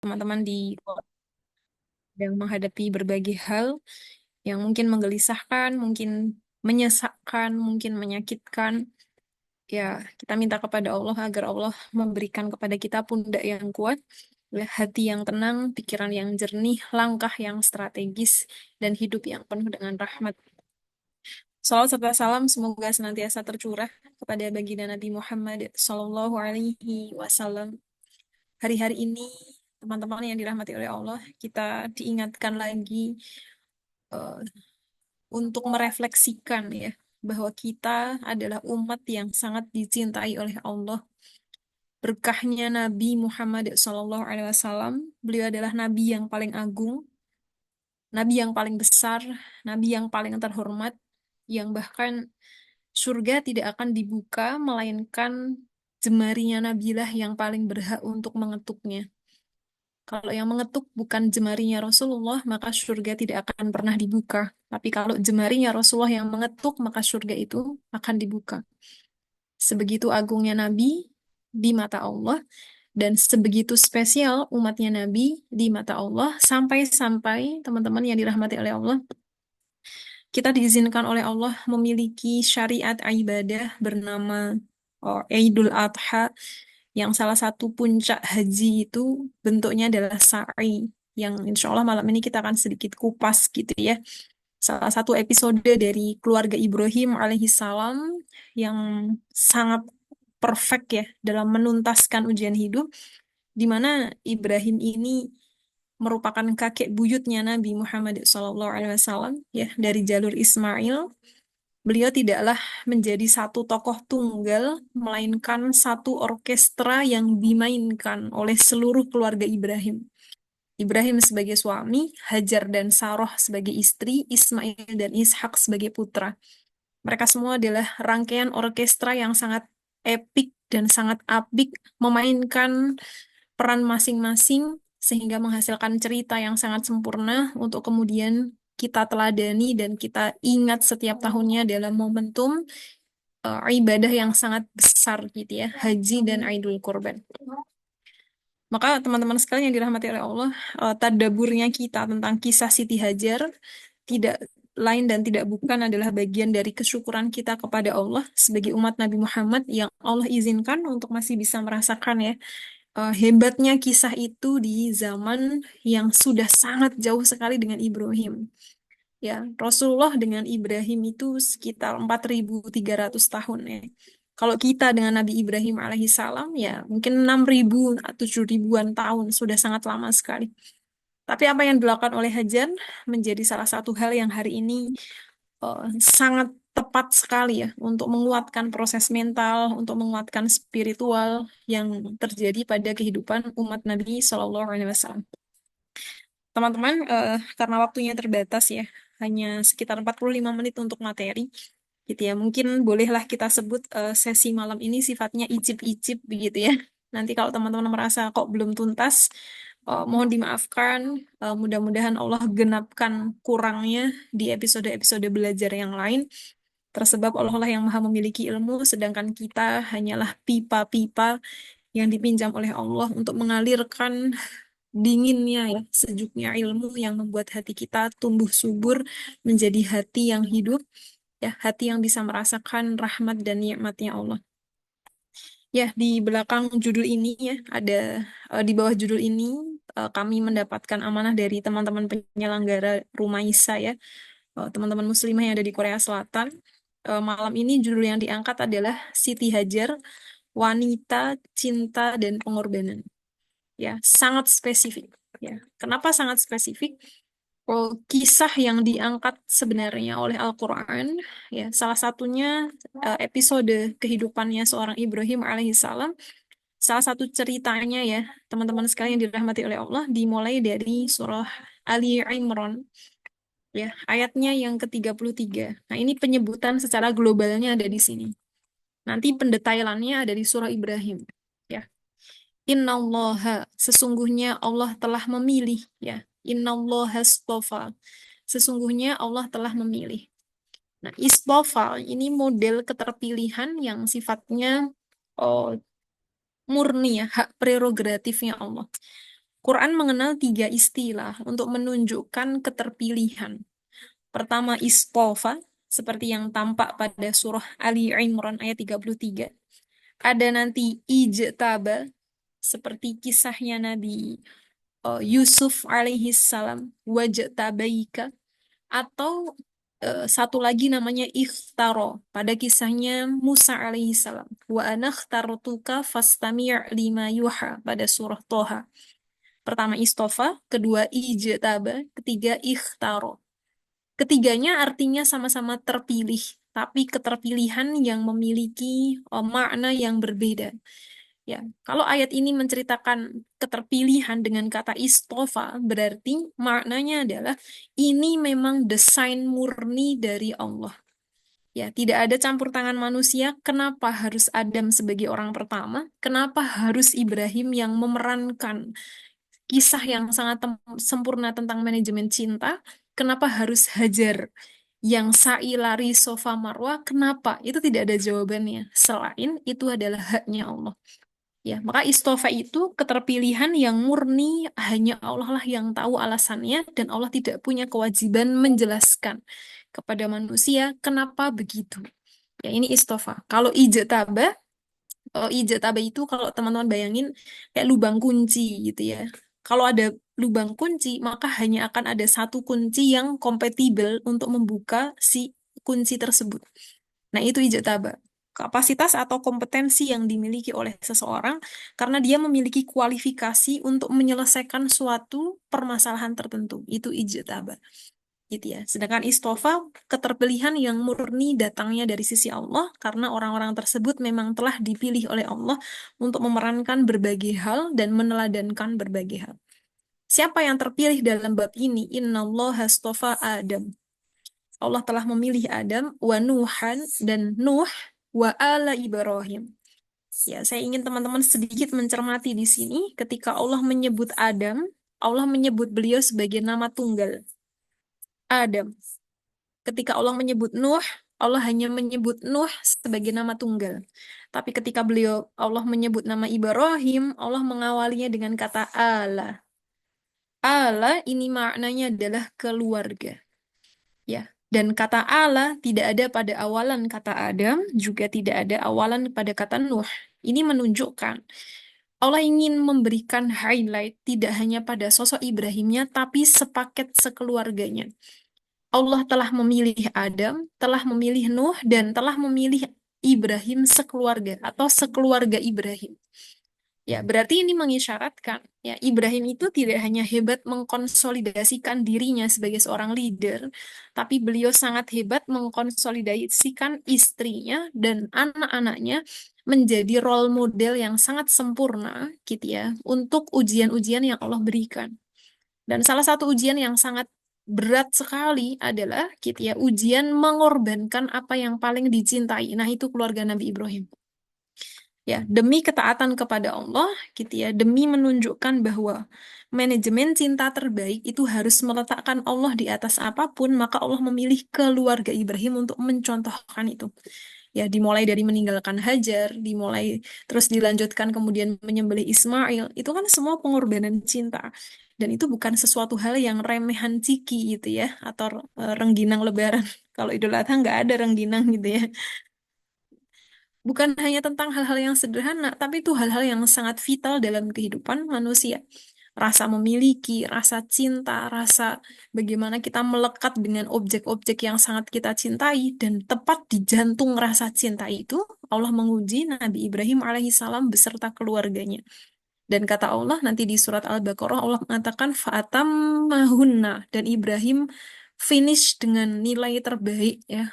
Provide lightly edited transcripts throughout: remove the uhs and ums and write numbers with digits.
Teman-teman yang menghadapi berbagai hal yang mungkin menggelisahkan, mungkin menyesakkan, mungkin menyakitkan. Ya, kita minta kepada Allah agar Allah memberikan kepada kita pundak yang kuat, ya, hati yang tenang, pikiran yang jernih, langkah yang strategis, dan hidup yang penuh dengan rahmat. Salawat serta salam semoga senantiasa tercurah kepada baginda Nabi Muhammad Sallallahu Alaihi Wasallam. Hari-hari ini, teman-teman yang dirahmati oleh Allah, kita diingatkan lagi eh, untuk merefleksikan ya bahwa kita adalah umat yang sangat dicintai oleh Allah. Berkahnya Nabi Muhammad SAW, beliau adalah Nabi yang paling agung, Nabi yang paling besar, Nabi yang paling terhormat, yang bahkan surga tidak akan dibuka melainkan jemarinya Nabilah yang paling berhak untuk mengetuknya. Kalau yang mengetuk bukan jemarinya Rasulullah, maka surga tidak akan pernah dibuka. Tapi kalau jemarinya Rasulullah yang mengetuk, maka surga itu akan dibuka. Sebegitu agungnya Nabi di mata Allah, dan sebegitu spesial umatnya Nabi di mata Allah, sampai-sampai teman-teman yang dirahmati oleh Allah, kita diizinkan oleh Allah memiliki syariat ibadah bernama Idul Adha, yang salah satu puncak haji itu bentuknya adalah sa'i, yang insya Allah malam ini kita akan sedikit kupas gitu ya. Salah satu episode dari keluarga Ibrahim alaihissalam yang sangat perfect ya dalam menuntaskan ujian hidup, di mana Ibrahim ini merupakan kakek buyutnya Nabi Muhammad SAW ya, dari jalur Ismail. Beliau tidaklah menjadi satu tokoh tunggal, melainkan satu orkestra yang dimainkan oleh seluruh keluarga Ibrahim. Ibrahim sebagai suami, Hajar dan Saroh sebagai istri, Ismail dan Ishak sebagai putra. Mereka semua adalah rangkaian orkestra yang sangat epik dan sangat apik, memainkan peran masing-masing sehingga menghasilkan cerita yang sangat sempurna untuk kemudian kita teladani dan kita ingat setiap tahunnya dalam momentum ibadah yang sangat besar gitu ya, haji dan Idul Kurban. Maka teman-teman sekalian yang dirahmati oleh Allah, tadaburnya kita tentang kisah Siti Hajar tidak lain dan tidak bukan adalah bagian dari kesyukuran kita kepada Allah sebagai umat Nabi Muhammad yang Allah izinkan untuk masih bisa merasakan ya hebatnya kisah itu di zaman yang sudah sangat jauh sekali dengan Ibrahim. Ya, Rasulullah dengan Ibrahim itu sekitar 4.300 tahun ya. Kalau kita dengan Nabi Ibrahim alaihissalam ya mungkin 6.000 atau 7.000-an tahun, sudah sangat lama sekali. Tapi apa yang dilakukan oleh Hajar menjadi salah satu hal yang hari ini sangat tepat sekali ya untuk menguatkan proses mental, untuk menguatkan spiritual yang terjadi pada kehidupan umat Nabi Shallallahu Alaihi Wasallam. Teman-teman, karena waktunya terbatas ya, hanya sekitar 45 menit untuk materi, gitu ya. Mungkin bolehlah kita sebut sesi malam ini sifatnya icip-icip begitu ya. Nanti kalau teman-teman merasa kok belum tuntas, mohon dimaafkan. Mudah-mudahan Allah genapkan kurangnya di episode-episode belajar yang lain. Tersebab Allah lah yang maha memiliki ilmu, sedangkan kita hanyalah pipa-pipa yang dipinjam oleh Allah untuk mengalirkan dinginnya ya, sejuknya ilmu yang membuat hati kita tumbuh subur menjadi hati yang hidup, ya, hati yang bisa merasakan rahmat dan nikmatnya Allah. Ya, di belakang judul ini ya, ada di bawah judul ini kami mendapatkan amanah dari teman-teman penyelenggara Rumah Isa ya, teman-teman muslimah yang ada di Korea Selatan. Malam ini judul yang diangkat adalah Siti Hajar, Wanita, Cinta, dan Pengorbanan. Ya, sangat spesifik. Ya, kenapa sangat spesifik? Kisah yang diangkat sebenarnya oleh Al-Quran, ya, salah satunya episode kehidupannya seorang Ibrahim alaihissalam. Salah satu ceritanya ya, teman-teman sekalian yang dirahmati oleh Allah, dimulai dari surah Ali Imran, ya, ayatnya yang ke-33. Nah, ini penyebutan secara globalnya ada di sini. Nanti pendetailannya ada di surah Ibrahim. Ya, Innallaha, sesungguhnya Allah telah memilih, ya. Innallaha astofa, sesungguhnya Allah telah memilih. Nah, istofa ini model keterpilihan yang sifatnya oh, murni ya, hak prerogatifnya Allah. Quran mengenal tiga istilah untuk menunjukkan keterpilihan. Pertama, istofa, seperti yang tampak pada surah Ali Imran ayat 33. Ada nanti ijtaba, seperti kisahnya Nabi Yusuf alaihi salam, wajtabaika, atau satu lagi namanya ikhtaro pada kisahnya Musa alaihi salam, wa ana ikhtartuka fastami' lima yuha pada surah Toha. Pertama istofa, kedua ijtaba, ketiga ikhtaro. Ketiganya artinya sama-sama terpilih, tapi keterpilihan yang memiliki makna yang berbeda. Ya, kalau ayat ini menceritakan keterpilihan dengan kata istofa, berarti maknanya adalah ini memang desain murni dari Allah. Ya, tidak ada campur tangan manusia. Kenapa harus Adam sebagai orang pertama? Kenapa harus Ibrahim yang memerankan kisah yang sangat sempurna tentang manajemen cinta? Kenapa harus Hajar yang sa'i lari sofa marwah? Kenapa? Itu tidak ada jawabannya. Selain itu adalah haknya Allah. Ya, maka istofa itu keterpilihan yang murni hanya Allah lah yang tahu alasannya dan Allah tidak punya kewajiban menjelaskan kepada manusia kenapa begitu. Ya, ini istofa. Kalau ijtaba itu kalau teman-teman bayangin kayak lubang kunci gitu ya. Kalau ada lubang kunci, maka hanya akan ada satu kunci yang kompatibel untuk membuka si kunci tersebut. Nah, itu ijtaba. Kapasitas atau kompetensi yang dimiliki oleh seseorang karena dia memiliki kualifikasi untuk menyelesaikan suatu permasalahan tertentu. Itu ijtaba. Gitu ya. Sedangkan istofa, keterpilihan yang murni datangnya dari sisi Allah karena orang-orang tersebut memang telah dipilih oleh Allah untuk memerankan berbagai hal dan meneladankan berbagai hal. Siapa yang terpilih dalam bab ini? Innallaha astofa Adam. Allah telah memilih Adam, wa Nuhan, dan Nuh, wa ala Ibrahim. Ya, saya ingin teman-teman sedikit mencermati di sini ketika Allah menyebut Adam, Allah menyebut beliau sebagai nama tunggal. Adam. Ketika Allah menyebut Nuh, Allah hanya menyebut Nuh sebagai nama tunggal. Tapi ketika Allah menyebut nama Ibrahim, Allah mengawalinya dengan kata ala. Ala ini maknanya adalah keluarga. Ya. Dan kata Allah tidak ada pada awalan kata Adam, juga tidak ada awalan pada kata Nuh. Ini menunjukkan Allah ingin memberikan highlight tidak hanya pada sosok Ibrahimnya, tapi sepaket sekeluarganya. Allah telah memilih Adam, telah memilih Nuh, dan telah memilih Ibrahim sekeluarga atau sekeluarga Ibrahim. Ya, berarti ini mengisyaratkan ya Ibrahim itu tidak hanya hebat mengkonsolidasikan dirinya sebagai seorang leader, tapi beliau sangat hebat mengkonsolidasikan istrinya dan anak-anaknya menjadi role model yang sangat sempurna gitu ya untuk ujian-ujian yang Allah berikan. Dan salah satu ujian yang sangat berat sekali adalah gitu ya ujian mengorbankan apa yang paling dicintai. Nah, itu keluarga Nabi Ibrahim. Ya, demi ketaatan kepada Allah, gitu ya, demi menunjukkan bahwa manajemen cinta terbaik itu harus meletakkan Allah di atas apapun, maka Allah memilih keluarga Ibrahim untuk mencontohkan itu. Ya, dimulai dari meninggalkan Hajar, dimulai terus dilanjutkan kemudian menyembelih Ismail, itu kan semua pengorbanan cinta. Dan itu bukan sesuatu hal yang remehan ciki gitu ya, atau rengginang lebaran. Kalau Idul Adha nggak ada rengginang gitu ya. Bukan hanya tentang hal-hal yang sederhana, tapi itu hal-hal yang sangat vital dalam kehidupan manusia. Rasa memiliki, rasa cinta, rasa bagaimana kita melekat dengan objek-objek yang sangat kita cintai, dan tepat di jantung rasa cinta itu, Allah menguji Nabi Ibrahim alaihissalam beserta keluarganya. Dan kata Allah nanti di surat Al-Baqarah, Allah mengatakan, Fa'atammahunna, dan Ibrahim finish dengan nilai terbaik ya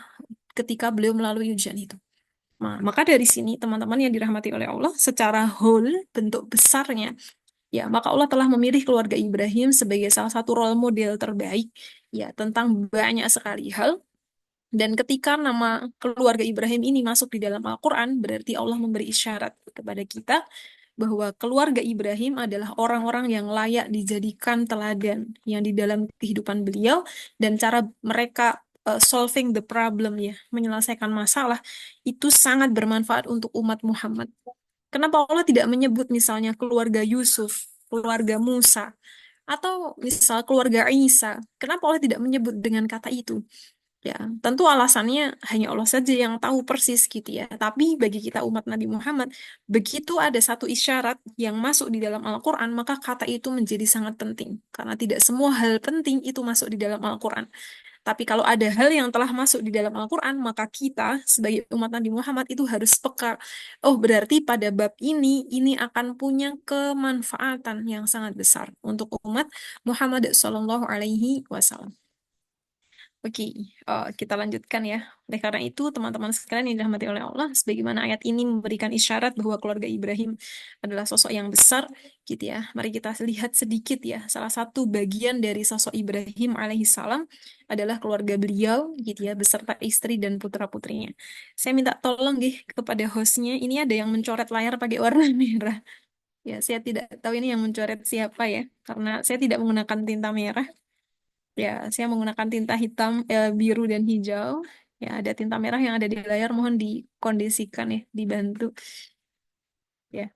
ketika beliau melalui ujian itu. Nah, maka dari sini teman-teman yang dirahmati oleh Allah secara whole bentuk besarnya ya maka Allah telah memilih keluarga Ibrahim sebagai salah satu role model terbaik ya tentang banyak sekali hal dan ketika nama keluarga Ibrahim ini masuk di dalam Al-Quran berarti Allah memberi isyarat kepada kita bahwa keluarga Ibrahim adalah orang-orang yang layak dijadikan teladan yang di dalam kehidupan beliau dan cara mereka solving the problem ya, menyelesaikan masalah itu sangat bermanfaat untuk umat Muhammad. Kenapa Allah tidak menyebut misalnya keluarga Yusuf? keluarga Musa, atau misal keluarga Isa. Kenapa Allah tidak menyebut dengan kata itu? Ya, tentu alasannya hanya Allah saja yang tahu persis gitu ya. Tapi bagi kita umat Nabi Muhammad, begitu ada satu isyarat yang masuk di dalam Al-Quran, maka kata itu menjadi sangat penting. Karena tidak semua hal penting itu masuk di dalam Al-Quran. Tapi kalau ada hal yang telah masuk di dalam Al-Quran, maka kita sebagai umat Nabi Muhammad itu harus peka. Oh, berarti pada bab ini akan punya kemanfaatan yang sangat besar untuk umat Muhammad Sallallahu Alaihi Wasallam. Oke, kita lanjutkan ya. Oleh karena itu, teman-teman sekalian yang dirahmati oleh Allah, sebagaimana ayat ini memberikan isyarat bahwa keluarga Ibrahim adalah sosok yang besar, gitu ya. Mari kita lihat sedikit ya. Salah satu bagian dari sosok Ibrahim alaihissalam adalah keluarga beliau, gitu ya, beserta istri dan putra-putrinya. Saya minta tolong nih kepada hostnya, ini ada yang mencoret layar pakai warna merah. Ya, saya tidak tahu ini yang mencoret siapa ya, karena saya tidak menggunakan tinta merah. Ya, saya menggunakan tinta hitam, biru dan hijau. Ya, ada tinta merah yang ada di layar, mohon dikondisikan ya, dibantu. Ya,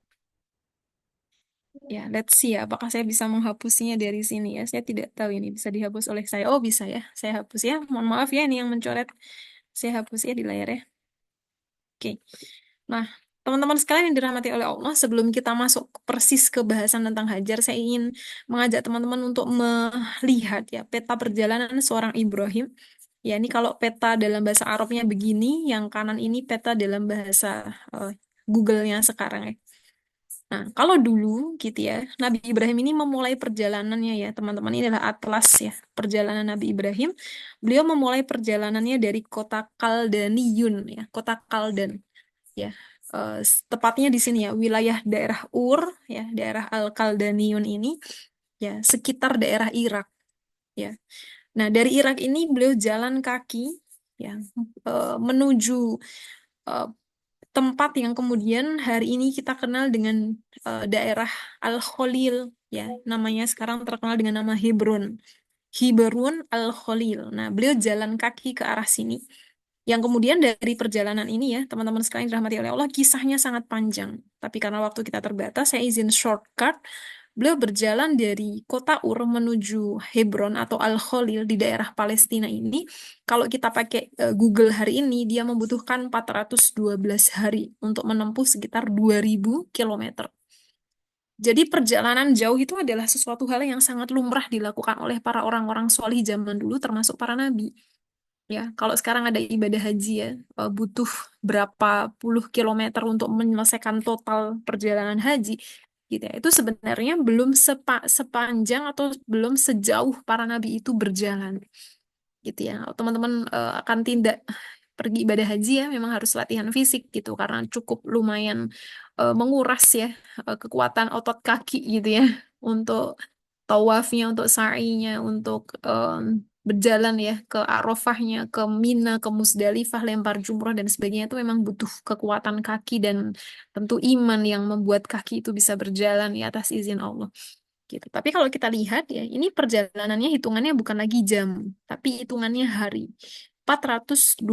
ya, let's see ya, apakah saya bisa menghapusnya dari sini ya. Saya tidak tahu ini bisa dihapus oleh saya. Oh, bisa ya. Saya hapus ya. Mohon maaf ya, ini yang mencoret. Saya hapus ya di layar ya. Oke. Nah, teman-teman sekalian yang dirahmati oleh Allah, sebelum kita masuk persis ke bahasan tentang Hajar, saya ingin mengajak teman-teman untuk melihat ya peta perjalanan seorang Ibrahim. Ya, ini kalau peta dalam bahasa Arabnya begini, yang kanan ini peta dalam bahasa eh, Google-nya sekarang ya. Nah, kalau dulu gitu ya, Nabi Ibrahim ini memulai perjalanannya ya, teman-teman, ini adalah atlas ya, perjalanan Nabi Ibrahim. Beliau memulai perjalanannya dari kota Kaldaniyun ya, kota Kaldan ya. Tepatnya di sini ya, wilayah daerah Ur ya, daerah Al-Kaldaniyun ini ya, sekitar daerah Irak ya. Nah, dari Irak ini beliau jalan kaki ya, menuju eh, tempat yang kemudian hari ini kita kenal dengan daerah Al-Khalil ya, namanya sekarang terkenal dengan nama Hebron. Hebron Al-Khalil. Nah, beliau jalan kaki ke arah sini. Yang kemudian dari perjalanan ini ya, teman-teman sekalian yang dirahmati oleh Allah, kisahnya sangat panjang. Tapi karena waktu kita terbatas, saya izin shortcut. Beliau berjalan dari kota Ur menuju Hebron atau Al-Khalil di daerah Palestina ini. Kalau kita pakai Google hari ini, dia membutuhkan 412 hari untuk menempuh sekitar 2000 kilometer. Jadi perjalanan jauh itu adalah sesuatu hal yang sangat lumrah dilakukan oleh para orang-orang solih zaman dulu, termasuk para nabi. Ya, kalau sekarang ada ibadah haji ya, butuh berapa puluh kilometer untuk menyelesaikan total perjalanan haji, gitu ya. Itu sebenarnya belum sepanjang atau belum sejauh para nabi itu berjalan, gitu ya. Kalau teman-teman akan tindak pergi ibadah haji ya, memang harus latihan fisik gitu, karena cukup lumayan menguras ya kekuatan otot kaki gitu ya, untuk tawafnya, untuk sa'inya, untuk berjalan ya ke Arafahnya, ke Mina, ke Musdalifah, lempar jumroh dan sebagainya, itu memang butuh kekuatan kaki dan tentu iman yang membuat kaki itu bisa berjalan di atas izin Allah. Gitu. Tapi kalau kita lihat ya, ini perjalanannya hitungannya bukan lagi jam, tapi hitungannya hari. 412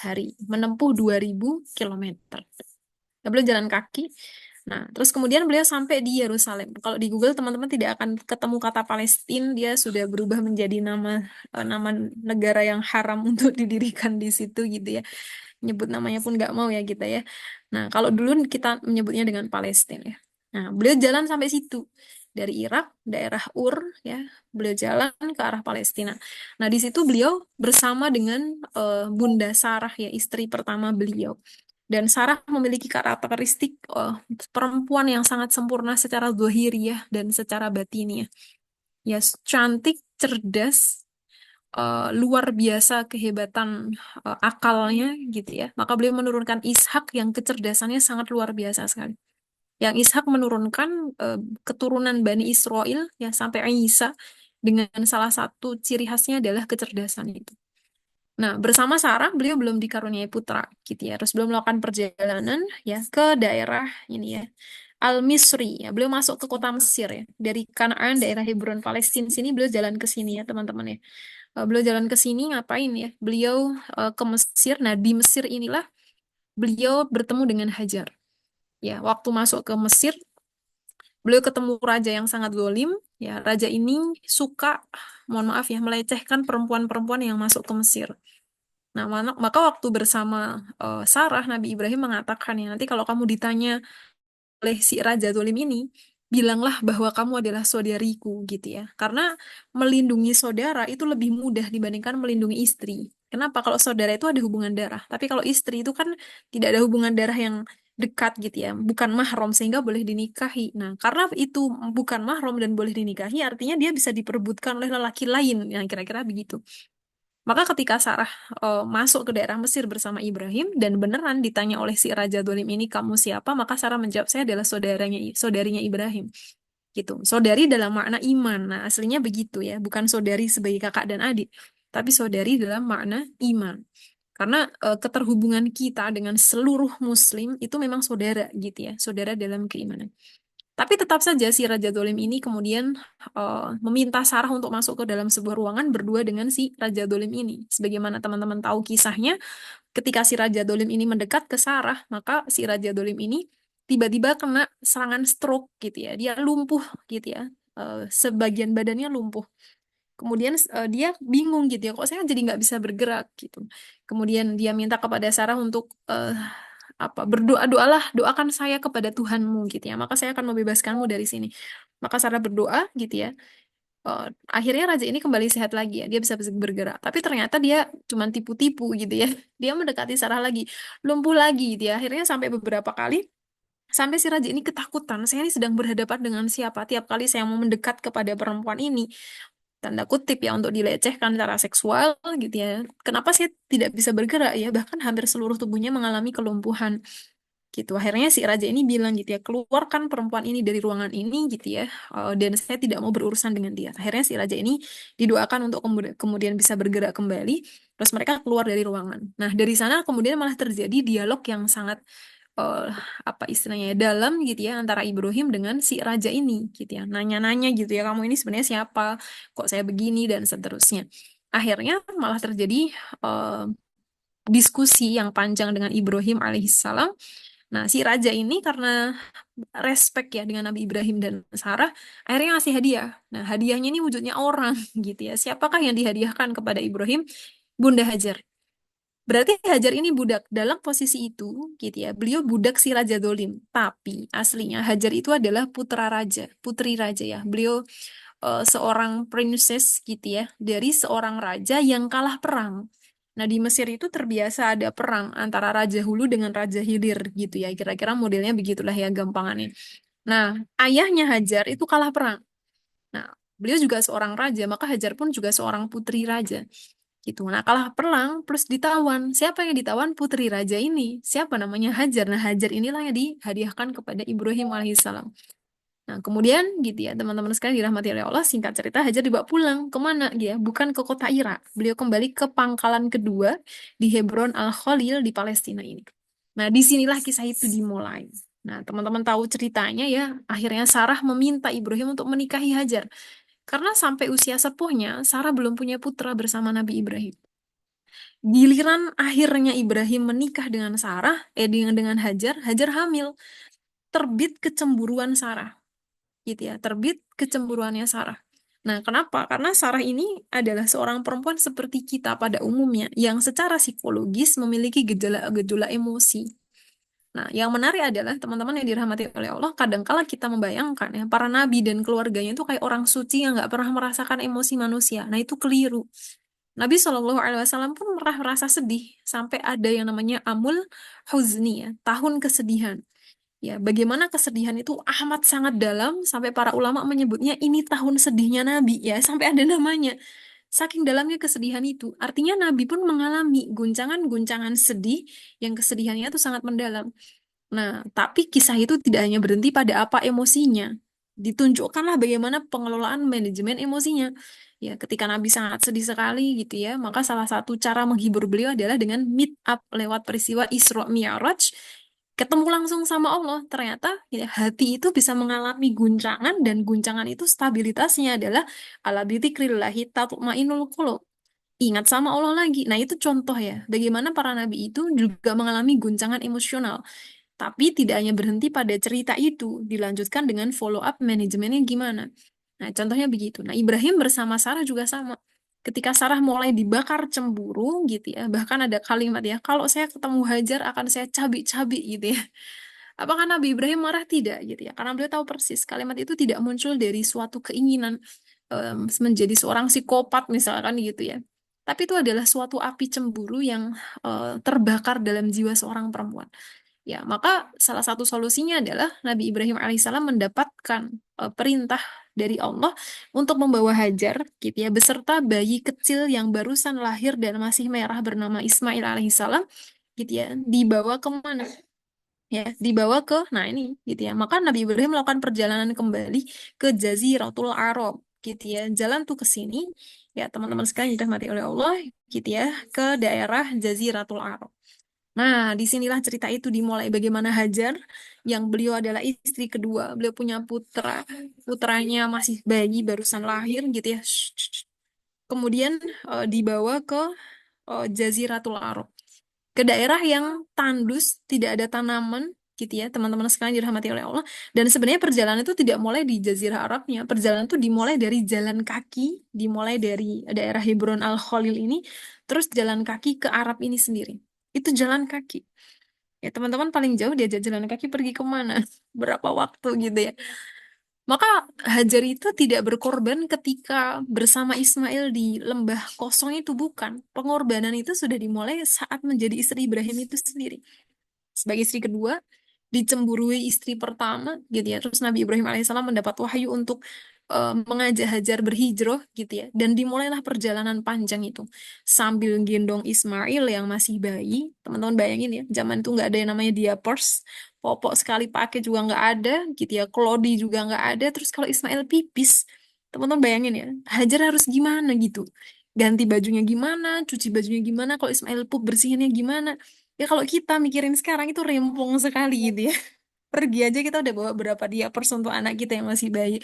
hari, menempuh 2000 kilometer. Beliau jalan kaki. Nah, terus kemudian beliau sampai di Yerusalem. Kalau di Google teman-teman tidak akan ketemu kata Palestina, dia sudah berubah menjadi nama negara yang haram untuk didirikan di situ gitu ya. Nyebut namanya pun nggak mau ya kita ya. Nah, kalau dulu kita menyebutnya dengan Palestina ya. Nah, beliau jalan sampai situ. Dari Irak, daerah Ur ya, beliau jalan ke arah Palestina. Nah, di situ beliau bersama dengan Bunda Sarah ya, istri pertama beliau. Dan Sarah memiliki karakteristik perempuan yang sangat sempurna secara zahiriyah dan secara batiniah. Ya, cantik, cerdas, luar biasa kehebatan akalnya gitu ya. Maka beliau menurunkan Ishak yang kecerdasannya sangat luar biasa sekali. Yang Ishak menurunkan keturunan Bani Israel ya sampai Isa, dengan salah satu ciri khasnya adalah kecerdasan itu. Nah, bersama Sarah beliau belum dikaruniai putra gitu ya. Terus beliau melakukan perjalanan ya ke daerah ini ya. Al-Misri ya. Beliau masuk ke kota Mesir ya. Dari Kanaan, daerah Hebron, Palestina sini beliau jalan ke sini ya, teman-teman ya. Beliau jalan ke sini ngapain ya? Beliau ke Mesir. Nah, di Mesir inilah beliau bertemu dengan Hajar. Ya, waktu masuk ke Mesir, Beliau ketemu raja yang sangat zalim, ya raja ini suka, mohon maaf ya, melecehkan perempuan-perempuan yang masuk ke Mesir. Nah, maka waktu bersama Sarah, Nabi Ibrahim mengatakan ya, nanti kalau kamu ditanya oleh si Raja Zolim ini, bilanglah bahwa kamu adalah saudariku gitu ya. Karena melindungi saudara itu lebih mudah dibandingkan melindungi istri. Kenapa? Kalau saudara itu ada hubungan darah, tapi kalau istri itu kan tidak ada hubungan darah yang dekat gitu ya, bukan mahram sehingga boleh dinikahi. Nah, karena itu bukan mahram dan boleh dinikahi, artinya dia bisa diperebutkan oleh lelaki lain. Yang kira-kira begitu. Maka ketika Sarah masuk ke daerah Mesir bersama Ibrahim dan beneran ditanya oleh si Raja Dolim ini, kamu siapa? Maka Sarah menjawab, saya adalah saudarinya Ibrahim. Gitu. Saudari dalam makna iman. Nah, aslinya begitu ya, bukan saudari sebagai kakak dan adik, tapi saudari dalam makna iman. Karena keterhubungan kita dengan seluruh Muslim itu memang saudara gitu ya, saudara dalam keimanan. Tapi tetap saja si Raja Dolim ini kemudian meminta Sarah untuk masuk ke dalam sebuah ruangan berdua dengan si Raja Dolim ini. Sebagaimana teman-teman tahu kisahnya, ketika si Raja Dolim ini mendekat ke Sarah, maka si Raja Dolim ini tiba-tiba kena serangan stroke gitu ya. Dia lumpuh gitu ya. Sebagian badannya lumpuh. Kemudian dia bingung gitu ya, kok saya jadi nggak bisa bergerak gitu. Kemudian dia minta kepada Sarah untuk apa berdoa, doalah, doakan saya kepada Tuhanmu gitu ya, maka saya akan membebaskanmu dari sini. Maka Sarah berdoa gitu ya. Eh, Akhirnya raja ini kembali sehat lagi ya, dia bisa bergerak. Tapi ternyata dia cuma tipu-tipu gitu ya. Dia mendekati Sarah lagi, lumpuh lagi gitu ya. Akhirnya sampai beberapa kali. Sampai si raja ini ketakutan, saya ini sedang berhadapan dengan siapa? Tiap kali saya mau mendekat kepada perempuan ini, tanda kutip ya, untuk dilecehkan secara seksual gitu ya. Kenapa saya tidak bisa bergerak ya? Bahkan hampir seluruh tubuhnya mengalami kelumpuhan gitu. Akhirnya si raja ini bilang gitu ya, keluarkan perempuan ini dari ruangan ini gitu ya, dan saya tidak mau berurusan dengan dia. Akhirnya si raja ini didoakan untuk kemudian bisa bergerak kembali, terus mereka keluar dari ruangan. Nah, dari sana kemudian malah terjadi dialog yang sangat eh, apa istilahnya ya, dalam gitu ya, antara Ibrahim dengan si raja ini gitu ya, nanya-nanya gitu ya, kamu ini sebenarnya siapa, kok saya begini dan seterusnya. Akhirnya malah terjadi eh, diskusi yang panjang dengan Ibrahim alaihissalam. Nah, si raja ini karena respect ya dengan Nabi Ibrahim dan Sarah, akhirnya ngasih hadiah. Nah, hadiahnya ini wujudnya orang gitu ya. Siapakah yang dihadiahkan kepada Ibrahim? Bunda Hajar. Berarti Hajar ini budak. Dalam posisi itu, gitu ya, beliau budak si Raja Dolim. Tapi aslinya Hajar itu adalah putra raja, putri raja ya. Beliau seorang princess gitu ya, dari seorang raja yang kalah perang. Nah, di Mesir itu terbiasa ada perang antara Raja Hulu dengan Raja Hilir gitu ya. Kira-kira modelnya begitulah ya gampangannya. Nah, ayahnya Hajar itu kalah perang. Nah, beliau juga seorang raja, maka Hajar pun juga seorang putri raja. Gitu. Nah, kalah perang plus ditawan. Siapa yang ditawan? Putri raja ini. Siapa namanya? Hajar. Nah, Hajar inilah yang dihadiahkan kepada Ibrahim alaihissalam. Nah, kemudian gitu ya, teman-teman sekalian dirahmati oleh Allah, singkat cerita Hajar dibawa pulang. Kemana dia? Bukan ke kota Irak. Beliau kembali ke pangkalan kedua di Hebron Al-Khalil di Palestina ini. Nah, disinilah kisah itu dimulai. Nah, teman-teman tahu ceritanya ya, akhirnya Sarah meminta Ibrahim untuk menikahi Hajar. Karena sampai usia sepuhnya, Sarah belum punya putra bersama Nabi Ibrahim. Giliran akhirnya Ibrahim menikah dengan Sarah, dengan Hajar, Hajar hamil. Terbit kecemburuan Sarah, gitu ya, terbit kecemburuannya Sarah. Nah, kenapa? Karena Sarah ini adalah seorang perempuan seperti kita pada umumnya yang secara psikologis memiliki gejala-gejala emosi. Nah, yang menarik adalah teman-teman yang dirahmati oleh Allah, kadangkala kita membayangkan ya para nabi dan keluarganya itu kayak orang suci yang nggak pernah merasakan emosi manusia. Nah, itu keliru. Nabi Shallallahu Alaihi Wasallam pun pernah merasa sedih sampai ada yang namanya Amul Huzni ya, tahun kesedihan. Ya, bagaimana kesedihan itu amat sangat dalam sampai para ulama menyebutnya ini tahun sedihnya Nabi ya, sampai ada namanya. Saking dalamnya kesedihan itu, artinya Nabi pun mengalami guncangan-guncangan sedih yang kesedihannya itu sangat mendalam. Nah, tapi kisah itu tidak hanya berhenti pada apa emosinya. Ditunjukkanlah bagaimana pengelolaan manajemen emosinya. Ya, ketika Nabi sangat sedih sekali gitu ya, maka salah satu cara menghibur beliau adalah dengan meet up lewat peristiwa Isra Mi'raj, ketemu langsung sama Allah. Ternyata ya, hati itu bisa mengalami guncangan dan guncangan itu stabilitasnya adalah ala bidzikrillahi tatma'innul qulub. Ingat sama Allah lagi. Nah, itu contoh ya, bagaimana para nabi itu juga mengalami guncangan emosional. Tapi tidak hanya berhenti pada cerita itu, dilanjutkan dengan follow up manajemennya gimana. Nah, contohnya begitu. Nah, Ibrahim bersama Sarah juga sama. Ketika Sarah mulai dibakar cemburu gitu ya, bahkan ada kalimat ya, kalau saya ketemu Hajar akan saya cabik-cabik gitu ya. Apakah Nabi Ibrahim marah? Tidak gitu ya. Karena beliau tahu persis kalimat itu tidak muncul dari suatu keinginan menjadi seorang psikopat misalkan gitu ya. Tapi itu adalah suatu api cemburu yang terbakar dalam jiwa seorang perempuan. Ya, maka salah satu solusinya adalah Nabi Ibrahim alaihissalam mendapatkan perintah dari Allah untuk membawa Hajar gitu ya beserta bayi kecil yang barusan lahir dan masih merah bernama Ismail alaihissalam gitu ya dibawa kemana? Ya, dibawa ke nah ini gitu ya. Maka Nabi Ibrahim melakukan perjalanan kembali ke Jaziratul Arab gitu ya. Jalan tuh ke sini ya teman-teman sekalian yang dirahmati oleh Allah gitu ya ke daerah Jaziratul Arab. Nah, disinilah cerita itu dimulai bagaimana Hajar yang beliau adalah istri kedua, beliau punya putra, putranya masih bayi barusan lahir gitu ya. Kemudian dibawa ke Jaziratul Arab ke daerah yang tandus, tidak ada tanaman, gitu ya, teman-teman sekalian dirahmati oleh Allah. Dan sebenarnya perjalanan itu tidak mulai di Jazirah Arabnya. Perjalanan itu dimulai dari jalan kaki, dimulai dari daerah Hebron Al-Khalil ini, terus jalan kaki ke Arab ini sendiri. Itu jalan kaki. Ya, teman-teman paling jauh diajak jalan kaki pergi kemana? Berapa waktu gitu ya. Maka Hajar itu tidak berkorban ketika bersama Ismail di lembah kosong itu bukan. Pengorbanan itu sudah dimulai saat menjadi istri Ibrahim itu sendiri. Sebagai istri kedua, dicemburui istri pertama gitu ya. Terus Nabi Ibrahim alaihissalam mendapat wahyu untuk mengajak Hajar berhijrah gitu ya. Dan dimulailah perjalanan panjang itu. Sambil gendong Ismail yang masih bayi. Teman-teman bayangin ya, zaman itu nggak ada yang namanya diapers. Popok sekali pakai juga nggak ada gitu ya. Klodi juga nggak ada. Terus kalau Ismail pipis, teman-teman bayangin ya, Hajar harus gimana gitu. Ganti bajunya gimana, cuci bajunya gimana, kalau Ismail pup bersihinnya gimana. Ya kalau kita mikirin sekarang itu rempong sekali gitu ya. Pergi aja kita udah bawa berapa diapers untuk anak kita yang masih bayi.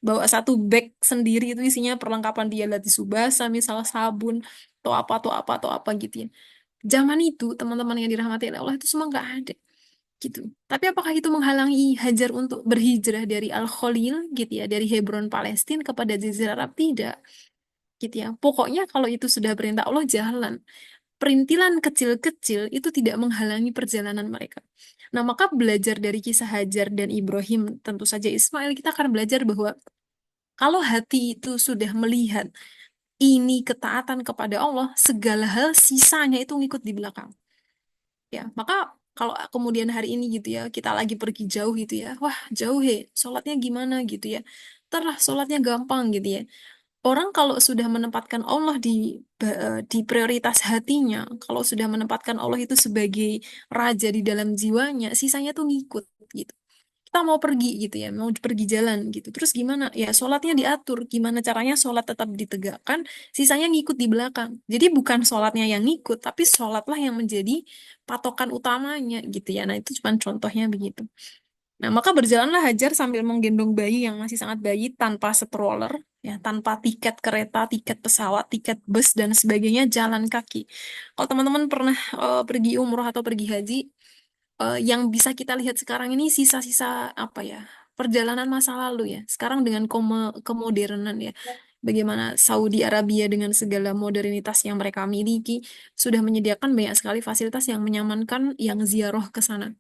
Bawa satu bag sendiri itu isinya perlengkapan dia latih subasa, misalnya sabun, atau apa gitu ya. Zaman itu teman-teman yang dirahmati oleh Allah itu semua nggak ada gitu. Tapi apakah itu menghalangi Hajar untuk berhijrah dari Al-Khalil gitu ya, dari Hebron Palestina kepada Jazirah Arab? Tidak gitu ya. Pokoknya kalau itu sudah perintah Allah jalan. Perintilan kecil-kecil itu tidak menghalangi perjalanan mereka. Nah, maka belajar dari kisah Hajar dan Ibrahim, tentu saja Ismail, kita akan belajar bahwa kalau hati itu sudah melihat ini ketaatan kepada Allah, segala hal sisanya itu ngikut di belakang. Ya, maka kalau kemudian hari ini gitu ya, kita lagi pergi jauh gitu ya, wah jauh he, sholatnya gimana gitu ya. Ntar lah sholatnya gampang gitu ya. Orang kalau sudah menempatkan Allah di prioritas hatinya, kalau sudah menempatkan Allah itu sebagai raja di dalam jiwanya, sisanya tuh ngikut gitu. Kita mau pergi gitu ya, mau pergi jalan gitu. Terus gimana? Ya sholatnya diatur. Gimana caranya sholat tetap ditegakkan, sisanya ngikut di belakang. Jadi bukan sholatnya yang ngikut, tapi sholatlah yang menjadi patokan utamanya gitu ya. Nah itu cuma contohnya begitu. Nah, maka berjalanlah Hajar sambil menggendong bayi yang masih sangat bayi tanpa stroller, ya, tanpa tiket kereta, tiket pesawat, tiket bus dan sebagainya, jalan kaki. Kalau teman-teman pernah pergi umroh atau pergi haji, yang bisa kita lihat sekarang ini sisa-sisa apa ya? Perjalanan masa lalu ya. Sekarang dengan kemodernan ya. Bagaimana Saudi Arabia dengan segala modernitas yang mereka miliki sudah menyediakan banyak sekali fasilitas yang menyamankan yang ziarah ke sana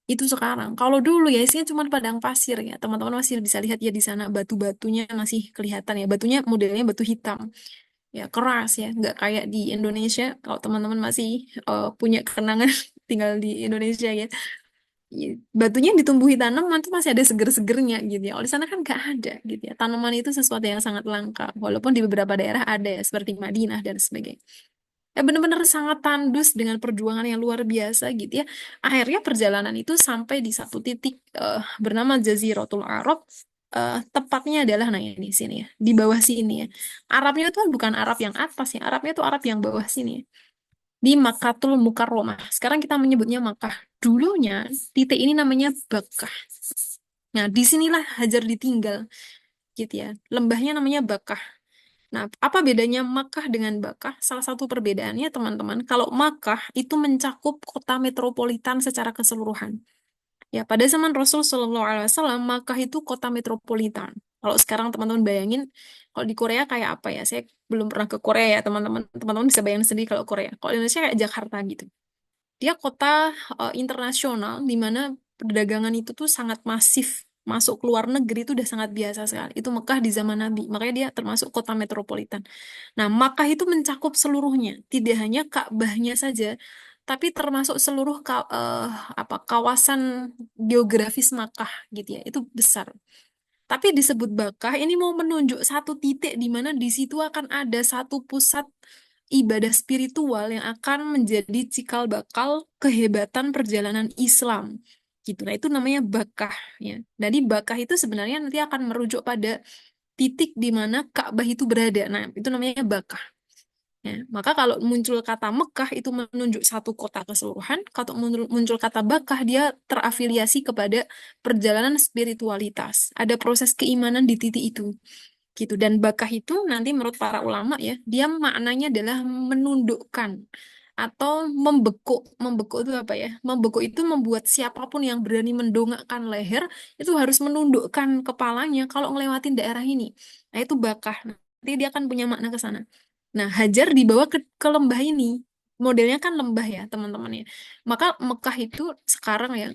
itu sekarang. Kalau dulu ya isinya cuma padang pasir ya. Teman-teman masih bisa lihat ya di sana batu-batunya masih kelihatan ya. Batunya modelnya batu hitam. Ya keras ya, nggak kayak di Indonesia. Kalau teman-teman masih punya kenangan tinggal di Indonesia ya. Batunya ditumbuhi tanaman tuh masih ada seger-segernya gitu ya. Kalau di sana kan nggak ada gitu ya. Tanaman itu sesuatu yang sangat langka. Walaupun di beberapa daerah ada ya, seperti Madinah dan sebagainya. Ya benar-benar sangat tandus dengan perjuangan yang luar biasa gitu ya. Akhirnya perjalanan itu sampai di satu titik bernama Jaziratul Arab. Tepatnya adalah nah ini sini ya, di bawah sini ya. Arabnya itu bukan Arab yang atas ya, Arabnya itu Arab yang bawah sini ya. Di Makkatul Mukarramah. Sekarang kita menyebutnya Makkah. Dulunya titik ini namanya Bakkah. Nah, disinilah Hajar ditinggal gitu ya. Lembahnya namanya Bakkah. Nah, apa bedanya Makkah dengan Bakkah? Salah satu perbedaannya, teman-teman, kalau Makkah itu mencakup kota metropolitan secara keseluruhan. Ya, pada zaman Rasul Shallallahu Alaihi Wasallam, Makkah itu kota metropolitan. Kalau sekarang teman-teman bayangin, kalau di Korea kayak apa ya? Saya belum pernah ke Korea ya, teman-teman. Teman-teman bisa bayangin sendiri kalau Korea. Kalau Indonesia kayak Jakarta gitu. Dia kota internasional di mana perdagangan itu tuh sangat masif. Masuk ke luar negeri itu udah sangat biasa sekali. Itu Mekah di zaman Nabi. Makanya dia termasuk kota metropolitan. Nah, Makkah itu mencakup seluruhnya, tidak hanya Ka'bahnya saja, tapi termasuk seluruh kawasan geografis Makkah gitu ya. Itu besar. Tapi disebut Bakah ini mau menunjuk satu titik di mana di situ akan ada satu pusat ibadah spiritual yang akan menjadi cikal bakal kehebatan perjalanan Islam. Gitu. Nah, itu namanya Bakah ya. Jadi Bakah itu sebenarnya nanti akan merujuk pada titik di mana Ka'bah itu berada. Nah, itu namanya Bakah. Ya, maka kalau muncul kata Mekah itu menunjuk satu kota keseluruhan, kalau muncul kata Bakah dia terafiliasi kepada perjalanan spiritualitas. Ada proses keimanan di titik itu gitu. Dan Bakah itu nanti menurut para ulama ya, dia maknanya adalah menundukkan atau membekuk. Membekuk itu apa ya? Membekuk itu membuat siapapun yang berani mendongakkan leher itu harus menundukkan kepalanya kalau ngelewatin daerah ini. Nah, itu Bakah. Nanti dia akan punya makna ke sana. Nah, Hajar dibawa ke lembah ini. Modelnya kan lembah ya, teman-teman ya. Maka Mekah itu sekarang ya,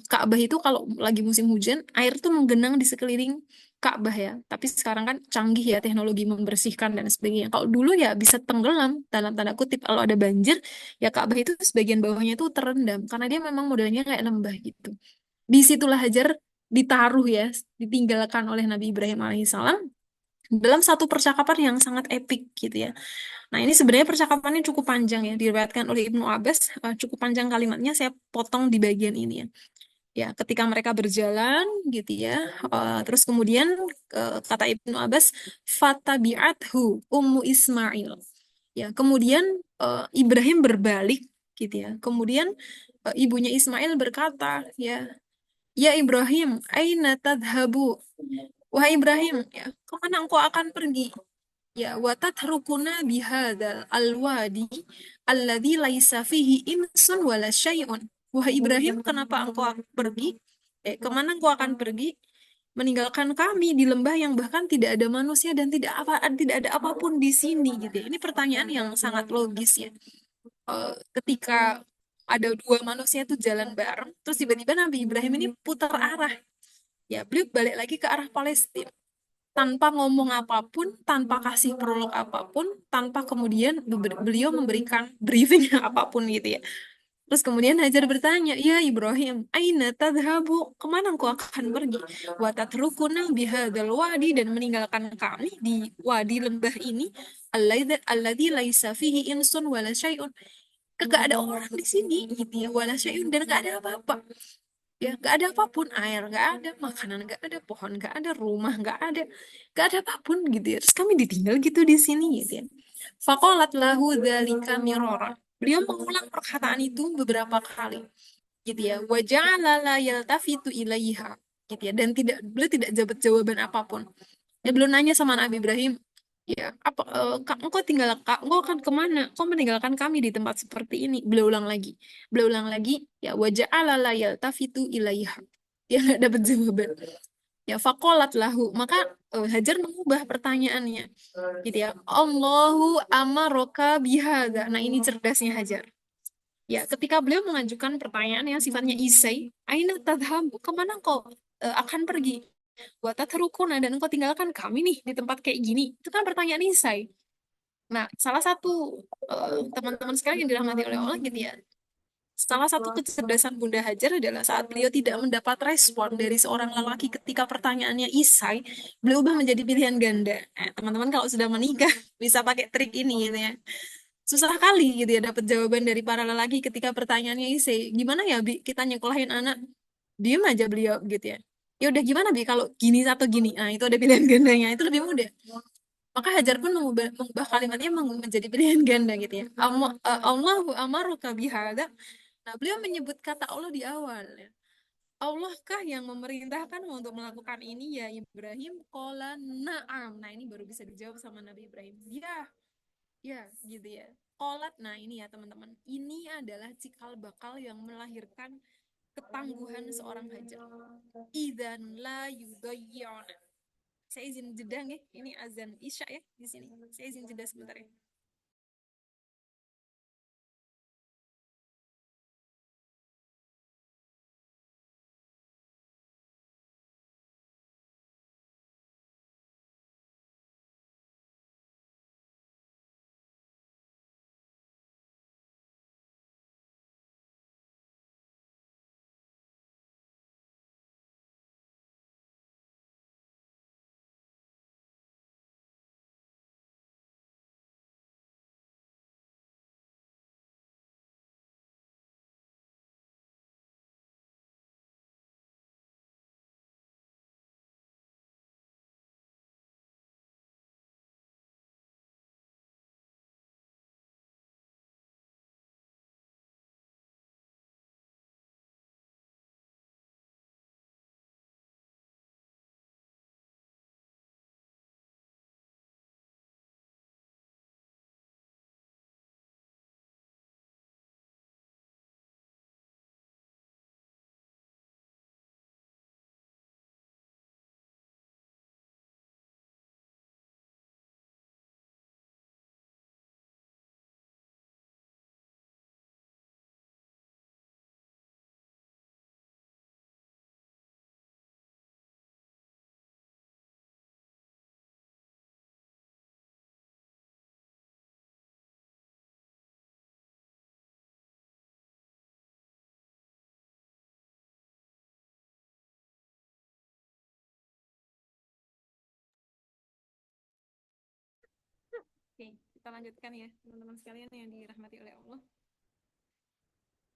Ka'bah itu kalau lagi musim hujan, air tuh menggenang di sekeliling Ka'bah ya. Tapi sekarang kan canggih ya teknologi membersihkan dan sebagainya. Kalau dulu ya bisa tenggelam dalam tanda kutip kalau ada banjir, ya Ka'bah itu sebagian bawahnya itu terendam karena dia memang modelnya kayak lembah gitu. Disitulah Hajar ditaruh ya, ditinggalkan oleh Nabi Ibrahim alaihissalam dalam satu percakapan yang sangat epik gitu ya. Nah, ini sebenarnya percakapannya cukup panjang ya, diriwayatkan oleh Ibnu Abbas, cukup panjang kalimatnya, saya potong di bagian ini ya. Ya, ketika mereka berjalan gitu ya, terus kemudian kata Ibnu Abbas, fatabi'athu Ummu Ismail. Ya, kemudian Ibrahim berbalik gitu ya. Kemudian ibunya Ismail berkata, ya Ibrahim, aina tadhabu? Wahai Ibrahim, ya, kemana engkau akan pergi? Ya, watatrukuna bihadzal alwadi alladzi laisa fihi insun wala syai'un. Wahai Ibrahim, kenapa engkau akan pergi? Kemana engkau akan pergi? Meninggalkan kami di lembah yang bahkan tidak ada manusia dan tidak ada apapun di sini gitu ya. Ini pertanyaan yang sangat logis ya. Ketika ada dua manusia itu jalan bareng, terus tiba-tiba Nabi Ibrahim ini putar arah. Ya, beliau balik lagi ke arah Palestina tanpa ngomong apapun, tanpa kasih prolog apapun, tanpa kemudian beliau memberikan briefing apapun gitu ya. Terus kemudian Hajar bertanya, ya Ibrahim, aina tadhabu? Kemana engkau akan pergi? Wa tatrukuna bihadzal wadi, dan meninggalkan kami di wadi lembah ini, alladzi laisa fihi insun wala syai'un. Gak ada orang di sini gitu ya, wala syai'un, dan gak ada apa-apa. Ya, gak ada apapun, air gak ada, makanan gak ada, pohon gak ada, rumah gak ada apapun gitu ya. Terus kami ditinggal gitu di sini gitu ya. Faqalat lahu dzalika mirara. Beliau mengulang perkataan itu beberapa kali gitu ya. Wa ja'ala la yaltafitu ilaiha gitu ya. Dan beliau tidak jawab jawaban apapun. Ya, beliau nanya sama Nabi Ibrahim, ya apa engkau akan kemana? Kau meninggalkan kami di tempat seperti ini. Beliau ulang lagi, ya wajah ala la yaltafitu ilaiha. Dia nggak dapat jawaban. Ya fakolat lahu, maka Hajar mengubah pertanyaannya gitu ya. Allahu amaroka bihada. Nah, ini cerdasnya Hajar. Ya, ketika beliau mengajukan pertanyaan yang sifatnya isai, aina tadhabu, kemana kau akan pergi? Watatharukuna, dan engkau tinggalkan kami nih di tempat kayak gini. Itu kan pertanyaan isai. Nah, salah satu teman-teman sekalian yang dirahmati oleh Allah gitu ya. Salah satu kecerdasan Bunda Hajar adalah saat beliau tidak mendapat respon dari seorang lelaki ketika pertanyaannya isai, beliau ubah menjadi pilihan ganda. Teman-teman kalau sudah menikah bisa pakai trik ini gitu ya. Susah kali gitu ya dapat jawaban dari para lelaki ketika pertanyaannya isai. Gimana ya Bi kita nyekolahin anak? Diem aja beliau gitu ya. Ya udah gimana Bi kalau gini atau gini? Nah, itu ada pilihan gandanya. Itu lebih mudah. Maka Hajar pun mengubah kalimatnya menjadi pilihan ganda gitu ya. Allahu amaruka bihada. Nah, beliau menyebut kata Allah di awal ya. Allahkah yang memerintahkan untuk melakukan ini ya Ibrahim? Qala na'am. Nah, ini baru bisa dijawab sama Nabi Ibrahim. Ya, ya gitu ya. Qolat, nah ini ya teman-teman. Ini adalah cikal bakal yang melahirkan ketangguhan seorang hajar. Idzan la yudayyana. Saya izin jeda nih, ini azan Isya ya di sini. Saya izin jeda sebentar ya. Oke, kita lanjutkan ya teman-teman sekalian yang dirahmati oleh Allah.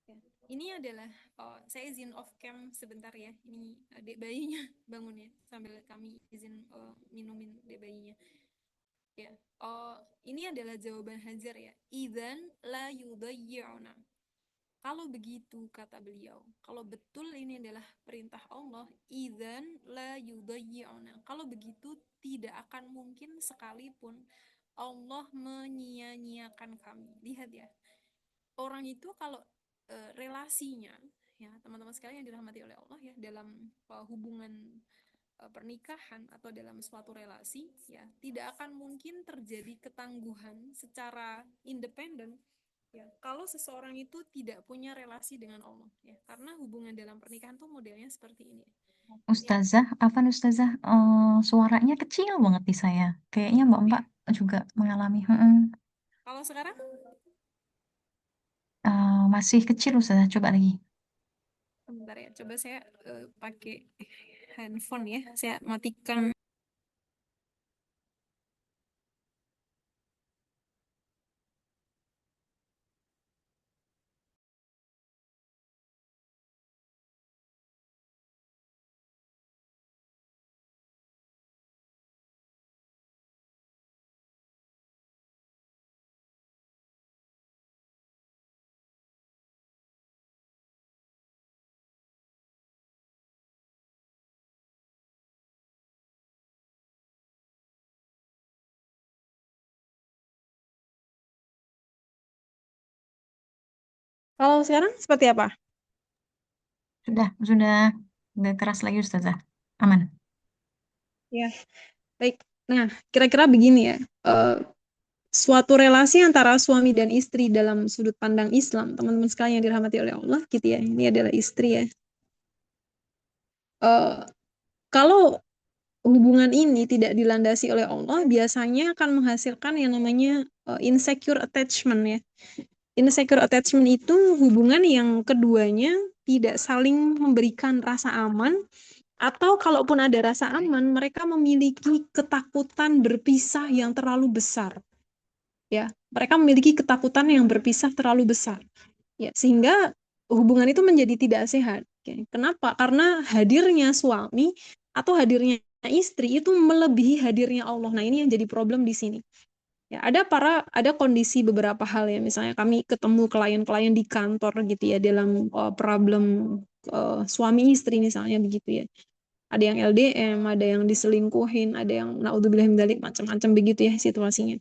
Ya. Ini adalah, saya izin off cam sebentar ya. Ini dek bayinya bangun ya, sambil kami izin minumin dek bayinya. Ya, ini adalah jawaban Hajar ya. Idzan la yudayyuna. Kalau begitu kata beliau, kalau betul ini adalah perintah Allah, idzan la yudayyuna. Kalau begitu tidak akan mungkin sekalipun Allah menyia-nyiakan kami. Lihat ya, orang itu kalau relasinya ya teman-teman sekalian yang dirahmati oleh Allah ya dalam hubungan pernikahan atau dalam suatu relasi ya tidak akan mungkin terjadi ketangguhan secara independen ya kalau seseorang itu tidak punya relasi dengan Allah ya karena hubungan dalam pernikahan tuh modelnya seperti ini ya. Ustazah, apa Ustazah, suaranya kecil banget di saya. Kayaknya Mbak-mbak juga mengalami. Kalau sekarang Masih kecil Ustazah, coba lagi. sebentar ya coba saya pakai handphone ya saya matikan. Kalau sekarang seperti apa? Sudah nggak keras lagi Ustazah. Aman. Ya, baik. Nah, kira-kira begini ya. Eh, Suatu relasi antara suami dan istri dalam sudut pandang Islam, teman-teman sekalian yang dirahmati oleh Allah, gitu ya. Ini adalah istri ya. Eh, Kalau hubungan ini tidak dilandasi oleh Allah, biasanya akan menghasilkan yang namanya insecure attachment ya. Insecure attachment itu hubungan yang keduanya tidak saling memberikan rasa aman, atau kalaupun ada rasa aman, mereka memiliki ketakutan berpisah yang terlalu besar. Ya, mereka memiliki ketakutan yang berpisah terlalu besar. Ya, sehingga hubungan itu menjadi tidak sehat. Oke. Kenapa? Karena hadirnya suami atau hadirnya istri itu melebihi hadirnya Allah. Nah, ini yang jadi problem di sini. Ya, ada kondisi beberapa hal ya. Misalnya kami ketemu klien-klien di kantor gitu ya dalam problem suami istri misalnya begitu ya. Ada yang LDM, ada yang diselingkuhin, ada yang naudzubillah min dzalik macam-macam begitu ya situasinya.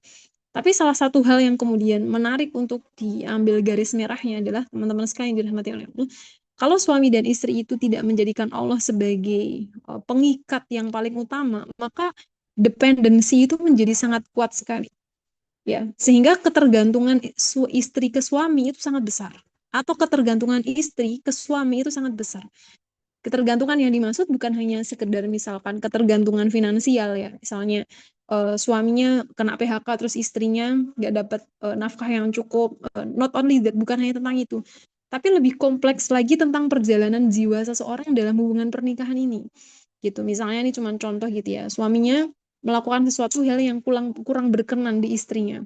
Tapi salah satu hal yang kemudian menarik untuk diambil garis merahnya adalah teman-teman sekalian yang dirahmati oleh Allah. Kalau suami dan istri itu tidak menjadikan Allah sebagai pengikat yang paling utama, maka dependensi itu menjadi sangat kuat sekali. Ya, sehingga ketergantungan istri ke suami itu sangat besar. Atau ketergantungan istri ke suami itu sangat besar. Ketergantungan yang dimaksud bukan hanya sekedar misalkan ketergantungan finansial ya. Misalnya suaminya kena PHK terus istrinya nggak dapat nafkah yang cukup. Not only that, bukan hanya tentang itu. Tapi lebih kompleks lagi tentang perjalanan jiwa seseorang dalam hubungan pernikahan ini. Gitu. Misalnya ini cuma contoh gitu ya. Suaminya melakukan sesuatu hal yang kurang berkenan di istrinya.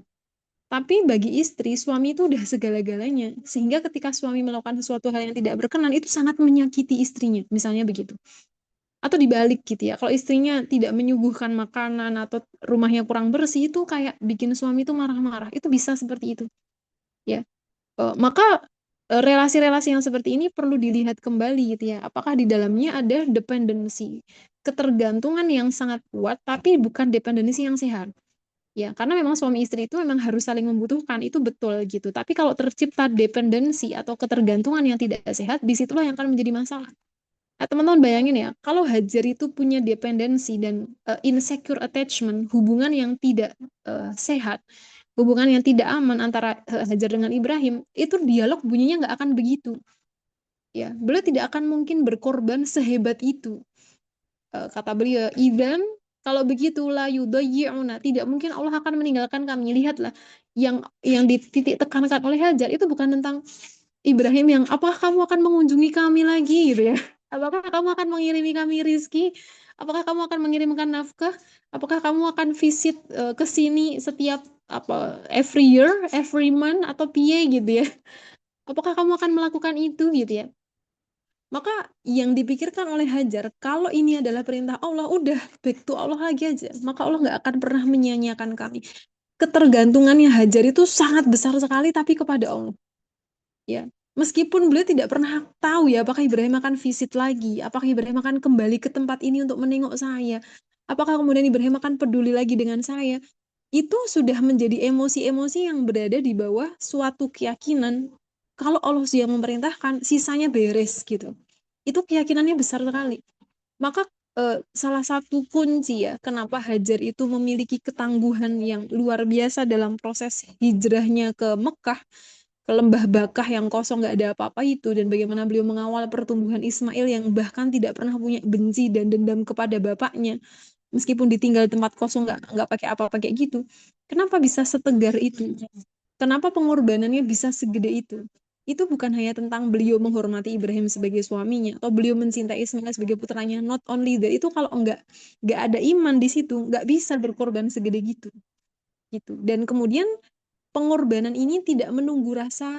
Tapi bagi istri, suami itu udah segala-galanya. Sehingga ketika suami melakukan sesuatu hal yang tidak berkenan, itu sangat menyakiti istrinya. Misalnya begitu. Atau dibalik gitu ya. Kalau istrinya tidak menyuguhkan makanan atau rumahnya kurang bersih, itu kayak bikin suami itu marah-marah. Itu bisa seperti itu. Ya. Maka relasi-relasi yang seperti ini perlu dilihat kembali gitu ya. Apakah di dalamnya ada dependensi, ketergantungan yang sangat kuat, tapi bukan dependensi yang sehat. Ya, karena memang suami istri itu memang harus saling membutuhkan, itu betul gitu. Tapi kalau tercipta dependensi atau ketergantungan yang tidak sehat, disitulah yang akan menjadi masalah. Nah, teman-teman bayangin ya, kalau Hajar itu punya dependensi dan insecure attachment, hubungan yang tidak sehat, hubungan yang tidak aman antara Hajar dengan Ibrahim, itu dialog bunyinya nggak akan begitu. Ya, beliau tidak akan mungkin berkorban sehebat itu. Kata beliau, "Idzan kalau begitu la yudayyi'una, tidak mungkin Allah akan meninggalkan kami." Lihatlah, yang dititik tekankan oleh Hajar itu bukan tentang Ibrahim yang apakah kamu akan mengunjungi kami lagi gitu ya. Apakah kamu akan mengirimi kami rizki? Apakah kamu akan mengirimkan nafkah? Apakah kamu akan visit ke sini setiap apa every year, every month atau piye gitu ya? Apakah kamu akan melakukan itu gitu ya? Maka yang dipikirkan oleh Hajar, kalau ini adalah perintah Allah, udah back to Allah lagi aja. Maka Allah nggak akan pernah menyia-nyiakan kami. Ketergantungannya Hajar itu sangat besar sekali, tapi kepada Allah. Ya, meskipun beliau tidak pernah tahu ya, apakah Ibrahim akan visit lagi, apakah Ibrahim akan kembali ke tempat ini untuk menengok saya, apakah kemudian Ibrahim akan peduli lagi dengan saya. Itu sudah menjadi emosi-emosi yang berada di bawah suatu keyakinan. Kalau Allah yang memerintahkan, sisanya beres gitu. Itu keyakinannya besar sekali. Maka salah satu kunci ya, kenapa Hajar itu memiliki ketangguhan yang luar biasa dalam proses hijrahnya ke Mekah, ke lembah Bakah yang kosong nggak ada apa-apa itu, dan bagaimana beliau mengawal pertumbuhan Ismail yang bahkan tidak pernah punya benci dan dendam kepada bapaknya, meskipun ditinggal tempat kosong nggak pakai apa-apa kayak gitu. Kenapa bisa setegar itu? Kenapa pengorbanannya bisa segede itu? Itu bukan hanya tentang beliau menghormati Ibrahim sebagai suaminya atau beliau mencintai Ismail sebagai putranya. Not only that, itu kalau nggak ada iman di situ, nggak bisa berkorban segede gitu. Gitu. Dan kemudian pengorbanan ini tidak menunggu rasa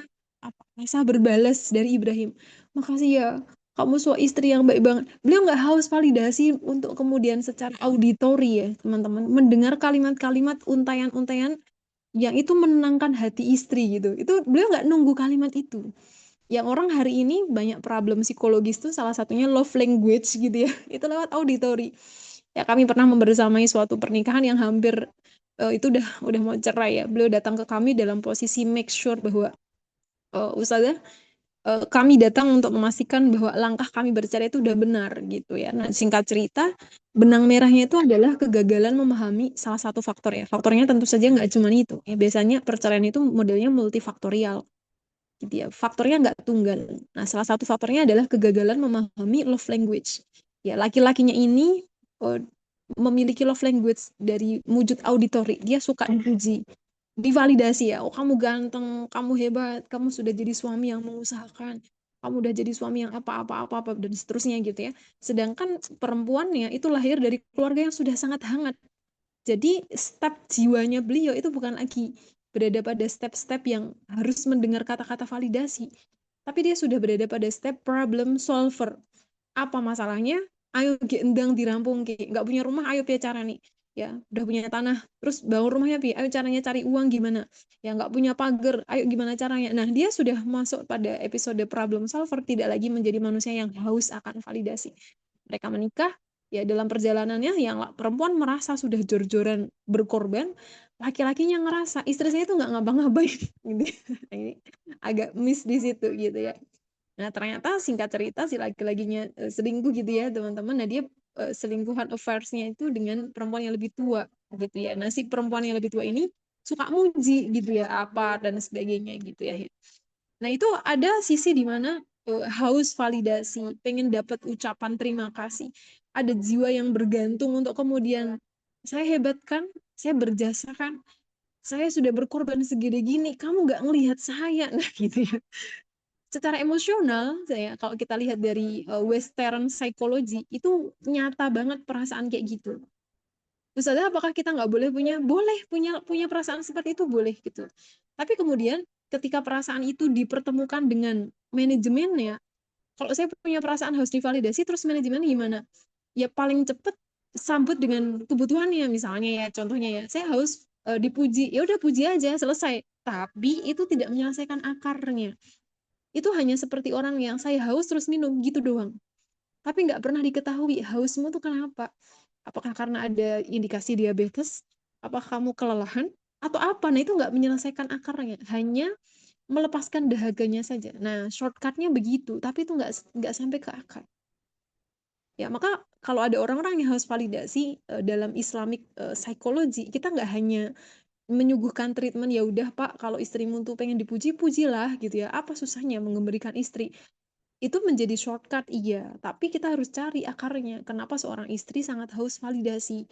berbalas dari Ibrahim. Makasih ya, kamu istri yang baik banget. Beliau nggak haus validasi untuk kemudian secara auditori ya, teman-teman, mendengar kalimat-kalimat untayan-untayan yang itu menenangkan hati istri gitu. Itu beliau nggak nunggu kalimat itu. Yang orang hari ini banyak problem psikologis tuh salah satunya love language gitu ya. Itu lewat auditori. Ya kami pernah membersamai suatu pernikahan yang hampir itu udah mau cerai ya. Beliau datang ke kami dalam posisi make sure bahwa Ustazah, kami datang untuk memastikan bahwa langkah kami bercerai itu udah benar gitu ya. Nah, singkat cerita, benang merahnya itu adalah kegagalan memahami salah satu faktor ya. Faktornya tentu saja nggak cuma itu. Ya, biasanya perceraian itu modelnya multifaktorial gitu ya. Faktornya nggak tunggal. Nah, salah satu faktornya adalah kegagalan memahami love language. Ya, laki-lakinya ini eh, memiliki love language dari wujud auditori. Dia suka dipuji, divalidasi ya. Oh, kamu ganteng, kamu hebat, kamu sudah jadi suami yang mengusahakan. Kamu udah jadi suami yang apa-apa-apa dan seterusnya gitu ya. Sedangkan perempuannya itu lahir dari keluarga yang sudah sangat hangat. Jadi step jiwanya beliau itu bukan lagi berada pada step-step yang harus mendengar kata-kata validasi. Tapi dia sudah berada pada step problem solver. Apa masalahnya? Ayo endang dirampung ki. Nggak punya rumah, ayo piye cara nih. Ya, udah punya tanah, terus bangun rumahnya piye? Ayo caranya cari uang gimana? Ya nggak punya pagar, ayo gimana caranya? Nah, dia sudah masuk pada episode problem solver, tidak lagi menjadi manusia yang haus akan validasi. Mereka menikah, ya dalam perjalanannya yang perempuan merasa sudah jor-joran berkorban, laki-lakinya ngerasa istri saya itu nggak ngapa-ngapain. Gitu. Ini agak miss di situ gitu ya. Nah, ternyata singkat cerita si laki-lakinya selingkuh gitu ya, teman-teman. Nah, dia selingkuhan affairs-nya itu dengan perempuan yang lebih tua gitu ya. Nah, si perempuan yang lebih tua ini suka muji gitu ya, apa dan sebagainya gitu ya. Nah, itu ada sisi di mana haus validasi, pengen dapat ucapan terima kasih. Ada jiwa yang bergantung untuk kemudian saya hebat kan, saya berjasa kan, saya sudah berkorban segini gini, kamu nggak ngelihat saya, nah gitu ya. Secara emosional, saya kalau kita lihat dari Western psychology itu nyata banget perasaan kayak gitu. Terus ada apakah kita nggak boleh punya? Boleh punya punya perasaan seperti itu boleh gitu. Tapi kemudian ketika perasaan itu dipertemukan dengan manajemennya, kalau saya punya perasaan harus divalidasi, terus manajemen gimana? Ya paling cepet sambut dengan kebutuhannya misalnya ya contohnya ya saya harus dipuji ya udah puji aja selesai tapi itu tidak menyelesaikan akarnya itu hanya seperti orang yang saya haus terus minum gitu doang tapi nggak pernah diketahui hausmu tuh kenapa apakah karena ada indikasi diabetes apakah kamu kelelahan atau apa nah itu nggak menyelesaikan akarnya hanya melepaskan dahaganya saja nah shortcutnya begitu tapi itu nggak sampai ke akar ya maka kalau ada orang-orang yang harus validasi dalam Islamic psychology kita nggak hanya menyuguhkan treatment ya udah Pak kalau istrimu tuh pengen dipuji pujilah gitu ya apa susahnya mengembalikan istri itu menjadi shortcut iya tapi kita harus cari akarnya kenapa seorang istri sangat haus validasi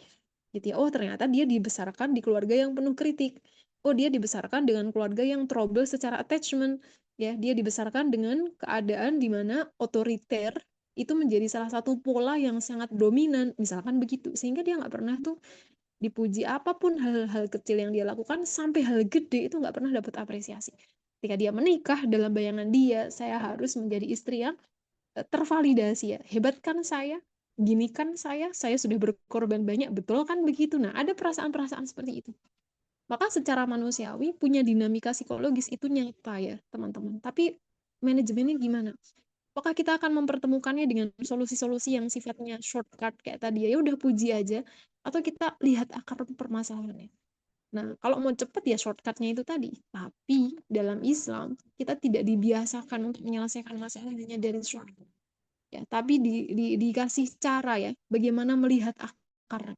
gitu ya oh ternyata dia dibesarkan di keluarga yang penuh kritik oh dia dibesarkan dengan keluarga yang trouble secara attachment ya dia dibesarkan dengan keadaan di mana otoriter itu menjadi salah satu pola yang sangat dominan misalkan begitu sehingga dia nggak pernah tuh dipuji apapun hal-hal kecil yang dia lakukan sampai hal gede itu nggak pernah dapat apresiasi ketika dia menikah dalam bayangan dia saya harus menjadi istri yang tervalidasi ya hebat kan gini kan saya sudah berkorban banyak betul kan begitu nah ada perasaan-perasaan seperti itu maka secara manusiawi punya dinamika psikologis itu nyata ya teman-teman tapi manajemennya gimana apakah kita akan mempertemukannya dengan solusi-solusi yang sifatnya shortcut kayak tadi ya udah puji aja atau kita lihat akar permasalahannya nah kalau mau cepet ya shortcutnya itu tadi tapi dalam Islam kita tidak dibiasakan untuk menyelesaikan masalahnya dari shortcut ya tapi dikasih cara ya bagaimana melihat akar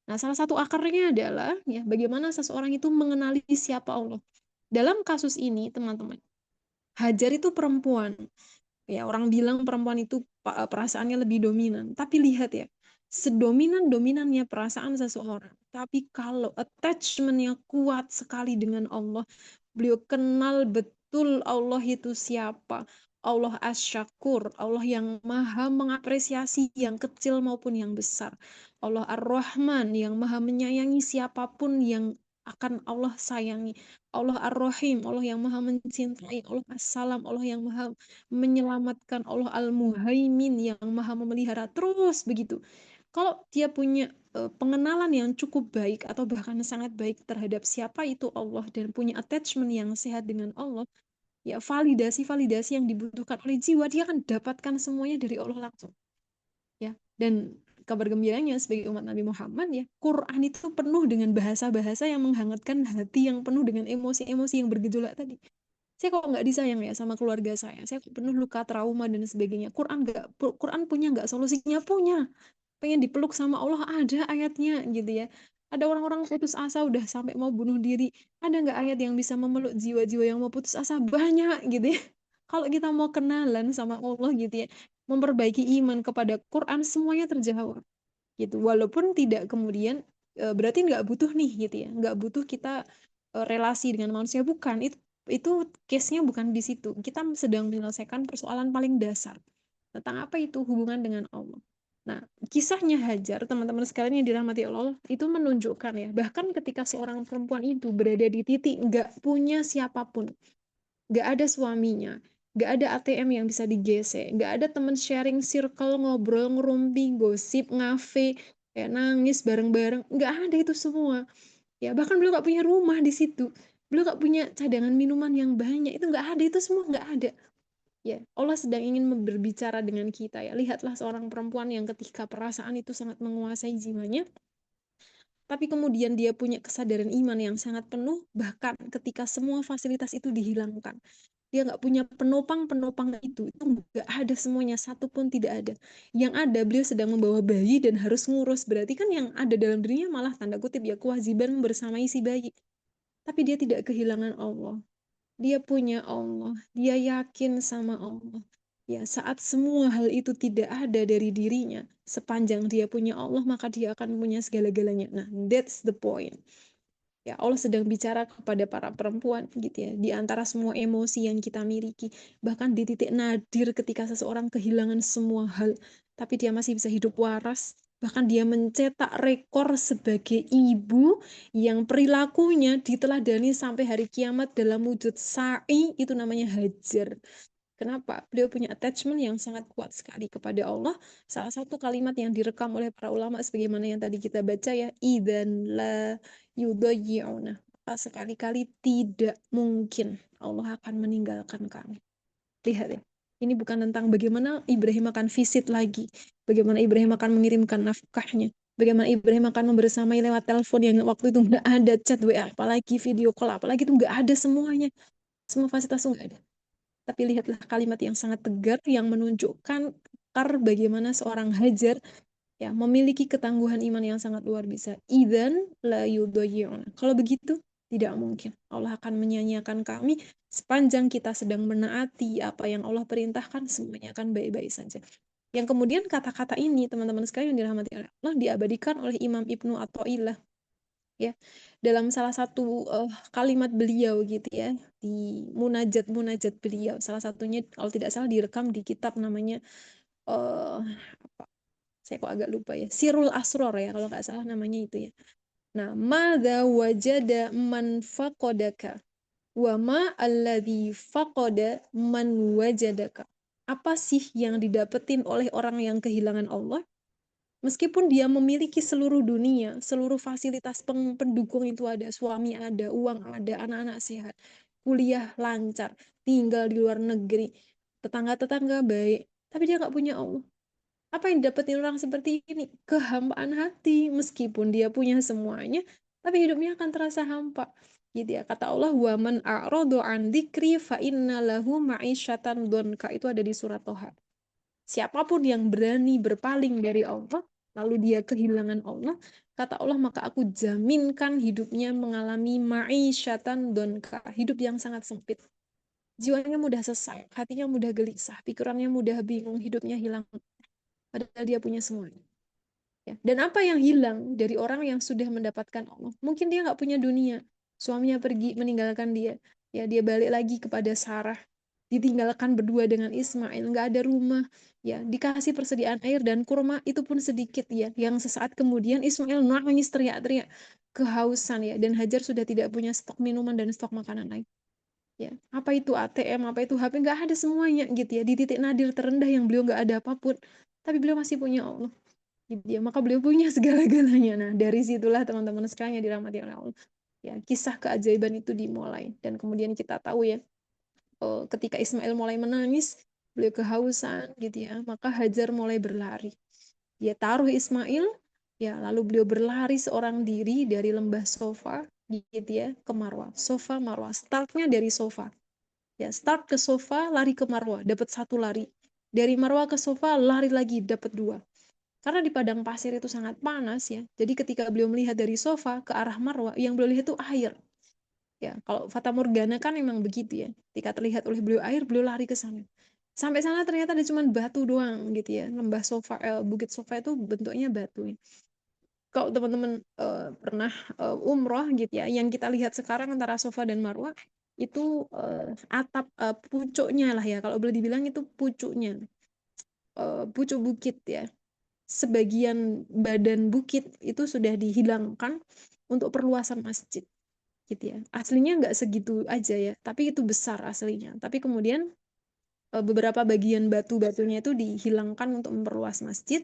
nah salah satu akarnya adalah ya bagaimana seseorang itu mengenali siapa Allah dalam kasus ini teman-teman Hajar itu perempuan ya orang bilang perempuan itu perasaannya lebih dominan tapi lihat ya sedominan dominannya perasaan seseorang tapi kalau attachmentnya kuat sekali dengan Allah beliau kenal betul Allah itu siapa Allah Asy-Syakur Allah yang maha mengapresiasi yang kecil maupun yang besar Allah Ar-Rahman yang maha menyayangi siapapun yang akan Allah sayangi Allah Ar-Rahim Allah yang maha mencintai Allah As-Salam Allah yang maha menyelamatkan Allah Al-Muhaimin yang maha memelihara terus begitu. Kalau dia punya pengenalan yang cukup baik atau bahkan sangat baik terhadap siapa itu Allah dan punya attachment yang sehat dengan Allah, ya validasi-validasi yang dibutuhkan oleh jiwa dia akan dapatkan semuanya dari Allah langsung. Ya. Dan kabar gembiranya sebagai umat Nabi Muhammad ya, Quran itu penuh dengan bahasa-bahasa yang menghangatkan hati yang penuh dengan emosi-emosi yang bergejolak tadi saya kok nggak disayang ya sama keluarga saya kok penuh luka trauma dan sebagainya Quran punya nggak solusinya punya pengen dipeluk sama Allah ada ayatnya gitu ya ada orang-orang putus asa udah sampai mau bunuh diri ada nggak ayat yang bisa memeluk jiwa-jiwa yang mau putus asa banyak gitu ya kalau kita mau kenalan sama Allah gitu ya memperbaiki iman kepada Quran semuanya terjawab gitu walaupun tidak kemudian berarti nggak butuh nih gitu ya nggak butuh kita relasi dengan manusia bukan itu case-nya bukan di situ kita sedang menyelesaikan persoalan paling dasar tentang apa itu hubungan dengan Allah nah kisahnya Hajar teman-teman sekalian yang dirahmati Allah itu menunjukkan ya bahkan ketika seorang perempuan itu berada di titik nggak punya siapapun nggak ada suaminya, nggak ada ATM yang bisa digesek, nggak ada teman sharing circle, ngobrol, ngerumpi, gosip, ngafe, kayak nangis bareng-bareng, nggak ada itu semua. Ya bahkan beliau nggak punya rumah di situ, beliau nggak punya cadangan minuman yang banyak, itu nggak ada, itu semua nggak ada. Ya, Allah sedang ingin berbicara dengan kita ya. Lihatlah seorang perempuan yang ketika perasaan itu sangat menguasai jiwanya, tapi kemudian dia punya kesadaran iman yang sangat penuh, bahkan ketika semua fasilitas itu dihilangkan Dia nggak punya penopang-penopang itu nggak ada semuanya, satu pun tidak ada. Yang ada beliau sedang membawa bayi dan harus ngurus. Berarti kan yang ada dalam dirinya malah tanda kutip ya kewajiban membersamai si bayi. Tapi dia tidak kehilangan Allah. Dia punya Allah. Dia yakin sama Allah. Ya, saat semua hal itu tidak ada dari dirinya, sepanjang dia punya Allah, maka dia akan punya segala-galanya. Nah, that's the point. Ya, Allah sedang bicara kepada para perempuan gitu ya, di antara semua emosi yang kita miliki, bahkan di titik nadir ketika seseorang kehilangan semua hal, tapi dia masih bisa hidup waras, bahkan dia mencetak rekor sebagai ibu yang perilakunya diteladani sampai hari kiamat dalam wujud sa'i, itu namanya Hajar. Kenapa? Beliau punya attachment yang sangat kuat sekali kepada Allah. Salah satu kalimat yang direkam oleh para ulama sebagaimana yang tadi kita baca ya, idzan la yudayyi'una. Maka sekali-kali tidak mungkin Allah akan meninggalkan kami. Lihat ya. Ini bukan tentang bagaimana Ibrahim akan visit lagi, bagaimana Ibrahim akan mengirimkan nafkahnya, bagaimana Ibrahim akan membersamai lewat telepon yang waktu itu nggak ada chat WA, apalagi video call, apalagi itu nggak ada semuanya, semua fasilitas itu nggak ada. Tapi lihatlah kalimat yang sangat tegar yang menunjukkan bagaimana seorang Hajar ya memiliki ketangguhan iman yang sangat luar biasa. Idzan la yudayyi'una. Kalau begitu tidak mungkin Allah akan menyanyiakan kami sepanjang kita sedang menaati apa yang Allah perintahkan, semuanya akan baik-baik saja. Yang kemudian kata-kata ini teman-teman sekalian yang dirahmati Allah diabadikan oleh Imam Ibnu Athaillah ya dalam salah satu kalimat beliau gitu ya di munajat-munajat beliau, salah satunya kalau tidak salah direkam di kitab namanya eh apa saya kok agak lupa ya, Sirul Asror ya kalau nggak salah namanya itu ya. Nah, madza wajada man faqadaka wa ma alladhi faqada man wajadaka. Apa sih yang didapetin oleh orang yang kehilangan Allah? Meskipun dia memiliki seluruh dunia, seluruh fasilitas pendukung itu ada, suami ada, uang ada, anak-anak sehat, kuliah lancar, tinggal di luar negeri, tetangga-tetangga baik, tapi dia nggak punya Allah. Apa yang didapetin orang seperti ini? Kehampaan hati, meskipun dia punya semuanya, tapi hidupnya akan terasa hampa. Gitu ya. Kata Allah, "Wa man a'radu an dzikri fa inna lahu ma'isyatan donka." Itu ada di surat Toha. Siapapun yang berani berpaling dari Allah, lalu dia kehilangan Allah, kata Allah, maka aku jaminkan hidupnya mengalami ma'isyatan donka, hidup yang sangat sempit. Jiwanya mudah sesak, hatinya mudah gelisah, pikirannya mudah bingung, hidupnya hilang. Padahal dia punya semuanya. Ya. Dan apa yang hilang dari orang yang sudah mendapatkan Allah? Mungkin dia nggak punya dunia. Suaminya pergi meninggalkan dia. Ya, dia balik lagi kepada Sarah. Ditinggalkan berdua dengan Ismail. Nggak ada rumah. Ya, dikasih persediaan air dan kurma itu pun sedikit ya. Yang sesaat kemudian Ismail nangis teriak-teriak kehausan ya. Dan Hajar sudah tidak punya stok minuman dan stok makanan lain. Ya, apa itu ATM, apa itu HP, nggak ada semuanya gitu ya. Di titik nadir terendah yang beliau nggak ada apapun. Tapi beliau masih punya Allah gitu ya, maka beliau punya segala-galanya. Nah, dari situlah teman-teman sekalian yang dirahmati oleh Allah ya, kisah keajaiban itu dimulai. Dan kemudian kita tahu ya, ketika Ismail mulai menangis, beliau kehausan gitu ya, maka Hajar mulai berlari. Dia taruh Ismail ya, lalu beliau berlari seorang diri dari lembah Sofa gitu ya ke Marwah. Sofa Marwah, startnya dari Sofa ya, start ke Sofa lari ke Marwah dapat satu lari, dari Marwah ke Sofa lari lagi dapat dua. Karena di padang pasir itu sangat panas ya. Jadi ketika beliau melihat dari sofa ke arah Marwa, yang beliau lihat itu air. Ya, kalau Fata Morgana kan memang begitu ya. Ketika terlihat oleh beliau air, beliau lari ke sana. Sampai sana ternyata ada cuma batu doang gitu ya. Lembah sofa, bukit sofa itu bentuknya batu ya. Kalau teman-teman pernah umroh gitu ya, yang kita lihat sekarang antara sofa dan Marwa itu atap pucuknya lah ya. Kalau boleh dibilang itu pucuknya, pucuk bukit ya, sebagian badan bukit itu sudah dihilangkan untuk perluasan masjid gitu ya. Aslinya nggak segitu aja ya, tapi itu besar aslinya. Tapi kemudian beberapa bagian batu-batunya itu dihilangkan untuk memperluas masjid,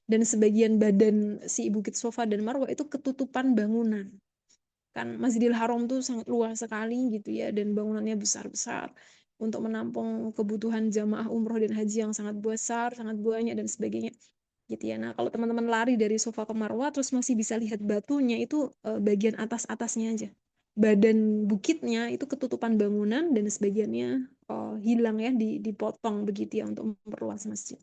dan sebagian badan si Bukit Sofa dan Marwah itu ketutupan bangunan. Kan Masjidil Haram tuh sangat luas sekali gitu ya, dan bangunannya besar-besar untuk menampung kebutuhan jamaah umroh dan haji yang sangat besar, sangat banyak dan sebagainya gitu ya. Nah, kalau teman-teman lari dari Sofa ke Marwah terus masih bisa lihat batunya itu bagian atas-atasnya aja. badan bukitnya itu ketutupan bangunan dan sebagiannya hilang ya, dipotong begitu ya untuk memperluas masjid.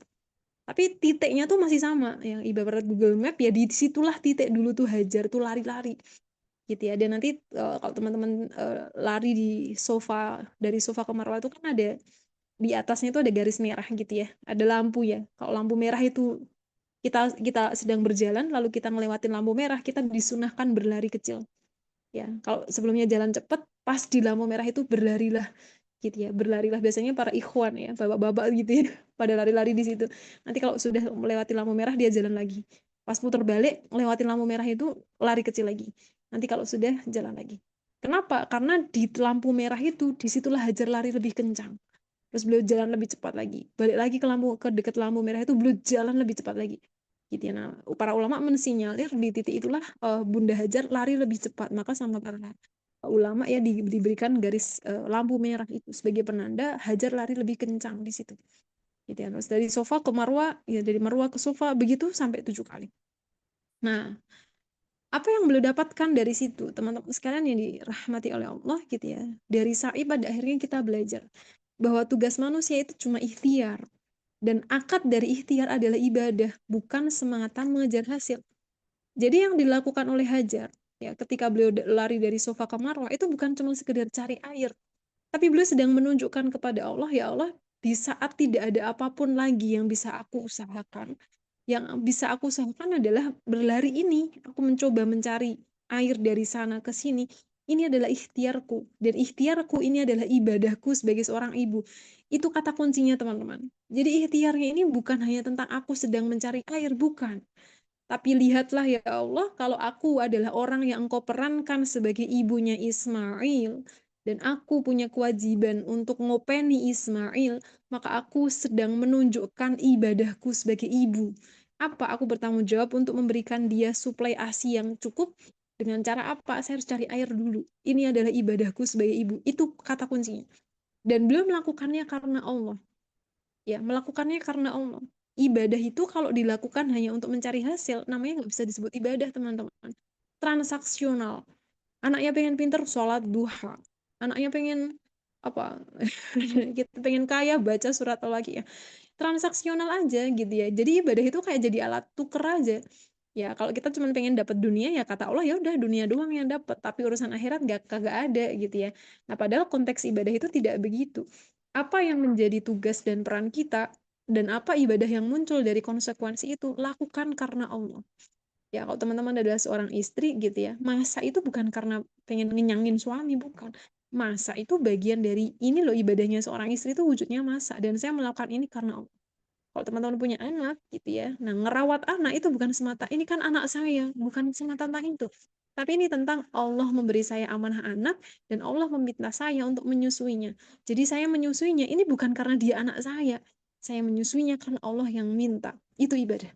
Tapi titiknya tuh masih sama, yang ibarat Google Map ya, di situlah titik dulu tuh Hajar tuh lari-lari gitu ya. Dan nanti kalau teman-teman lari di sofa, dari sofa ke Marwah itu kan ada di atasnya itu ada garis merah gitu ya, ada lampu ya. Kalau lampu merah itu kita kita sedang berjalan lalu kita ngelewatin lampu merah, kita disunahkan berlari kecil ya. Kalau sebelumnya jalan cepat, pas di lampu merah itu berlarilah gitu ya, berlarilah. Biasanya para ikhwan ya, bapak-bapak gitu ya, pada lari-lari di situ. Nanti kalau sudah melewati lampu merah dia jalan lagi, pas putar balik melewati lampu merah itu lari kecil lagi, nanti kalau sudah jalan lagi. Kenapa? Karena di lampu merah itu disitulah Hajar lari lebih kencang, terus beliau jalan lebih cepat lagi, balik lagi ke lampu, ke dekat lampu merah itu beliau jalan lebih cepat lagi gitu ya. Nah, para ulama mensinyalir di titik itulah Bunda Hajar lari lebih cepat, maka sama para ulama ya diberikan garis lampu merah itu sebagai penanda Hajar lari lebih kencang di situ gitu ya. Terus dari sofa ke Marwa ya, dari Marwa ke sofa begitu sampai 7 kali. Nah, apa yang beliau dapatkan dari situ, teman-teman sekalian yang dirahmati oleh Allah gitu ya, dari sa'i pada akhirnya kita belajar bahwa tugas manusia itu cuma ikhtiar, dan akad dari ikhtiar adalah ibadah, bukan semata mengejar hasil. Jadi yang dilakukan oleh Hajar ya ketika beliau lari dari sofa ke Marwah itu bukan cuma sekedar cari air, tapi beliau sedang menunjukkan kepada Allah, ya Allah, di saat tidak ada apapun lagi yang bisa aku usahakan, yang bisa aku usahakan adalah berlari ini. Aku mencoba mencari air dari sana ke sini. Ini adalah ikhtiarku. Dan ikhtiarku ini adalah ibadahku sebagai seorang ibu. Itu kata kuncinya, teman-teman. Jadi ikhtiarnya ini bukan hanya tentang aku sedang mencari air, bukan. Tapi lihatlah ya Allah, kalau aku adalah orang yang engkau perankan sebagai ibunya Ismail, dan aku punya kewajiban untuk ngopeni Ismail, maka aku sedang menunjukkan ibadahku sebagai ibu. Apa? Aku bertanggung jawab untuk memberikan dia suplai ASI yang cukup. Dengan cara apa? Saya harus cari air dulu. Ini adalah ibadahku sebagai ibu. Itu kata kuncinya. Dan beliau melakukannya karena Allah. Ya, melakukannya karena Allah. Ibadah itu kalau dilakukan hanya untuk mencari hasil, namanya nggak bisa disebut ibadah, teman-teman. Transaksional. Anaknya pengen pinter, sholat duha. Anaknya pengen apa? Kita pengen kaya, baca surat al-lagi ya. Transaksional aja gitu ya. Jadi ibadah itu kayak jadi alat tuker aja. Ya, kalau kita cuma pengen dapat dunia, ya kata Allah, ya udah dunia doang yang dapat, tapi urusan akhirat gak kagak ada gitu ya. Nah, padahal konteks ibadah itu tidak begitu. Apa yang menjadi tugas dan peran kita, dan apa ibadah yang muncul dari konsekuensi itu, lakukan karena Allah. Ya, kalau teman-teman adalah seorang istri gitu ya, masa itu bukan karena pengen ngenyangin suami, bukan. Masa itu bagian dari ini loh, ibadahnya seorang istri itu wujudnya masa, dan saya melakukan ini karena Allah. Kalau teman-teman punya anak gitu ya, nah ngerawat anak itu bukan semata ini kan anak saya, bukan semata tentang itu, tapi ini tentang Allah memberi saya amanah anak, dan Allah meminta saya untuk menyusuinya. Jadi saya menyusuinya ini bukan karena dia anak saya menyusuinya karena Allah yang minta. Itu ibadah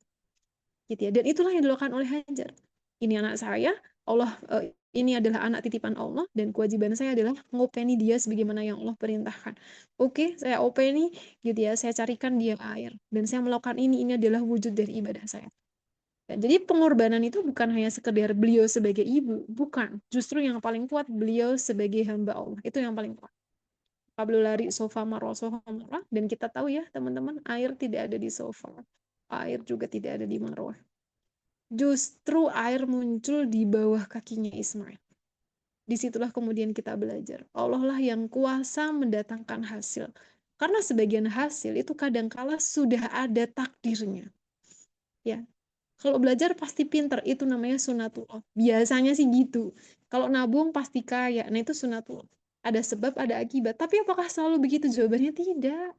gitu ya. Dan itulah yang dilakukan oleh Hajar. Ini anak saya, Allah ini adalah anak titipan Allah, dan kewajiban saya adalah ngopeni dia sebagaimana yang Allah perintahkan. Oke, saya openi gitu ya, saya carikan dia air, dan saya melakukan ini adalah wujud dari ibadah saya. Ya, jadi pengorbanan itu bukan hanya sekedar beliau sebagai ibu, bukan. Justru yang paling kuat beliau sebagai hamba Allah. Itu yang paling kuat. Beliau lari sofa marwah, dan kita tahu ya teman-teman, air tidak ada di sofa. Air juga tidak ada di marwah. Justru air muncul di bawah kakinya Ismail. Disitulah kemudian kita belajar. Allah lah yang kuasa mendatangkan hasil. Karena sebagian hasil itu kadangkala sudah ada takdirnya. Ya, kalau belajar pasti pinter, itu namanya sunatullah. Biasanya sih gitu. Kalau nabung pasti kaya, nah itu sunatullah. Ada sebab, ada akibat. Tapi apakah selalu begitu? Jawabannya tidak.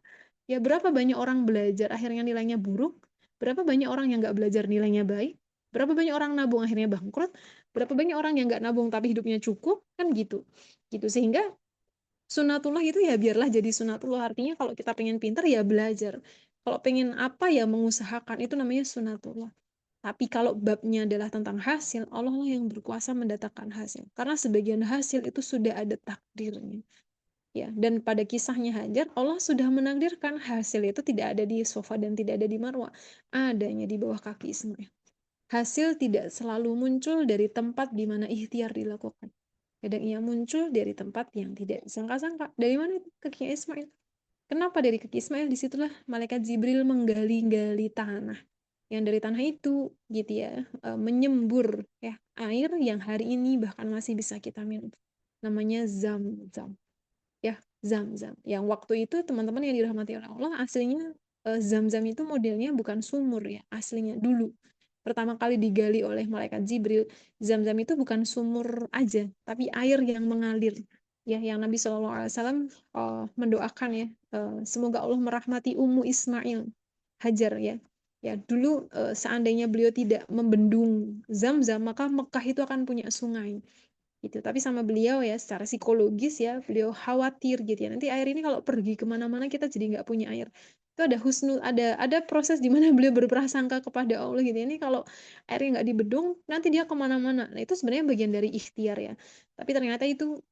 Ya, berapa banyak orang belajar akhirnya nilainya buruk? Berapa banyak orang yang nggak belajar nilainya baik? Berapa banyak orang nabung akhirnya bangkrut? Berapa banyak orang yang nggak nabung tapi hidupnya cukup? Kan gitu. Gitu sehingga sunatullah itu ya biarlah jadi sunatullah. Artinya kalau kita pengen pinter ya belajar. Kalau pengen apa ya mengusahakan, itu namanya sunatullah. Tapi kalau babnya adalah tentang hasil, Allah lah yang berkuasa mendatangkan hasil. Karena sebagian hasil itu sudah ada takdirnya. Ya, dan pada kisahnya Hajar, Allah sudah menakdirkan hasil itu tidak ada di sofa dan tidak ada di Marwa, adanya di bawah kaki Ismail. Hasil tidak selalu muncul dari tempat di mana ikhtiar dilakukan. Kadang ia muncul dari tempat yang tidak disangka-sangka. Dari mana itu kakinya Ismail? Kenapa dari kaki Ismail? Disitulah malaikat Jibril menggali-gali tanah. Yang dari tanah itu, gitu ya, menyembur ya air yang hari ini bahkan masih bisa kita minum. Namanya Zam-Zam. Ya, Zam-Zam. Yang waktu itu teman-teman yang dirahmati oleh Allah, aslinya Zam-Zam itu modelnya bukan sumur ya, aslinya dulu. Pertama kali digali oleh malaikat Jibril, Zam-Zam itu bukan sumur aja, tapi air yang mengalir. Ya, yang Nabi SAW mendoakan ya, semoga Allah merahmati Ummu Ismail, Hajar ya. Ya, dulu seandainya beliau tidak membendung Zam-Zam, maka Mekah itu akan punya sungai gitu. Tapi sama beliau ya secara psikologis ya beliau khawatir gitu ya. Nanti air ini kalau pergi kemana-mana kita jadi nggak punya air. Itu ada husnul, ada proses di mana beliau berprasangka kepada Allah gitu. Ini kalau airnya nggak dibendung nanti dia kemana-mana. Nah itu sebenarnya bagian dari ikhtiar ya. Tapi ternyata itu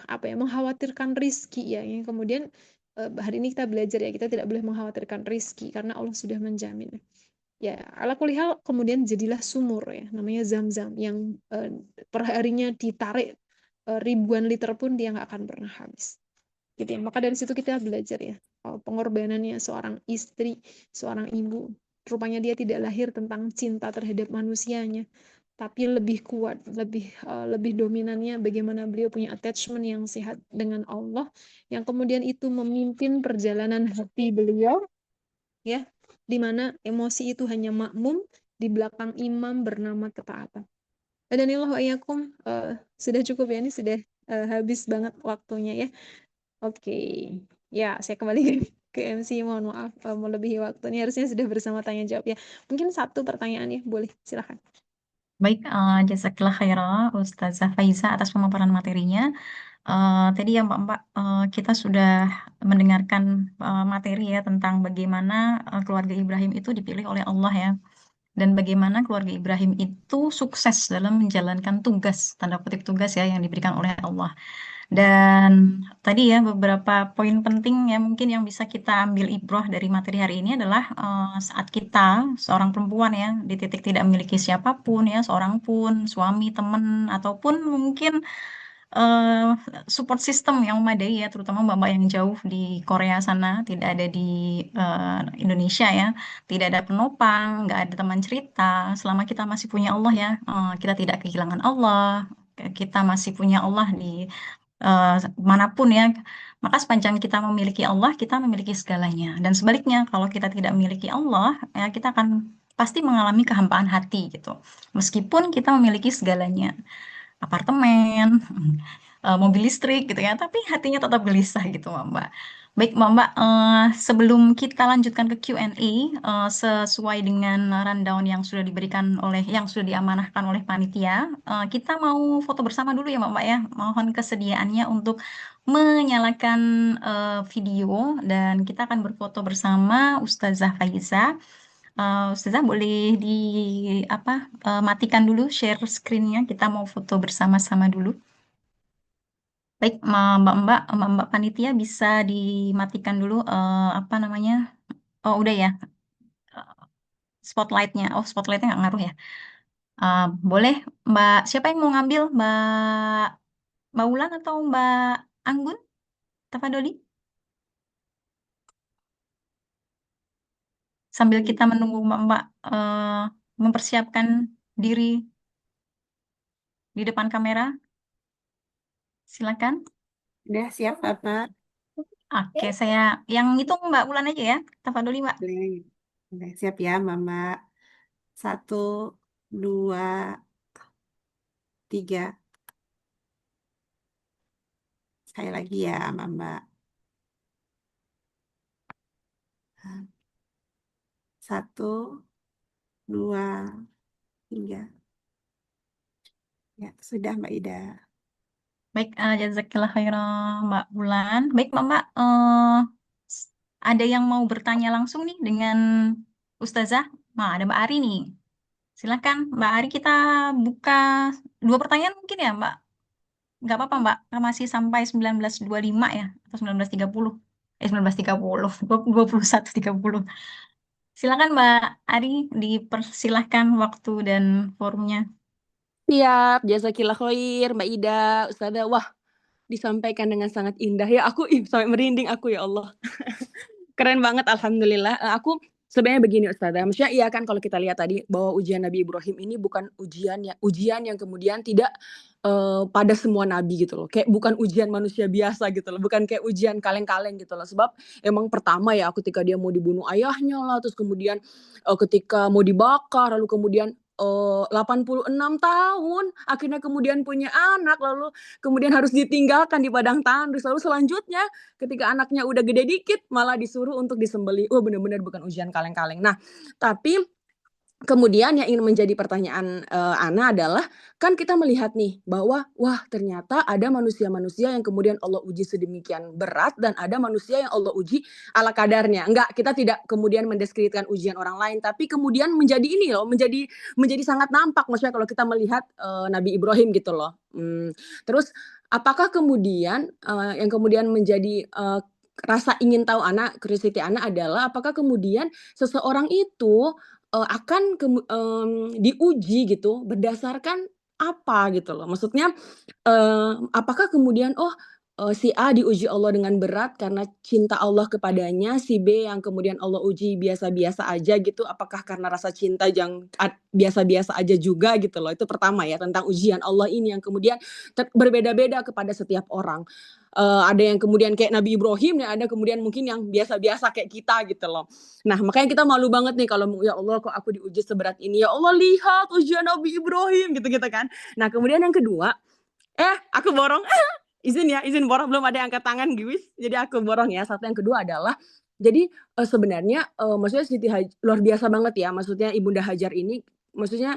apa ya mengkhawatirkan rizki ya. Yang kemudian hari ini kita belajar ya kita tidak boleh mengkhawatirkan rizki karena Allah sudah menjamin ya ala kulihal kemudian jadilah sumur ya namanya Zam-Zam yang perharinya ditarik ribuan liter pun dia nggak akan pernah habis gitu ya maka dari situ kita belajar ya pengorbanannya seorang istri seorang ibu rupanya dia tidak lahir tentang cinta terhadap manusianya tapi lebih kuat lebih dominannya bagaimana beliau punya attachment yang sehat dengan Allah yang kemudian itu memimpin perjalanan hati beliau ya, di mana emosi itu hanya makmum di belakang imam bernama ketaatan. Adanillah wa iyyakum, sudah cukup ya ini sudah habis banget waktunya ya. Oke. Ya, saya kembali ke MC mohon maaf melebihi waktu. Ini harusnya sudah bersama tanya jawab ya. Mungkin satu pertanyaan ya, boleh silakan. Baik, jazakillah khairan Ustazah Faiza atas pemaparan materinya. Tadi ya Mbak-Mbak, kita sudah mendengarkan materi ya tentang bagaimana keluarga Ibrahim itu dipilih oleh Allah ya. Dan bagaimana keluarga Ibrahim itu sukses dalam menjalankan tugas, tanda kutip tugas ya, yang diberikan oleh Allah. Dan tadi ya beberapa poin penting ya mungkin yang bisa kita ambil ibrah dari materi hari ini adalah saat kita seorang perempuan ya di titik tidak memiliki siapapun ya, seorang pun suami, teman ataupun mungkin eh, support system yang memadai ya, terutama mbak-mbak yang jauh di Korea sana, tidak ada di Indonesia ya, tidak ada penopang, nggak ada teman cerita. Selama kita masih punya Allah ya, kita tidak kehilangan Allah, kita masih punya Allah di eh, manapun ya. Maka sepanjang kita memiliki Allah, kita memiliki segalanya. Dan sebaliknya, kalau kita tidak memiliki Allah, ya kita akan pasti mengalami kehampaan hati gitu. Meskipun kita memiliki segalanya apartemen, mobil listrik gitu ya, tapi hatinya tetap gelisah gitu Mbak. Baik Mbak, sebelum kita lanjutkan ke Q&A, sesuai dengan rundown yang sudah diberikan oleh, yang sudah diamanahkan oleh panitia, kita mau foto bersama dulu ya Mbak ya. Mohon kesediaannya untuk menyalakan video dan kita akan berfoto bersama Ustazah Faiza. Ustazah boleh di apa matikan dulu share screen-nya. Kita mau foto bersama-sama dulu. Baik, Mbak-mbak, Mbak-mbak panitia bisa dimatikan dulu apa namanya? Oh, udah ya. Spotlight-nya. Oh, spotlight-nya nggak ngaruh ya. Boleh, Mbak. Siapa yang mau ngambil? Mbak Ulan atau Mbak Anggun? Tafadoli? Sambil kita menunggu Mbak-mbak mempersiapkan diri di depan kamera, silakan. Udah siap, Bapak? Oke, saya yang hitung Mbak Ulan aja ya. Tafadholi Mbak. Boleh. Udah siap ya, Mbak. Satu, dua, tiga. Sekali lagi ya, Mbak. Satu, dua, tiga. Ya, sudah Mbak Ida. Baik, jazakillah khairan Mbak Ulan. Baik Mbak, ada yang mau bertanya langsung nih dengan Ustazah? Nah, ada Mbak Ari nih. Silakan Mbak Ari, kita buka dua pertanyaan mungkin ya Mbak. Nggak apa-apa Mbak, masih sampai 19.25 ya atau 19.30. 19.30, 21.30. Silakan Mbak Ari, dipersilahkan waktu dan forumnya. Siap, jazakillah khair, Mbak Ida, Ustazah. Wah, disampaikan dengan sangat indah ya. Aku sampai merinding aku ya Allah. Keren banget, alhamdulillah. Aku sebenarnya begini Ustazah, maksudnya iya kan kalau kita lihat tadi bahwa ujian Nabi Ibrahim ini bukan ujian yang kemudian tidak pada semua nabi gitu loh. Kayak bukan ujian manusia biasa gitu loh, bukan kayak ujian kaleng-kaleng gitu loh. Sebab emang pertama ya ketika dia mau dibunuh ayahnya lah, terus kemudian ketika mau dibakar, lalu kemudian 86 tahun akhirnya kemudian punya anak, lalu kemudian harus ditinggalkan di padang tandus, lalu selanjutnya ketika anaknya udah gede dikit malah disuruh untuk disembelih. Oh, benar-benar bukan ujian kaleng-kaleng. Nah, tapi kemudian yang ingin menjadi pertanyaan Ana adalah kan kita melihat nih bahwa wah ternyata ada manusia-manusia yang kemudian Allah uji sedemikian berat dan ada manusia yang Allah uji ala kadarnya. Enggak, kita tidak kemudian mendeskripsikan ujian orang lain, tapi kemudian menjadi ini loh, menjadi sangat nampak maksudnya kalau kita melihat Nabi Ibrahim gitu loh. Terus apakah kemudian yang kemudian menjadi rasa ingin tahu anak, curiosity anak adalah apakah kemudian seseorang itu akan diuji gitu berdasarkan apa gitu loh. Maksudnya apakah kemudian si A diuji Allah dengan berat karena cinta Allah kepadanya, si B yang kemudian Allah uji biasa-biasa aja gitu, apakah karena rasa cinta yang biasa-biasa aja juga gitu loh. Itu pertama ya tentang ujian Allah ini yang kemudian berbeda-beda kepada setiap orang. Ada yang kemudian kayak Nabi Ibrahim, dan ada kemudian mungkin yang biasa-biasa kayak kita gitu loh. Nah, makanya kita malu banget nih kalau ya Allah kok aku diuji seberat ini. Ya Allah, lihat ujian Nabi Ibrahim gitu-gitu kan. Nah, kemudian yang kedua, aku borong. Izin borong, belum ada yang angkat tangan guys. Jadi aku borong ya. Satu yang kedua adalah jadi sebenarnya maksudnya Siti luar biasa banget ya. Maksudnya Ibunda Hajar ini maksudnya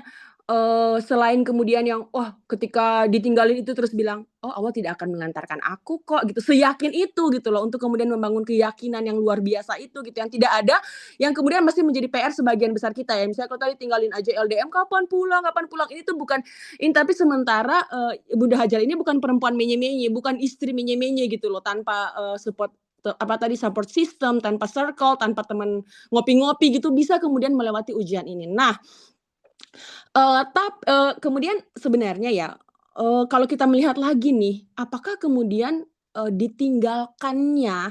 selain kemudian yang ketika ditinggalin itu terus bilang, "Oh, Allah tidak akan mengantarkan aku kok," gitu. Seyakin itu gitu loh untuk kemudian membangun keyakinan yang luar biasa itu gitu, yang tidak ada yang kemudian masih menjadi PR sebagian besar kita ya. Misalnya kalau tadi tinggalin aja LDM, kapan pulang? Ini tuh bukan tapi sementara Bunda Hajar ini bukan perempuan menye-menye, bukan istri menye-menye gitu loh, tanpa support support system, tanpa circle, tanpa teman ngopi-ngopi gitu bisa kemudian melewati ujian ini. Nah, kemudian sebenarnya ya, kalau kita melihat lagi nih, apakah kemudian ditinggalkannya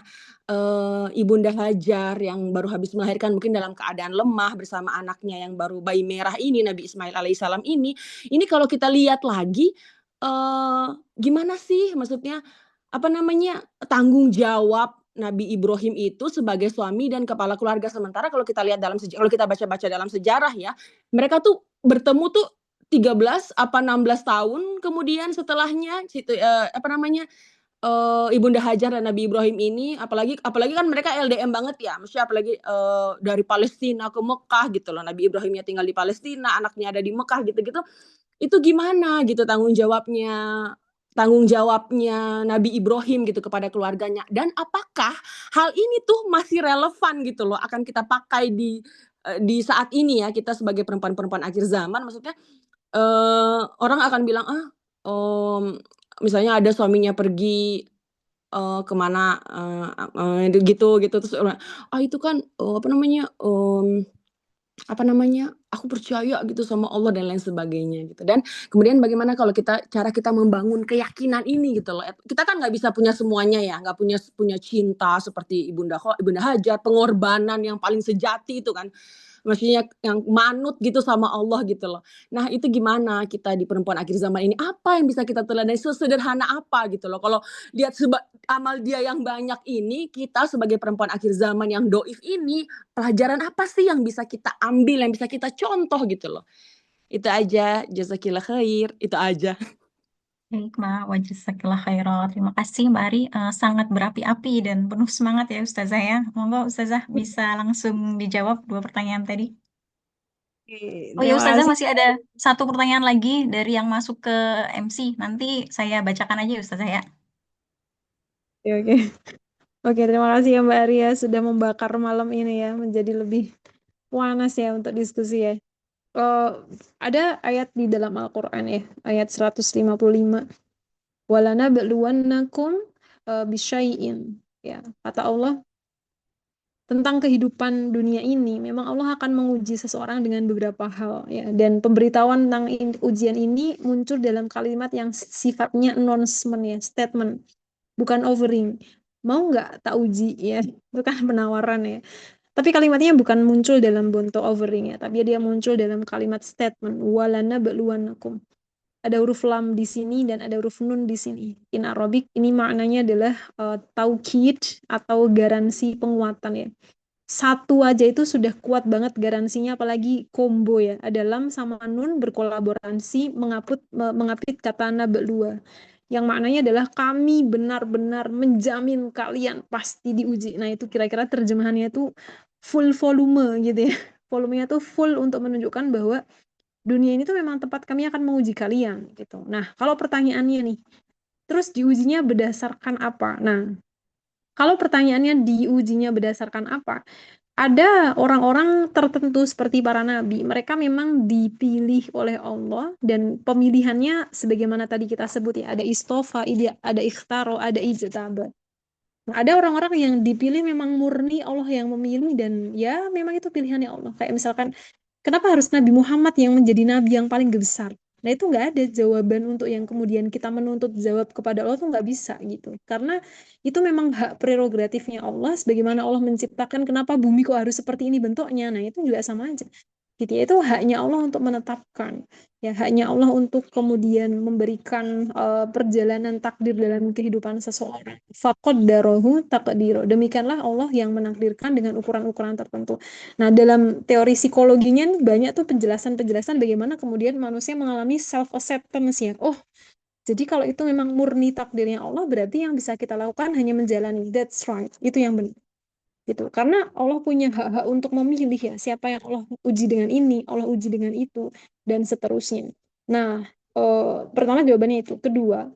Ibunda Hajar yang baru habis melahirkan mungkin dalam keadaan lemah bersama anaknya yang baru bayi merah ini, Nabi Ismail alaihissalam ini kalau kita lihat lagi gimana sih maksudnya tanggung jawab Nabi Ibrahim itu sebagai suami dan kepala keluarga. Sementara kalau kita lihat kalau kita baca-baca dalam sejarah ya, mereka tuh bertemu tuh 13 apa 16 tahun kemudian setelahnya Ibunda Hajar dan Nabi Ibrahim ini, apalagi kan mereka LDM banget ya, maksudnya apalagi dari Palestina ke Mekah gitu loh. Nabi Ibrahimnya tinggal di Palestina, anaknya ada di Mekah gitu-gitu. Itu gimana gitu tanggung jawabnya Nabi Ibrahim gitu kepada keluarganya, dan apakah hal ini tuh masih relevan gitu loh akan kita pakai di saat ini ya, kita sebagai perempuan-perempuan akhir zaman. Maksudnya orang akan bilang misalnya ada suaminya pergi kemana gitu terus itu kan aku percaya gitu sama Allah dan lain sebagainya gitu. Dan kemudian bagaimana kalau cara kita membangun keyakinan ini gitu loh. Kita kan nggak bisa punya semuanya ya, nggak punya cinta seperti Ibunda Hajar, pengorbanan yang paling sejati itu kan. Maksudnya yang manut gitu sama Allah gitu loh. Nah, itu gimana kita di perempuan akhir zaman ini, apa yang bisa kita teladani, sesederhana apa gitu loh. Kalau lihat amal dia yang banyak ini, kita sebagai perempuan akhir zaman yang doif ini, pelajaran apa sih yang bisa kita ambil, yang bisa kita contoh gitu loh. Itu aja, jazakillah khair, itu aja. Baik, Mbak. Wajazakillah khairan. Terima kasih, Mbak Ari. Sangat berapi-api dan penuh semangat ya, Ustazah ya. Monggo, Ustazah bisa langsung dijawab dua pertanyaan tadi. Oh ya, Terima Ustazah kasih. masih ada satu pertanyaan lagi dari yang masuk ke MC. Nanti saya bacakan aja, Ustazah ya. Oke. Oke, terima kasih ya Mbak Arya sudah membakar malam ini ya menjadi lebih panas ya untuk diskusi ya. Ada ayat di dalam Al-Qur'an ya, ayat 155. Walanabluwannakum bisyai'in. Ya, kata Allah, tentang kehidupan dunia ini, memang Allah akan menguji seseorang dengan beberapa hal ya. Dan pemberitahuan tentang ujian ini muncul dalam kalimat yang sifatnya announcement ya, statement, bukan offering. Mau nggak tak uji ya? Itu kan penawaran ya. Tapi kalimatnya bukan muncul dalam bentuk offering ya, tapi dia muncul dalam kalimat statement, walana ba'luwanakum. Ada huruf lam di sini dan ada huruf nun di sini. In Arabic ini maknanya adalah taukid atau garansi penguatan ya. Satu aja itu sudah kuat banget garansinya, apalagi combo ya. Ada lam sama nun berkolaborasi mengapit kata naba'luwa. Yang maknanya adalah kami benar-benar menjamin kalian pasti diuji. Nah itu kira-kira terjemahannya itu full volume gitu ya. Volumenya tuh full untuk menunjukkan bahwa dunia ini tuh memang tempat kami akan menguji kalian gitu. Nah, kalau pertanyaannya nih, terus diujinya berdasarkan apa? Nah, kalau pertanyaannya diujinya berdasarkan apa? Ada orang-orang tertentu seperti para nabi, mereka memang dipilih oleh Allah dan pemilihannya sebagaimana tadi kita sebut ya, ada istofa, ada ikhtaro, ada ijtaba. Nah, ada orang-orang yang dipilih memang murni Allah yang memilih dan ya memang itu pilihannya Allah. Kayak misalkan kenapa harus Nabi Muhammad yang menjadi nabi yang paling besar? Nah, itu nggak ada jawaban untuk yang kemudian kita menuntut jawab kepada Allah tuh nggak bisa gitu. Karena itu memang hak prerogatifnya Allah, sebagaimana Allah menciptakan kenapa bumi kok harus seperti ini bentuknya. Nah, itu juga sama aja. Gitu ya, itu haknya Allah untuk menetapkan. Ya, haknya Allah untuk kemudian memberikan perjalanan takdir dalam kehidupan seseorang. Faqaddarahu taqdiro. Demikianlah Allah yang menakdirkan dengan ukuran-ukuran tertentu. Nah, dalam teori psikologinya nih, banyak tuh penjelasan-penjelasan bagaimana kemudian manusia mengalami self-acceptance ya. Oh, jadi kalau itu memang murni takdirnya Allah, berarti yang bisa kita lakukan hanya menjalani. That's right. Itu yang benar. Gitu. Karena Allah punya hak-hak untuk memilih ya, siapa yang Allah uji dengan ini, Allah uji dengan itu, dan seterusnya. Nah, pertama jawabannya itu. Kedua,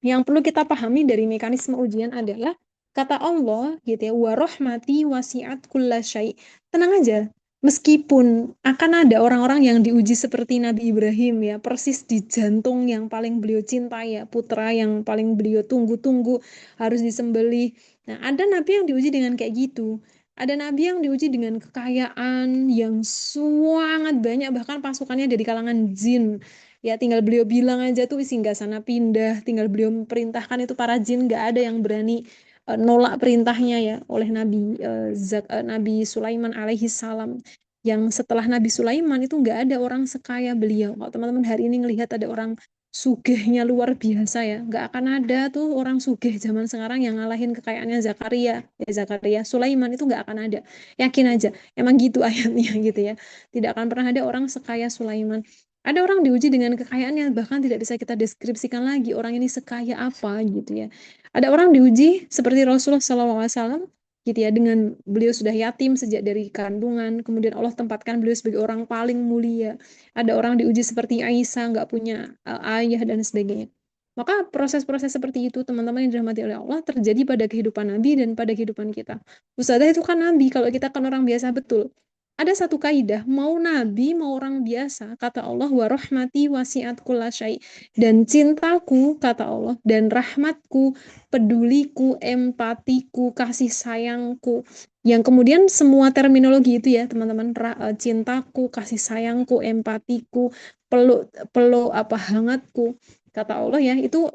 yang perlu kita pahami dari mekanisme ujian adalah kata Allah gitu ya, wa rahmati wasi'at kulla syai'. Tenang aja, meskipun akan ada orang-orang yang diuji seperti Nabi Ibrahim ya, persis di jantung yang paling beliau cintai ya, putra yang paling beliau tunggu-tunggu harus disembelih. Nah, ada nabi yang diuji dengan kayak gitu. Ada nabi yang diuji dengan kekayaan yang sangat banyak, bahkan pasukannya dari kalangan jin. Ya tinggal beliau bilang aja tuh singgasana pindah, tinggal beliau perintahkan itu para jin nggak ada yang berani nolak perintahnya ya oleh Nabi Sulaiman alaihi salam. Yang setelah Nabi Sulaiman itu nggak ada orang sekaya beliau. Kalau teman-teman hari ini ngelihat ada orang sugihnya luar biasa ya, nggak akan ada tuh orang sugih zaman sekarang yang ngalahin kekayaannya Zakaria. Ya Zakaria, Sulaiman itu nggak akan ada. Yakin aja, emang gitu ayatnya gitu ya. Tidak akan pernah ada orang sekaya Sulaiman. Ada orang diuji dengan kekayaan yang bahkan tidak bisa kita deskripsikan lagi orang ini sekaya apa gitu ya. Ada orang diuji seperti Rasulullah SAW gitu ya, dengan beliau sudah yatim sejak dari kandungan, kemudian Allah tempatkan beliau sebagai orang paling mulia. Ada orang diuji seperti Aisyah, nggak punya ayah dan sebagainya. Maka proses-proses seperti itu teman-teman yang dirahmati oleh Allah terjadi pada kehidupan Nabi dan pada kehidupan kita. Ustazah itu kan Nabi, kalau kita kan orang biasa betul. Ada satu kaidah, mau nabi, mau orang biasa, kata Allah, wa rahmati wasi'at kulla syai'. Dan cintaku, kata Allah, dan rahmatku, peduliku, empatiku, kasih sayangku. Yang kemudian semua terminologi itu ya, teman-teman, cintaku, kasih sayangku, empatiku, peluk peluk apa hangatku, kata Allah ya, itu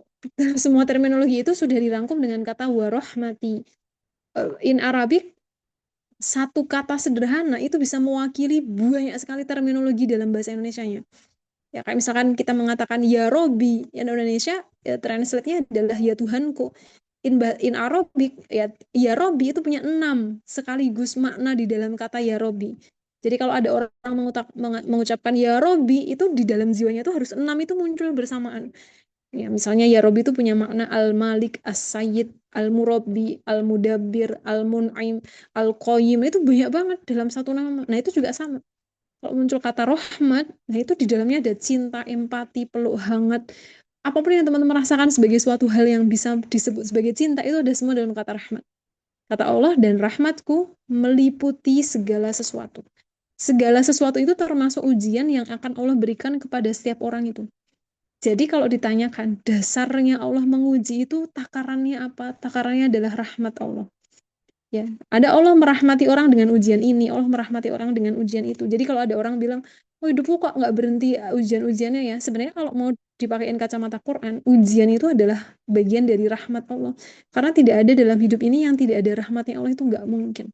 semua terminologi itu sudah dirangkum dengan kata wa rahmati. In Arabic satu kata sederhana itu bisa mewakili banyak sekali terminologi dalam bahasa Indonesianya. Ya kayak misalkan kita mengatakan ya Robi, ya Indonesia ya translate-nya adalah ya Tuhanku. In Arabic ya Robi itu punya 6 sekaligus makna di dalam kata ya Robi. Jadi kalau ada orang mengucapkan ya Robi itu di dalam jiwanya itu harus 6 itu muncul bersamaan. Ya, misalnya ya Robi itu punya makna Al-Malik, As-Sayyid, Al-Murabbi, Al-Mudabbir, Al-Mun'im, Al-Qayyim. Itu banyak banget dalam satu nama. Nah, itu juga sama. Kalau muncul kata rahmat, nah itu di dalamnya ada cinta, empati, peluk hangat. Apapun yang teman-teman rasakan sebagai suatu hal yang bisa disebut sebagai cinta, itu ada semua dalam kata rahmat. Kata Allah, dan rahmatku meliputi segala sesuatu. Segala sesuatu itu termasuk ujian yang akan Allah berikan kepada setiap orang itu. Jadi kalau ditanyakan dasarnya Allah menguji itu takarannya apa? Takarannya adalah rahmat Allah. Ya, ada Allah merahmati orang dengan ujian ini, Allah merahmati orang dengan ujian itu. Jadi kalau ada orang bilang, oh hidupku kok nggak berhenti ujian-ujiannya ya. Sebenarnya kalau mau dipakein kacamata Quran, ujian itu adalah bagian dari rahmat Allah. Karena tidak ada dalam hidup ini yang tidak ada rahmatnya Allah, itu nggak mungkin.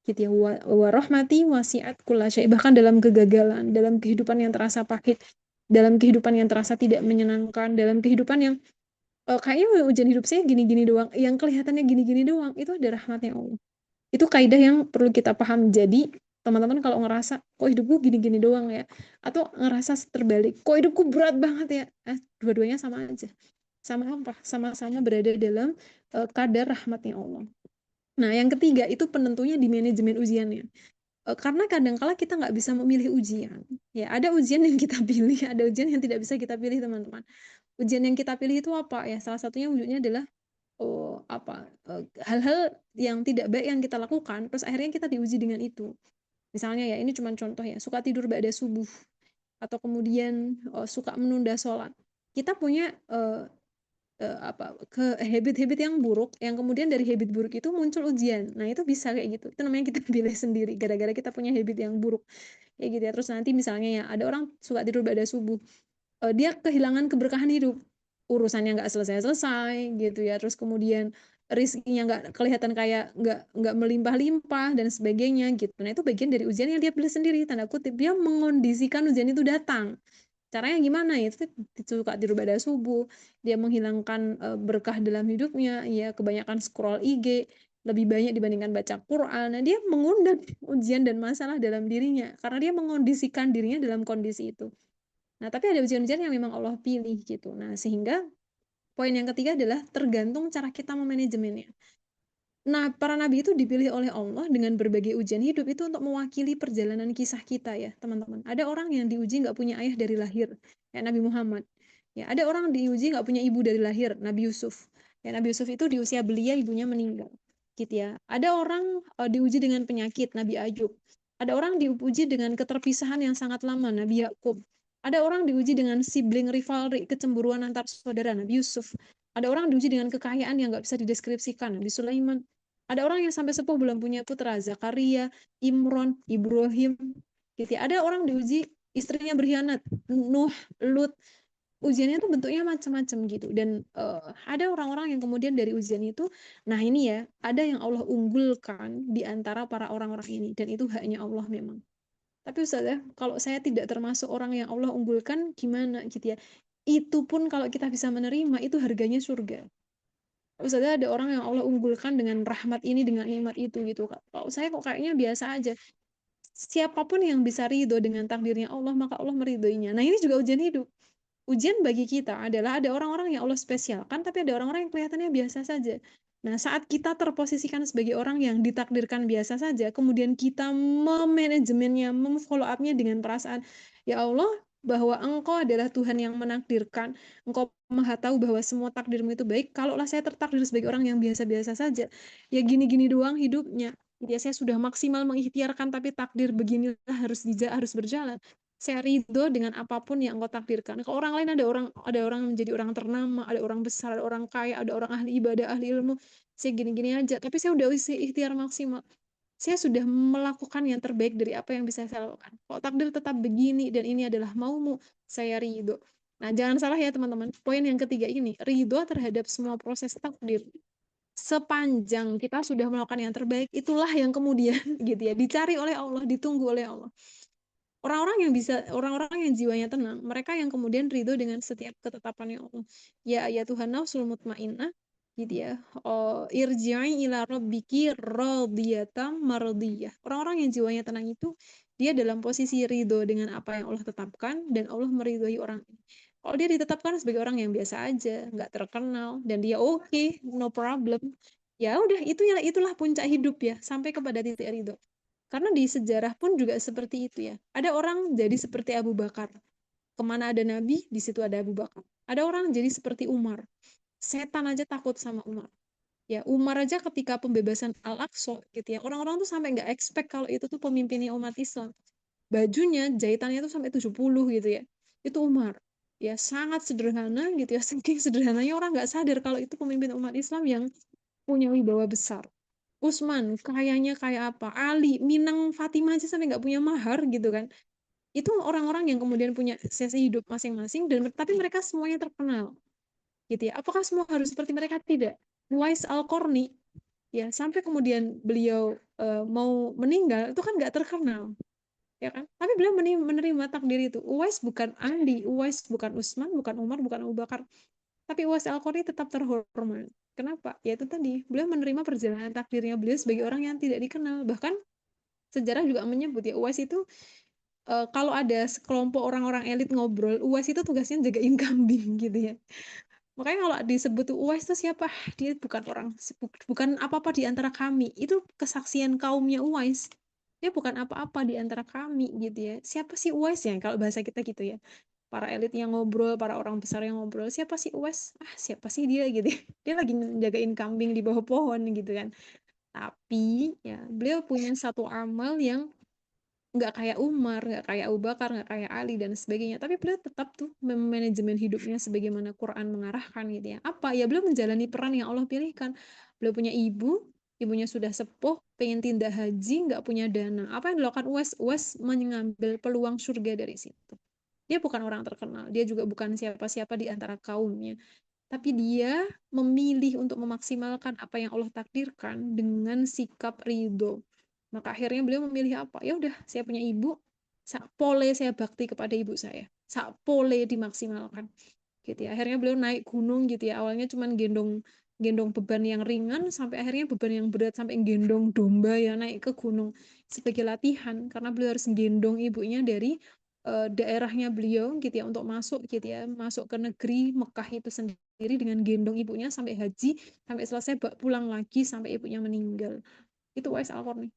Gitu ya, wa rahmati wasi'at kulla syai'. Bahkan dalam kegagalan, dalam kehidupan yang terasa pahit, dalam kehidupan yang terasa tidak menyenangkan, dalam kehidupan yang kayaknya ujian hidup saya gini-gini doang, yang kelihatannya gini-gini doang, itu ada rahmatnya Allah. Itu kaidah yang perlu kita paham. Jadi, teman-teman kalau ngerasa, kok hidupku gini-gini doang ya, atau ngerasa terbalik, kok hidupku berat banget ya, dua-duanya sama aja. Sama apa? Sama-sama berada dalam kadar rahmatnya Allah. Nah, yang ketiga itu penentunya di manajemen ujiannya. Karena kadang-kala kita nggak bisa memilih ujian. Ya, ada ujian yang kita pilih, ada ujian yang tidak bisa kita pilih, teman-teman. Ujian yang kita pilih itu apa ya? Salah satunya wujudnya adalah hal-hal yang tidak baik yang kita lakukan, terus akhirnya kita diuji dengan itu. Misalnya ya, ini cuma contoh ya, suka tidur ba'da subuh, atau kemudian suka menunda sholat. Kita punya ke habit-habit yang buruk, yang kemudian dari habit buruk itu muncul ujian. Nah, itu bisa kayak gitu. Itu namanya kita pilih sendiri, gara-gara kita punya habit yang buruk. Kayak gitu ya. Terus nanti misalnya ya, ada orang suka tidur ba'da subuh, dia kehilangan keberkahan hidup, urusannya nggak selesai-selesai gitu ya, terus kemudian rizkinya nggak kelihatan, kayak nggak melimpah-limpah dan sebagainya gitu. Nah, itu bagian dari ujian yang dia pilih sendiri, tanda kutip. Dia mengondisikan ujian itu datang. Caranya gimana ya? Itu suka tidur pada subuh, dia menghilangkan berkah dalam hidupnya, ya kebanyakan scroll IG, lebih banyak dibandingkan baca Quran. Nah, dia mengundang ujian dan masalah dalam dirinya karena dia mengondisikan dirinya dalam kondisi itu. Nah, tapi ada ujian-ujian yang memang Allah pilih gitu. Nah, sehingga poin yang ketiga adalah tergantung cara kita memanajemennya. Nah, para nabi itu dipilih oleh Allah dengan berbagai ujian hidup itu untuk mewakili perjalanan kisah kita ya, teman-teman. Ada orang yang diuji nggak punya ayah dari lahir, ya Nabi Muhammad. Ya, ada orang diuji nggak punya ibu dari lahir, Nabi Yusuf. Ya, Nabi Yusuf itu di usia belia ibunya meninggal. Gitu ya. Ada orang diuji dengan penyakit, Nabi Ayub. Ada orang diuji dengan keterpisahan yang sangat lama, Nabi Yakub. Ada orang diuji dengan sibling rivalry, kecemburuan antar saudara, Nabi Yusuf. Ada orang diuji dengan kekayaan yang nggak bisa dideskripsikan, Nabi Sulaiman. Ada orang yang sampai sepuh belum punya putra, Zakaria, Imron, Ibrahim. Gitu ya. Ada orang diuji istrinya berkhianat, Nuh, Lut. Ujiannya tuh bentuknya macam-macam gitu. Dan ada orang-orang yang kemudian dari ujian itu, nah ini ya, ada yang Allah unggulkan di antara para orang-orang ini. Dan itu haknya Allah memang. Tapi Ustaz ya, kalau saya tidak termasuk orang yang Allah unggulkan, gimana gitu ya. Itu pun kalau kita bisa menerima, itu harganya surga. Ustazah, ada orang yang Allah unggulkan dengan rahmat ini, dengan nikmat itu gitu. Kalau saya kok kayaknya biasa aja. Siapapun yang bisa ridho dengan takdirnya Allah, maka Allah meridhoinya. Nah, ini juga ujian hidup. Ujian bagi kita adalah ada orang-orang yang Allah spesialkan, tapi ada orang-orang yang kelihatannya biasa saja. Nah, saat kita terposisikan sebagai orang yang ditakdirkan biasa saja, kemudian kita memanajemennya, memfollow up-nya dengan perasaan, ya Allah, bahwa Engkau adalah Tuhan yang menakdirkan, Engkau Maha tahu bahwa semua takdirmu itu baik. Kalaulah saya tertakdir sebagai orang yang biasa-biasa saja, ya gini-gini doang hidupnya. Ya saya sudah maksimal mengikhtiarkan, tapi takdir beginilah harus berjalan. Saya ridho dengan apapun yang engkau takdirkan. Kalau orang lain ada orang menjadi orang ternama, ada orang besar, ada orang kaya, ada orang ahli ibadah, ahli ilmu. Saya gini-gini aja, tapi saya udah isi ikhtiar maksimal. Saya sudah melakukan yang terbaik dari apa yang bisa saya lakukan. Kalau takdir tetap begini dan ini adalah maumu, saya ridho. Nah, jangan salah ya teman-teman. Poin yang ketiga ini, ridho terhadap semua proses takdir. Sepanjang kita sudah melakukan yang terbaik, itulah yang kemudian gitu ya, dicari oleh Allah, ditunggu oleh Allah. Orang-orang yang jiwanya tenang, mereka yang kemudian ridho dengan setiap ketetapannya Allah. Ya Tuhan nafsul mutmainnah, gitu ya. Irji'i ila rabbiki radiyatan mardiyah. Orang-orang yang jiwanya tenang itu, dia dalam posisi ridho dengan apa yang Allah tetapkan, dan Allah meridhoi orang ini. Kalau dia ditetapkan sebagai orang yang biasa aja, nggak terkenal, dan dia oke, no problem, ya udah, itulah puncak hidup ya, sampai kepada titik ridho. Karena di sejarah pun juga seperti itu ya. Ada orang jadi seperti Abu Bakar. Kemana ada Nabi, di situ ada Abu Bakar. Ada orang jadi seperti Umar. Setan aja takut sama Umar. Ya, Umar aja ketika pembebasan Al-Aqsa gitu ya. Orang-orang tuh sampai nggak expect kalau itu tuh pemimpinnya umat Islam. Bajunya, jahitannya tuh sampai 70 gitu ya. Itu Umar. Ya, sangat sederhana gitu ya. Saking sederhananya orang nggak sadar kalau itu pemimpin umat Islam yang punya wibawa besar. Utsman kayaknya kayak apa, Ali, Minang, Fatimah aja sampai nggak punya mahar gitu kan. Itu orang-orang yang kemudian punya sesi hidup masing-masing dan tapi mereka semuanya terkenal gitu ya. Apakah semua harus seperti mereka? Tidak. Uwais Al-Qarni ya sampai kemudian beliau mau meninggal itu kan nggak terkenal ya kan, tapi beliau menerima takdir itu. Uwais bukan Ali, Uwais bukan Utsman, bukan Umar, bukan Abu Bakar, tapi Uwais Al-Qarni tetap terhormat. Kenapa? Ya itu tadi, beliau menerima perjalanan takdirnya beliau sebagai orang yang tidak dikenal. Bahkan sejarah juga menyebut ya Uwais itu kalau ada sekelompok orang-orang elit ngobrol, Uwais itu tugasnya jagain kambing gitu ya. Makanya kalau disebut tuh Uwais itu siapa? Dia bukan orang, bukan apa-apa di antara kami. Itu kesaksian kaumnya Uwais. Dia bukan apa-apa di antara kami gitu ya. Siapa sih Uwais ya? Kalau bahasa kita gitu ya. Para elit yang ngobrol, para orang besar yang ngobrol. Siapa sih Uwais? Ah, siapa sih dia gitu ya. Dia lagi jagain kambing di bawah pohon gitu kan. Tapi ya beliau punya satu amal yang nggak kayak Umar, nggak kayak Abu Bakar, nggak kayak Ali dan sebagainya. Tapi beliau tetap tuh memanajemen hidupnya sebagaimana Quran mengarahkan gitu ya. Apa ya beliau menjalani peran yang Allah pilihkan. Beliau punya ibu, ibunya sudah sepuh, pengen tindak haji, nggak punya dana. Apa yang dilakukan Uwais? Uwais mengambil peluang surga dari situ. Dia bukan orang terkenal, dia juga bukan siapa-siapa di antara kaumnya. Tapi dia memilih untuk memaksimalkan apa yang Allah takdirkan dengan sikap ridho. Maka akhirnya beliau memilih apa? Ya udah, saya punya ibu, sak pole saya bakti kepada ibu saya. Sak pole dimaksimalkan. Gitu ya. Akhirnya beliau naik gunung gitu ya. Awalnya cuma gendong gendong beban yang ringan sampai akhirnya beban yang berat sampai gendong domba ya naik ke gunung sebagai latihan karena beliau harus gendong ibunya dari daerahnya beliau gitu ya untuk masuk gitu ya, masuk ke negeri Mekah itu sendiri dengan gendong ibunya sampai haji, sampai selesai pulang lagi sampai ibunya meninggal. Itu Uwais Al-Qarni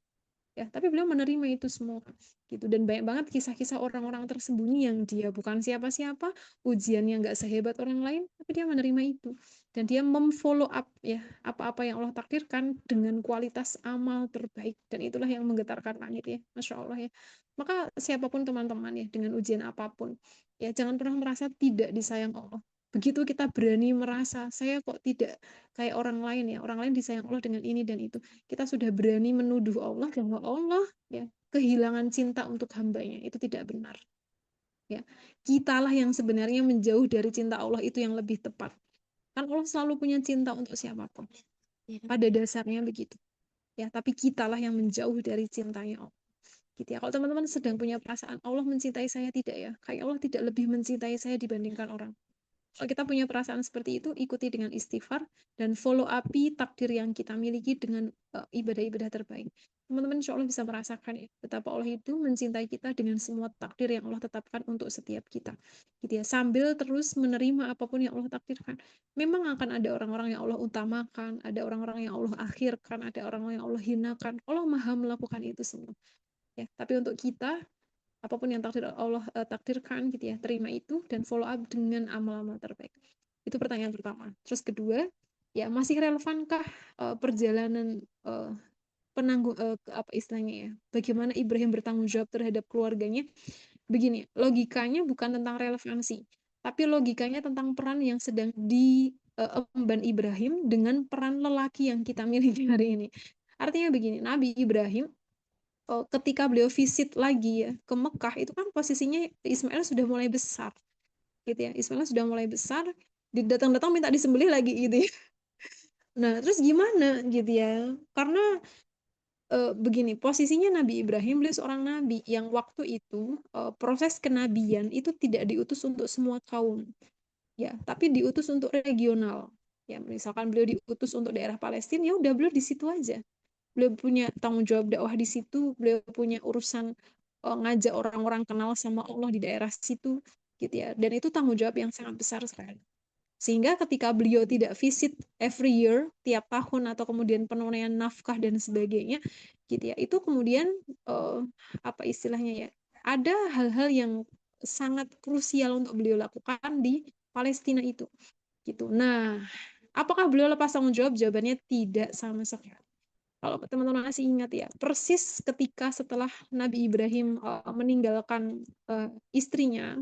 ya, tapi beliau menerima itu semua gitu. Dan banyak banget kisah-kisah orang-orang tersembunyi yang dia bukan siapa-siapa, ujiannya nggak sehebat orang lain, tapi dia menerima itu dan dia memfollow up ya apa-apa yang Allah takdirkan dengan kualitas amal terbaik, dan itulah yang menggetarkan langit ya, Masya Allah ya. Maka siapapun teman-teman ya, dengan ujian apapun ya, jangan pernah merasa tidak disayang Allah. Begitu kita berani merasa saya kok tidak kayak orang lain ya, orang lain disayang Allah dengan ini dan itu, kita sudah berani menuduh Allah bahwa Allah ya kehilangan cinta untuk hambanya. Itu tidak benar ya. Kitalah yang sebenarnya menjauh dari cinta Allah, itu yang lebih tepat. Kan Allah selalu punya cinta untuk siapapun, pada dasarnya begitu ya, tapi kitalah yang menjauh dari cintanya Allah gitu ya. Kalau teman-teman sedang punya perasaan Allah mencintai saya, tidak ya, kayak Allah tidak lebih mencintai saya dibandingkan orang. Kalau kita punya perasaan seperti itu, ikuti dengan istighfar dan follow upi takdir yang kita miliki dengan ibadah-ibadah terbaik. Teman-teman insya Allah bisa merasakan ya, betapa Allah itu mencintai kita dengan semua takdir yang Allah tetapkan untuk setiap kita. Gitu ya, sambil terus menerima apapun yang Allah takdirkan. Memang akan ada orang-orang yang Allah utamakan, ada orang-orang yang Allah akhirkan, ada orang-orang yang Allah hinakan. Allah maha melakukan itu semua. Ya, tapi untuk kita apapun yang takdir Allah takdirkan gitu ya, terima itu dan follow up dengan amal-amal terbaik. Itu pertanyaan pertama. Terus kedua, ya masih relevankah perjalanan penanggung apa istilahnya ya, bagaimana Ibrahim bertanggung jawab terhadap keluarganya? Begini, logikanya bukan tentang relevansi, tapi logikanya tentang peran yang sedang diemban Ibrahim dengan peran lelaki yang kita miliki hari ini. Artinya begini, Nabi Ibrahim ketika beliau visit lagi ya ke Mekah, itu kan posisinya Ismail sudah mulai besar gitu ya. Ismail sudah mulai besar, datang-datang minta disembelih lagi gitu ya. Nah, terus gimana gitu ya? Karena begini, posisinya Nabi Ibrahim, beliau seorang nabi yang waktu itu proses kenabian itu tidak diutus untuk semua kaum ya, tapi diutus untuk regional. Ya, misalkan beliau diutus untuk daerah Palestina, ya udah beliau di situ aja. Beliau punya tanggung jawab dakwah di situ, beliau punya urusan ngajak orang-orang kenal sama Allah di daerah situ gitu ya. Dan itu tanggung jawab yang sangat besar sekali. Sehingga ketika beliau tidak visit every year, tiap tahun atau kemudian penunaian nafkah dan sebagainya gitu ya, itu kemudian apa istilahnya ya, ada hal-hal yang sangat krusial untuk beliau lakukan di Palestina itu gitu. Nah, apakah beliau lepas tanggung jawab? Jawabannya tidak sama sekali. Kalau teman-teman masih ingat ya, persis ketika setelah Nabi Ibrahim meninggalkan istrinya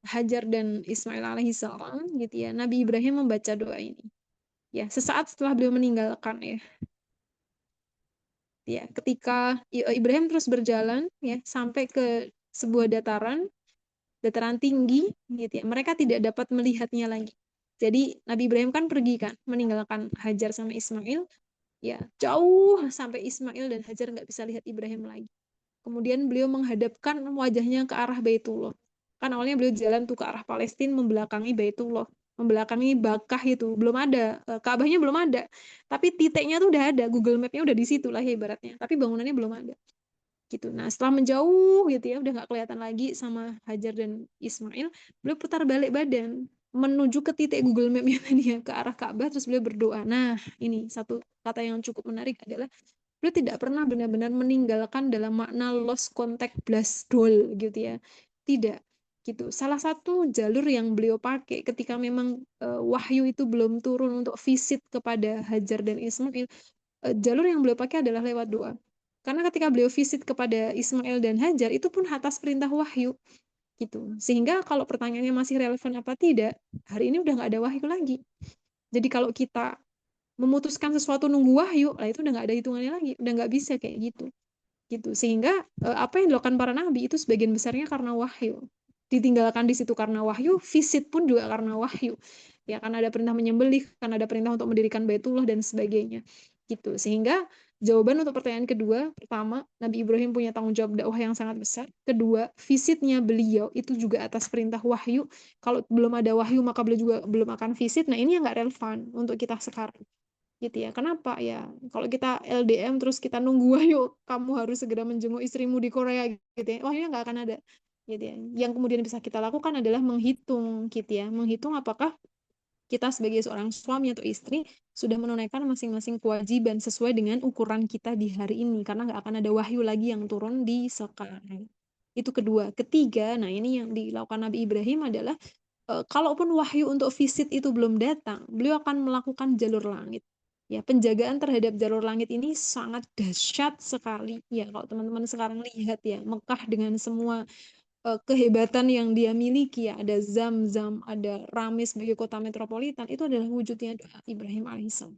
Hajar dan Ismail alaihissalam gitu ya, Nabi Ibrahim membaca doa ini Ya, sesaat setelah beliau meninggalkan ya. Ya, ketika Ibrahim terus berjalan ya sampai ke sebuah dataran tinggi gitu ya. Mereka tidak dapat melihatnya lagi. Jadi Nabi Ibrahim kan pergi kan meninggalkan Hajar sama Ismail ya jauh sampai Ismail dan Hajar nggak bisa lihat Ibrahim lagi. Kemudian beliau menghadapkan wajahnya ke arah Baitullah. Kan awalnya beliau jalan tuh ke arah Palestina membelakangi Baitullah, membelakangi Bakkah itu belum ada, Ka'bahnya belum ada, tapi titiknya tuh udah ada, Google Map-nya udah di situ lah ya ibaratnya, tapi bangunannya belum ada gitu. Nah setelah menjauh gitu ya udah nggak kelihatan lagi sama Hajar dan Ismail, beliau putar balik badan menuju ke titik Google Map-nya tadi ya ke arah Ka'bah terus beliau berdoa. Nah ini satu kata yang cukup menarik adalah beliau tidak pernah benar-benar meninggalkan dalam makna lost contact blast doll gitu ya. Tidak gitu. Salah satu jalur yang beliau pakai ketika memang wahyu itu belum turun untuk visit kepada Hajar dan Ismail, jalur yang beliau pakai adalah lewat doa. Karena ketika beliau visit kepada Ismail dan Hajar itu pun atas perintah wahyu gitu. Sehingga kalau pertanyaannya masih relevan apa tidak, hari ini udah nggak ada wahyu lagi. Jadi kalau kita memutuskan sesuatu nunggu wahyu, lah itu udah nggak ada hitungannya lagi, udah nggak bisa kayak gitu. Sehingga apa yang dilakukan para nabi itu sebagian besarnya karena wahyu. Ditinggalkan di situ karena wahyu, visit pun juga karena wahyu. Ya, karena ada perintah menyembelih, karena ada perintah untuk mendirikan Baitullah dan sebagainya. Gitu. Sehingga jawaban untuk pertanyaan kedua, pertama, Nabi Ibrahim punya tanggung jawab dakwah yang sangat besar. Kedua, visitnya beliau itu juga atas perintah wahyu. Kalau belum ada wahyu, maka beliau juga belum akan visit. Nah, ini yang nggak relevan untuk kita sekarang gitu ya. Kenapa ya? Kalau kita LDM terus kita nunggu ayo kamu harus segera menjenguk istrimu di Korea gitu ya. Wah, ini nggak akan ada gitu ya. Yang kemudian bisa kita lakukan adalah menghitung gitu ya. Menghitung apakah kita sebagai seorang suami atau istri sudah menunaikan masing-masing kewajiban sesuai dengan ukuran kita di hari ini karena nggak akan ada wahyu lagi yang turun di sekarang. Itu kedua. Ketiga, nah ini yang dilakukan Nabi Ibrahim adalah kalaupun wahyu untuk visit itu belum datang, beliau akan melakukan jalur langit. Ya, penjagaan terhadap jalur langit ini sangat dahsyat sekali. Ya, kalau teman-teman sekarang lihat ya, Mekah dengan semua kehebatan yang dia miliki ya, ada Zam-Zam, ada Ramis sebagai kota metropolitan, itu adalah wujudnya doa Ibrahim alaihissalam.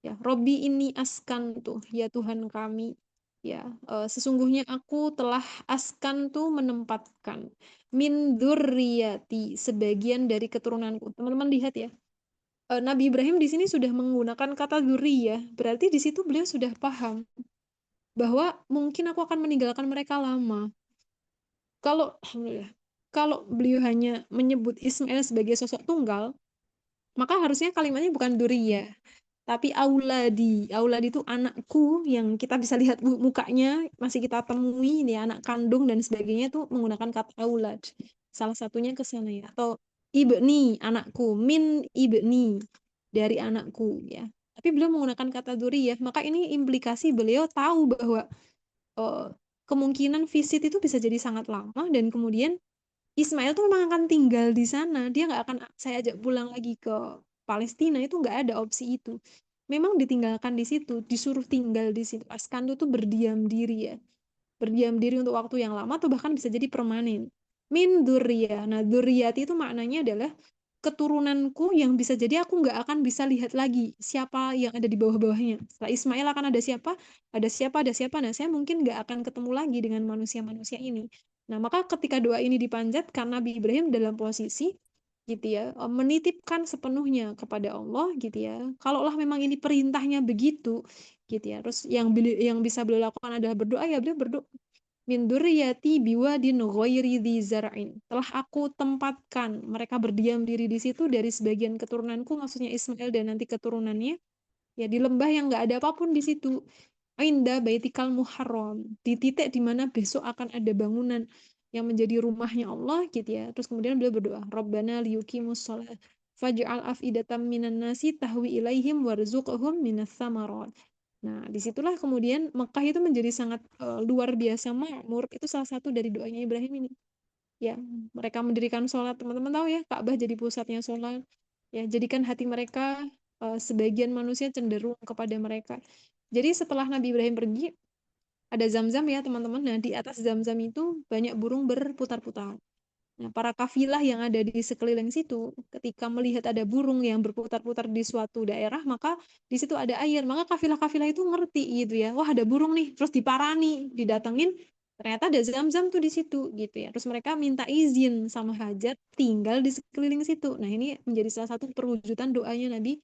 Ya, Robbi ini askan tuh, ya Tuhan kami. Ya, sesungguhnya aku telah askan tuh menempatkan min dzurriyyati sebagian dari keturunanku. Teman-teman lihat ya. Nabi Ibrahim di sini sudah menggunakan kata dzurriyyah, berarti di situ beliau sudah paham bahwa mungkin aku akan meninggalkan mereka lama. Kalau alhamdulillah, kalau beliau hanya menyebut Ismail sebagai sosok tunggal, maka harusnya kalimatnya bukan dzurriyyah, tapi auladi. Auladi itu anakku yang kita bisa lihat mukanya, masih kita temui, ini anak kandung dan sebagainya itu menggunakan kata aulad. Salah satunya ke sana ya. Atau ibni, anakku, min ibni, dari anakku ya. Tapi beliau menggunakan kata dzurriyyah, maka ini implikasi beliau tahu bahwa eh, kemungkinan visit itu bisa jadi sangat lama dan kemudian Ismail tuh memang akan tinggal di sana. Dia nggak akan saya ajak pulang lagi ke Palestina, itu nggak ada opsi itu. Memang ditinggalkan di situ, disuruh tinggal di situ. Askandu tuh berdiam diri ya. Berdiam diri untuk waktu yang lama atau bahkan bisa jadi permanen. Min dzurriyyah. Nah, dzurriyyati itu maknanya adalah keturunanku yang bisa jadi aku nggak akan bisa lihat lagi siapa yang ada di bawah-bawahnya. Setelah Ismail akan ada siapa, ada siapa, ada siapa. Nah, saya mungkin nggak akan ketemu lagi dengan manusia-manusia ini. Nah, maka ketika doa ini dipanjatkan, Nabi Ibrahim dalam posisi gitu ya, menitipkan sepenuhnya kepada Allah gitu ya. Kalaulah memang ini perintahnya begitu gitu ya. Terus yang bisa beliau lakukan adalah berdoa, ya beliau berdoa min dzurriyyati biwadin ghairi dzi zar'in. Telah aku tempatkan mereka berdiam diri di situ dari sebagian keturunanku, maksudnya Ismail dan nanti keturunannya, ya di lembah yang nggak ada apapun di situ. Inda baitikal muharram, di titik di mana besok akan ada bangunan yang menjadi rumahnya Allah gitu ya. Terus kemudian beliau berdoa, Rabbana liyuqimus shalah faj'al af'idatam minan nasi tahwi ilaihim warzuqhum minas samarat. Nah, disitulah kemudian Mekah itu menjadi sangat luar biasa makmur. Itu salah satu dari doanya Ibrahim ini. Ya, mereka mendirikan sholat. Teman-teman tahu ya, Ka'bah jadi pusatnya sholat. Ya, jadikan hati mereka, sebagian manusia cenderung kepada mereka. Jadi setelah Nabi Ibrahim pergi, ada Zam-Zam ya teman-teman. Nah, di atas Zam-Zam itu banyak burung berputar-putar. Nah, para kafilah yang ada di sekeliling situ, ketika melihat ada burung yang berputar-putar di suatu daerah, maka di situ ada air. Maka kafilah-kafilah itu ngerti gitu ya. Wah, ada burung nih, terus diparani, didatengin, ternyata ada zam-zam tuh di situ gitu ya. Terus mereka minta izin sama hajat tinggal di sekeliling situ. Nah, ini menjadi salah satu perwujudan doanya Nabi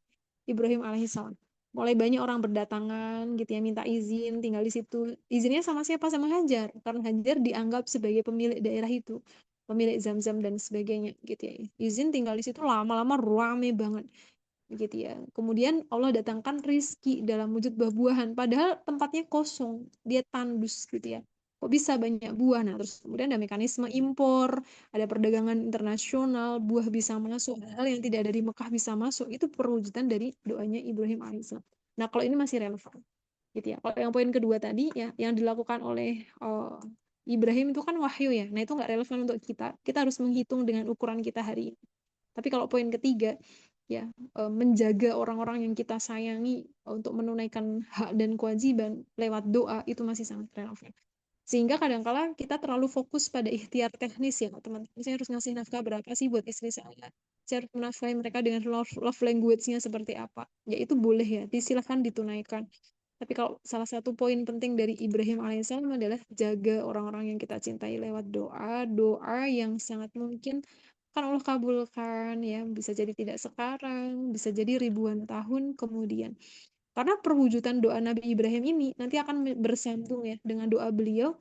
Ibrahim alaihissalam. Mulai banyak orang berdatangan gitu ya, minta izin tinggal di situ. Izinnya sama siapa? Sama Hajar. Karena Hajar dianggap sebagai pemilik daerah itu, pemilik Zam-Zam dan sebagainya gitu ya. Izin tinggal di situ lama-lama rame banget gitu ya. Kemudian Allah datangkan rizki dalam wujud buah-buahan, padahal tempatnya kosong, dia tandus gitu ya. Kok bisa banyak buah? Nah, terus kemudian ada mekanisme impor, ada perdagangan internasional, buah bisa masuk, hal yang tidak ada di Mekah bisa masuk. Itu perwujudan dari doanya Ibrahim alaihissalam. Nah, kalau ini masih relevan gitu ya. Kalau yang poin kedua tadi ya, yang dilakukan oleh Ibrahim itu kan wahyu ya. Nah, itu nggak relevan untuk kita. Kita harus menghitung dengan ukuran kita hari ini. Tapi kalau poin ketiga, ya menjaga orang-orang yang kita sayangi untuk menunaikan hak dan kewajiban lewat doa itu masih sangat relevan. Sehingga kadang-kala kita terlalu fokus pada ikhtiar teknis ya, teman-teman. Saya harus ngasih nafkah berapa sih buat istri saya? Saya harus menafkahi mereka dengan love language-nya seperti apa? Ya itu boleh ya, disilahkan ditunaikan. Tapi kalau salah satu poin penting dari Ibrahim alaihissalam adalah jaga orang-orang yang kita cintai lewat doa, doa yang sangat mungkin kan Allah kabulkan ya, bisa jadi tidak sekarang, bisa jadi ribuan tahun kemudian. Karena perwujudan doa Nabi Ibrahim ini nanti akan bersambung ya dengan doa beliau.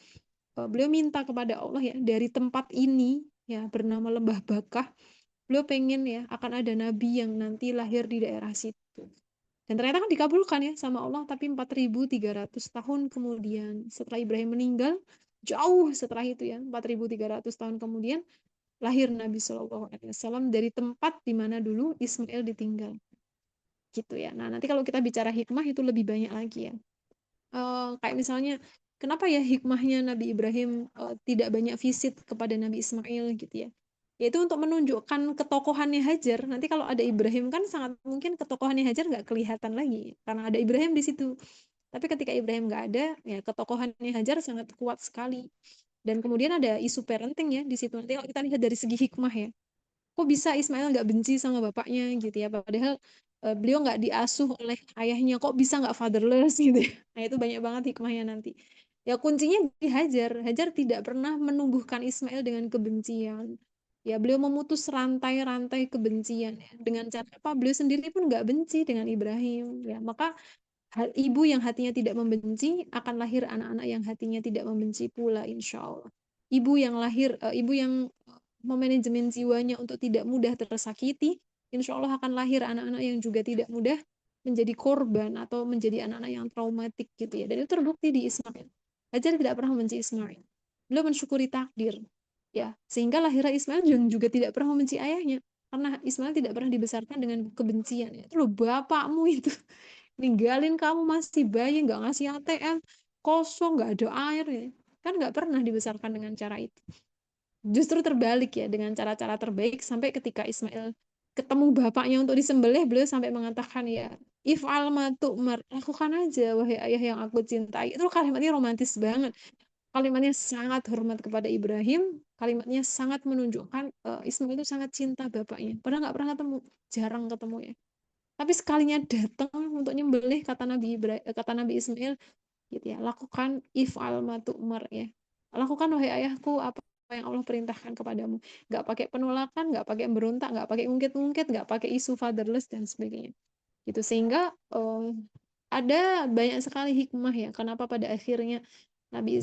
Beliau minta kepada Allah ya dari tempat ini ya bernama Lembah Bakah. Beliau pengen ya akan ada nabi yang nanti lahir di daerah situ. Dan ternyata kan dikabulkan ya sama Allah, tapi 4.300 tahun kemudian setelah Ibrahim meninggal, jauh setelah itu ya, 4.300 tahun kemudian lahir Nabi Shallallahu Alaihi Wasallam dari tempat di mana dulu Ismail ditinggal, gitu ya. Nah, nanti kalau kita bicara hikmah itu lebih banyak lagi ya. Kayak misalnya, kenapa ya hikmahnya Nabi Ibrahim tidak banyak visit kepada Nabi Ismail gitu ya. Yaitu untuk menunjukkan ketokohannya Hajar. Nanti kalau ada Ibrahim kan sangat mungkin ketokohannya Hajar nggak kelihatan lagi karena ada Ibrahim di situ. Tapi ketika Ibrahim nggak ada, ya ketokohannya Hajar sangat kuat sekali. Dan kemudian ada isu parenting ya di situ. Nanti kalau kita lihat dari segi hikmah ya, kok bisa Ismail nggak benci sama bapaknya gitu ya, padahal beliau nggak diasuh oleh ayahnya, kok bisa nggak fatherless gitu ya. Nah itu banyak banget hikmahnya nanti ya, kuncinya di Hajar. Hajar tidak pernah menumbuhkan Ismail dengan kebencian ya, beliau memutus rantai-rantai kebencian ya. Dengan cara apa? Beliau sendiri pun nggak benci dengan Ibrahim ya, maka ibu yang hatinya tidak membenci akan lahir anak-anak yang hatinya tidak membenci pula insya Allah. Ibu yang memanajemen jiwanya untuk tidak mudah tersakiti, insya Allah akan lahir anak-anak yang juga tidak mudah menjadi korban atau menjadi anak-anak yang traumatik gitu ya. Dan itu terbukti di Ismail. Hajar tidak pernah membenci Ismail. Beliau mensyukuri takdir ya, sehingga lahirnya Ismail yang juga tidak pernah membenci ayahnya, karena Ismail tidak pernah dibesarkan dengan kebencian ya. Itu loh bapakmu itu ninggalin kamu masih bayi, nggak ngasih ATM, kosong, nggak ada air ya. Kan nggak pernah dibesarkan dengan cara itu. Justru terbalik ya, dengan cara-cara terbaik, sampai ketika Ismail ketemu bapaknya untuk disembelih, beliau sampai mengatakan ya, if alma tu'mar, lakukan aja wahai ayah yang aku cintai. Itu kalimatnya romantis banget. Kalimatnya sangat hormat kepada Ibrahim, kalimatnya sangat menunjukkan Ismail itu sangat cinta bapaknya. Padahal nggak pernah ketemu, jarang ketemu ya. Tapi sekalinya datang untuk nyembelih, kata Nabi Ismail gitu ya, lakukan if alma tu'mar ya, lakukan wahai ayahku apa yang Allah perintahkan kepadamu. Nggak pakai penolakan, nggak pakai berontak, nggak pakai ungkit-ungkit, nggak pakai isu fatherless dan sebagainya gitu. Sehingga ada banyak sekali hikmah ya kenapa pada akhirnya Nabi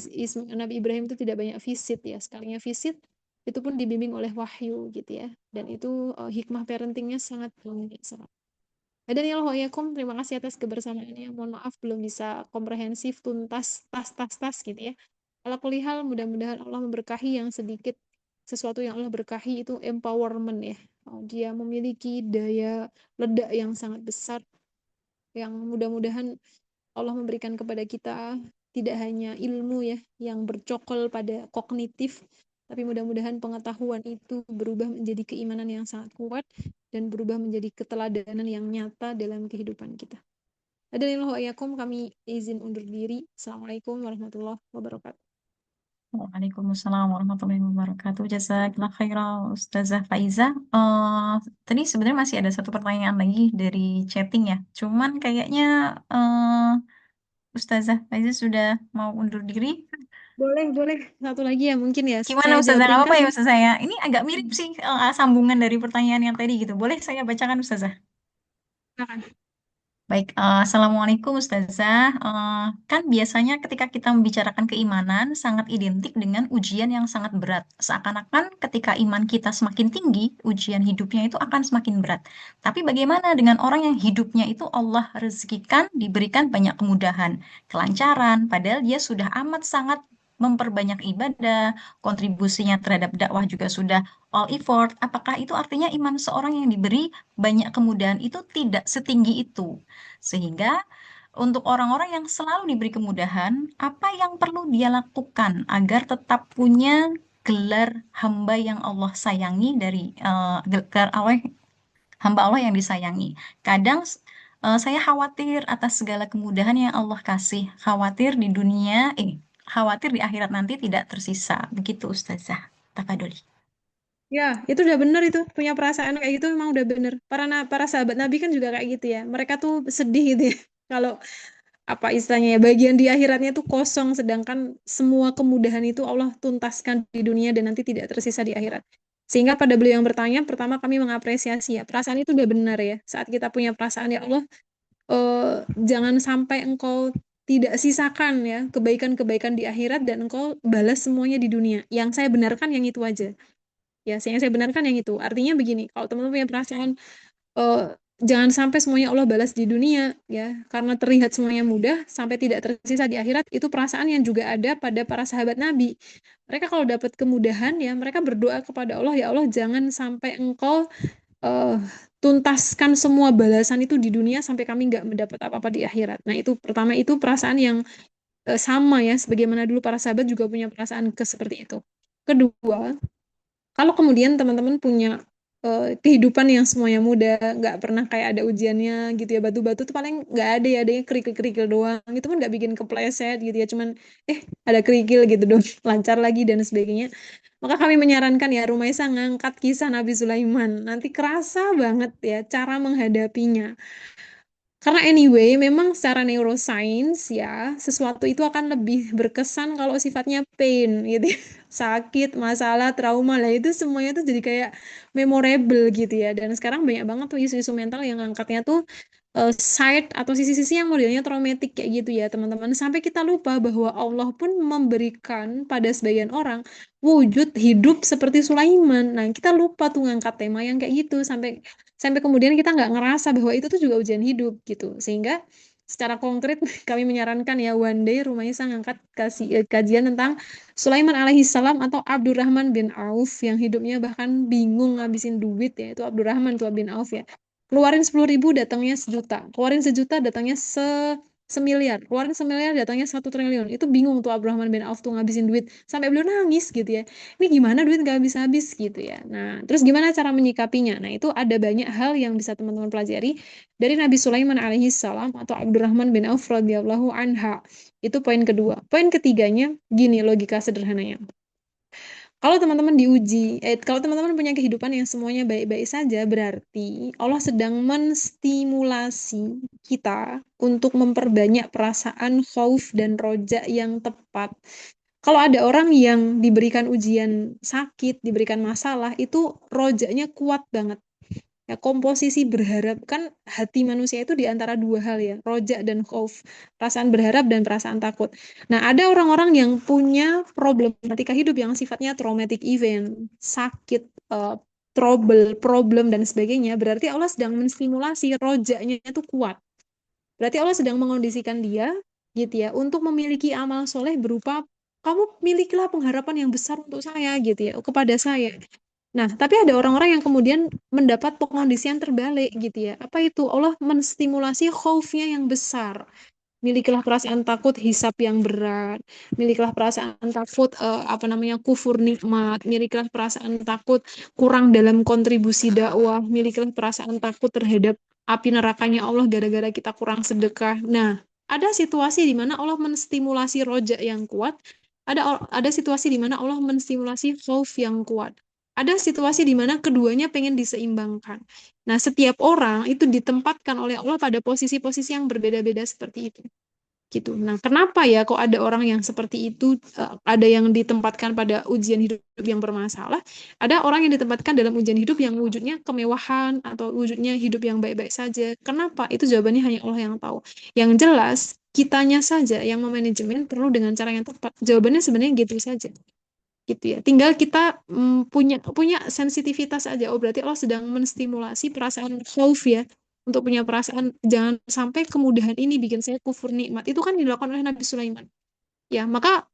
Ibrahim itu tidak banyak visit ya, sekalinya visit itu pun dibimbing oleh wahyu gitu ya, dan itu hikmah parentingnya sangat luar biasa. Dan ya Allah, terima kasih atas kebersamaannya. Mohon maaf belum bisa komprehensif, tuntas, tas gitu ya. Ala kulihal, mudah-mudahan Allah memberkahi yang sedikit. Sesuatu yang Allah berkahi itu empowerment ya. Dia memiliki daya ledak yang sangat besar, yang mudah-mudahan Allah memberikan kepada kita tidak hanya ilmu ya, yang bercokol pada kognitif, tapi mudah-mudahan pengetahuan itu berubah menjadi keimanan yang sangat kuat dan berubah menjadi keteladanan yang nyata dalam kehidupan kita. Adanilahu ayakum, kami izin undur diri. Assalamualaikum warahmatullahi wabarakatuh. Waalaikumsalam warahmatullahi wabarakatuh. Jazakallah khairan Ustazah Faiza. Tadi sebenarnya masih ada satu pertanyaan lagi dari chatting ya. Cuman kayaknya Ustazah Faiza sudah mau undur diri. Boleh, boleh. Satu lagi ya mungkin ya. Gimana Saya jawab Ustazah? Nggak apa-apa ringkas. ya Ustazah ya? Ini agak mirip sih sambungan dari pertanyaan yang tadi gitu. Boleh saya bacakan Ustazah? Silakan. Baik, Assalamualaikum Ustazah. Kan biasanya ketika kita membicarakan keimanan sangat identik dengan ujian yang sangat berat. Seakan-akan ketika iman kita semakin tinggi, ujian hidupnya itu akan semakin berat. Tapi bagaimana dengan orang yang hidupnya itu Allah rezekikan, diberikan banyak kemudahan, kelancaran, padahal dia sudah amat sangat memperbanyak ibadah, kontribusinya terhadap dakwah juga sudah all effort. Apakah itu artinya iman seorang yang diberi banyak kemudahan itu tidak setinggi itu? Sehingga untuk orang-orang yang selalu diberi kemudahan, apa yang perlu dia lakukan agar tetap punya gelar hamba yang Allah sayangi dari gelar Allah, hamba Allah yang disayangi. Kadang saya khawatir atas segala kemudahan yang Allah kasih, khawatir di dunia, khawatir di akhirat nanti tidak tersisa. Begitu Ustazah. Tafadholi. Ya, itu udah bener itu. Punya perasaan kayak gitu memang udah bener. Para sahabat Nabi kan juga kayak gitu ya. Mereka tuh sedih gitu ya. Kalau apa istilahnya ya, bagian di akhiratnya tuh kosong, sedangkan semua kemudahan itu Allah tuntaskan di dunia dan nanti tidak tersisa di akhirat. Sehingga pada beliau yang bertanya, pertama kami mengapresiasi ya, perasaan itu udah benar ya. Saat kita punya perasaan ya Allah, jangan sampai engkau tidak sisakan ya kebaikan-kebaikan di akhirat dan engkau balas semuanya di dunia. Yang saya benarkan yang itu aja. Ya, yang saya benarkan yang itu. Artinya begini, kalau teman-teman punya perasaan eh, jangan sampai semuanya Allah balas di dunia ya, karena terlihat semuanya mudah sampai tidak tersisa di akhirat, itu perasaan yang juga ada pada para sahabat Nabi. Mereka kalau dapat kemudahan ya, mereka berdoa kepada Allah, ya Allah jangan sampai engkau eh, tuntaskan semua balasan itu di dunia sampai kami nggak mendapat apa-apa di akhirat. Nah, itu pertama, itu perasaan yang sama ya, sebagaimana dulu para sahabat juga punya perasaan seperti itu. Kedua, kalau kemudian teman-teman punya kehidupan yang semuanya mudah, nggak pernah kayak ada ujiannya gitu ya, batu-batu tuh paling nggak ada ya, adanya kerikil-kerikil doang, itu kan nggak bikin kepleset gitu ya, cuman ada kerikil gitu dong, lancar lagi dan sebagainya. Maka kami menyarankan ya Rumaisa ngangkat kisah Nabi Sulaiman, nanti kerasa banget ya cara menghadapinya. Karena anyway, memang secara neuroscience ya, sesuatu itu akan lebih berkesan kalau sifatnya pain gitu ya. Sakit, masalah, trauma lah itu semuanya tuh jadi kayak memorable gitu ya. Dan sekarang banyak banget tuh isu-isu mental yang angkatnya tuh side atau sisi-sisi yang modelnya traumatik kayak gitu ya teman-teman. Sampai kita lupa bahwa Allah pun memberikan pada sebagian orang wujud hidup seperti Sulaiman. Nah, kita lupa tuh ngangkat tema yang kayak gitu sampai sampai kemudian kita nggak ngerasa bahwa itu tuh juga ujian hidup gitu. Sehingga secara konkret kami menyarankan ya one day rumahnya saya ngangkat kajian tentang Sulaiman alaihi salam atau Abdurrahman bin Auf yang hidupnya bahkan bingung ngabisin duit ya, itu Abdurrahman tuh bin Auf ya. Keluarin 10.000 datangnya 1 juta, keluarin 1 juta datangnya semiliar, keluarin semiliar datangnya 1 triliun. Itu bingung tuh Abdurrahman bin Auf tuh ngabisin duit sampai beliau nangis gitu ya, ini gimana duit gak habis-habis gitu ya. Nah, terus gimana cara menyikapinya? Nah, itu ada banyak hal yang bisa teman-teman pelajari dari Nabi Sulaiman alaihi salam atau Abdurrahman bin Auf radhiyallahu anha. Itu poin kedua. Poin ketiganya, gini logika sederhananya. Kalau teman-teman punya kehidupan yang semuanya baik-baik saja, berarti Allah sedang menstimulasi kita untuk memperbanyak perasaan khauf dan roja yang tepat. Kalau ada orang yang diberikan ujian sakit, diberikan masalah, itu rojanya kuat banget. Ya, komposisi berharap kan hati manusia itu di antara dua hal ya, roja dan khauf, perasaan berharap dan perasaan takut. Nah, ada orang-orang yang punya problematika hidup yang sifatnya traumatic event, sakit, trouble, problem dan sebagainya, berarti Allah sedang menstimulasi rojanya itu kuat. Berarti Allah sedang mengondisikan dia gitu ya untuk memiliki amal soleh berupa kamu milikilah pengharapan yang besar untuk saya gitu ya, kepada saya. Nah, tapi ada orang-orang yang kemudian mendapat pengondisian terbalik gitu ya. Apa itu? Allah menstimulasi khaufnya yang besar. Milikilah perasaan takut hisab yang berat. Milikilah perasaan takut apa namanya kufur nikmat. Milikilah perasaan takut kurang dalam kontribusi dakwah. Milikilah perasaan takut terhadap api nerakanya Allah gara-gara kita kurang sedekah. Nah, ada situasi di mana Allah menstimulasi roja yang kuat Ada situasi di mana Allah menstimulasi khauf yang kuat. Ada situasi di mana keduanya pengen diseimbangkan. Nah, setiap orang itu ditempatkan oleh Allah pada posisi-posisi yang berbeda-beda seperti itu. Gitu. Nah, kenapa ya kok ada orang yang seperti itu, ada yang ditempatkan pada ujian hidup yang bermasalah, ada orang yang ditempatkan dalam ujian hidup yang wujudnya kemewahan atau wujudnya hidup yang baik-baik saja. Kenapa? Itu jawabannya hanya Allah yang tahu. Yang jelas, kitanya saja yang memanajemen perlu dengan cara yang tepat. Jawabannya sebenarnya gitu saja. Gitu ya. Tinggal kita punya punya sensitivitas aja. Oh, berarti Allah sedang menstimulasi perasaan khauf ya. Untuk punya perasaan jangan sampai kemudahan ini bikin saya kufur nikmat. Itu kan dilakukan oleh Nabi Sulaiman. Ya, maka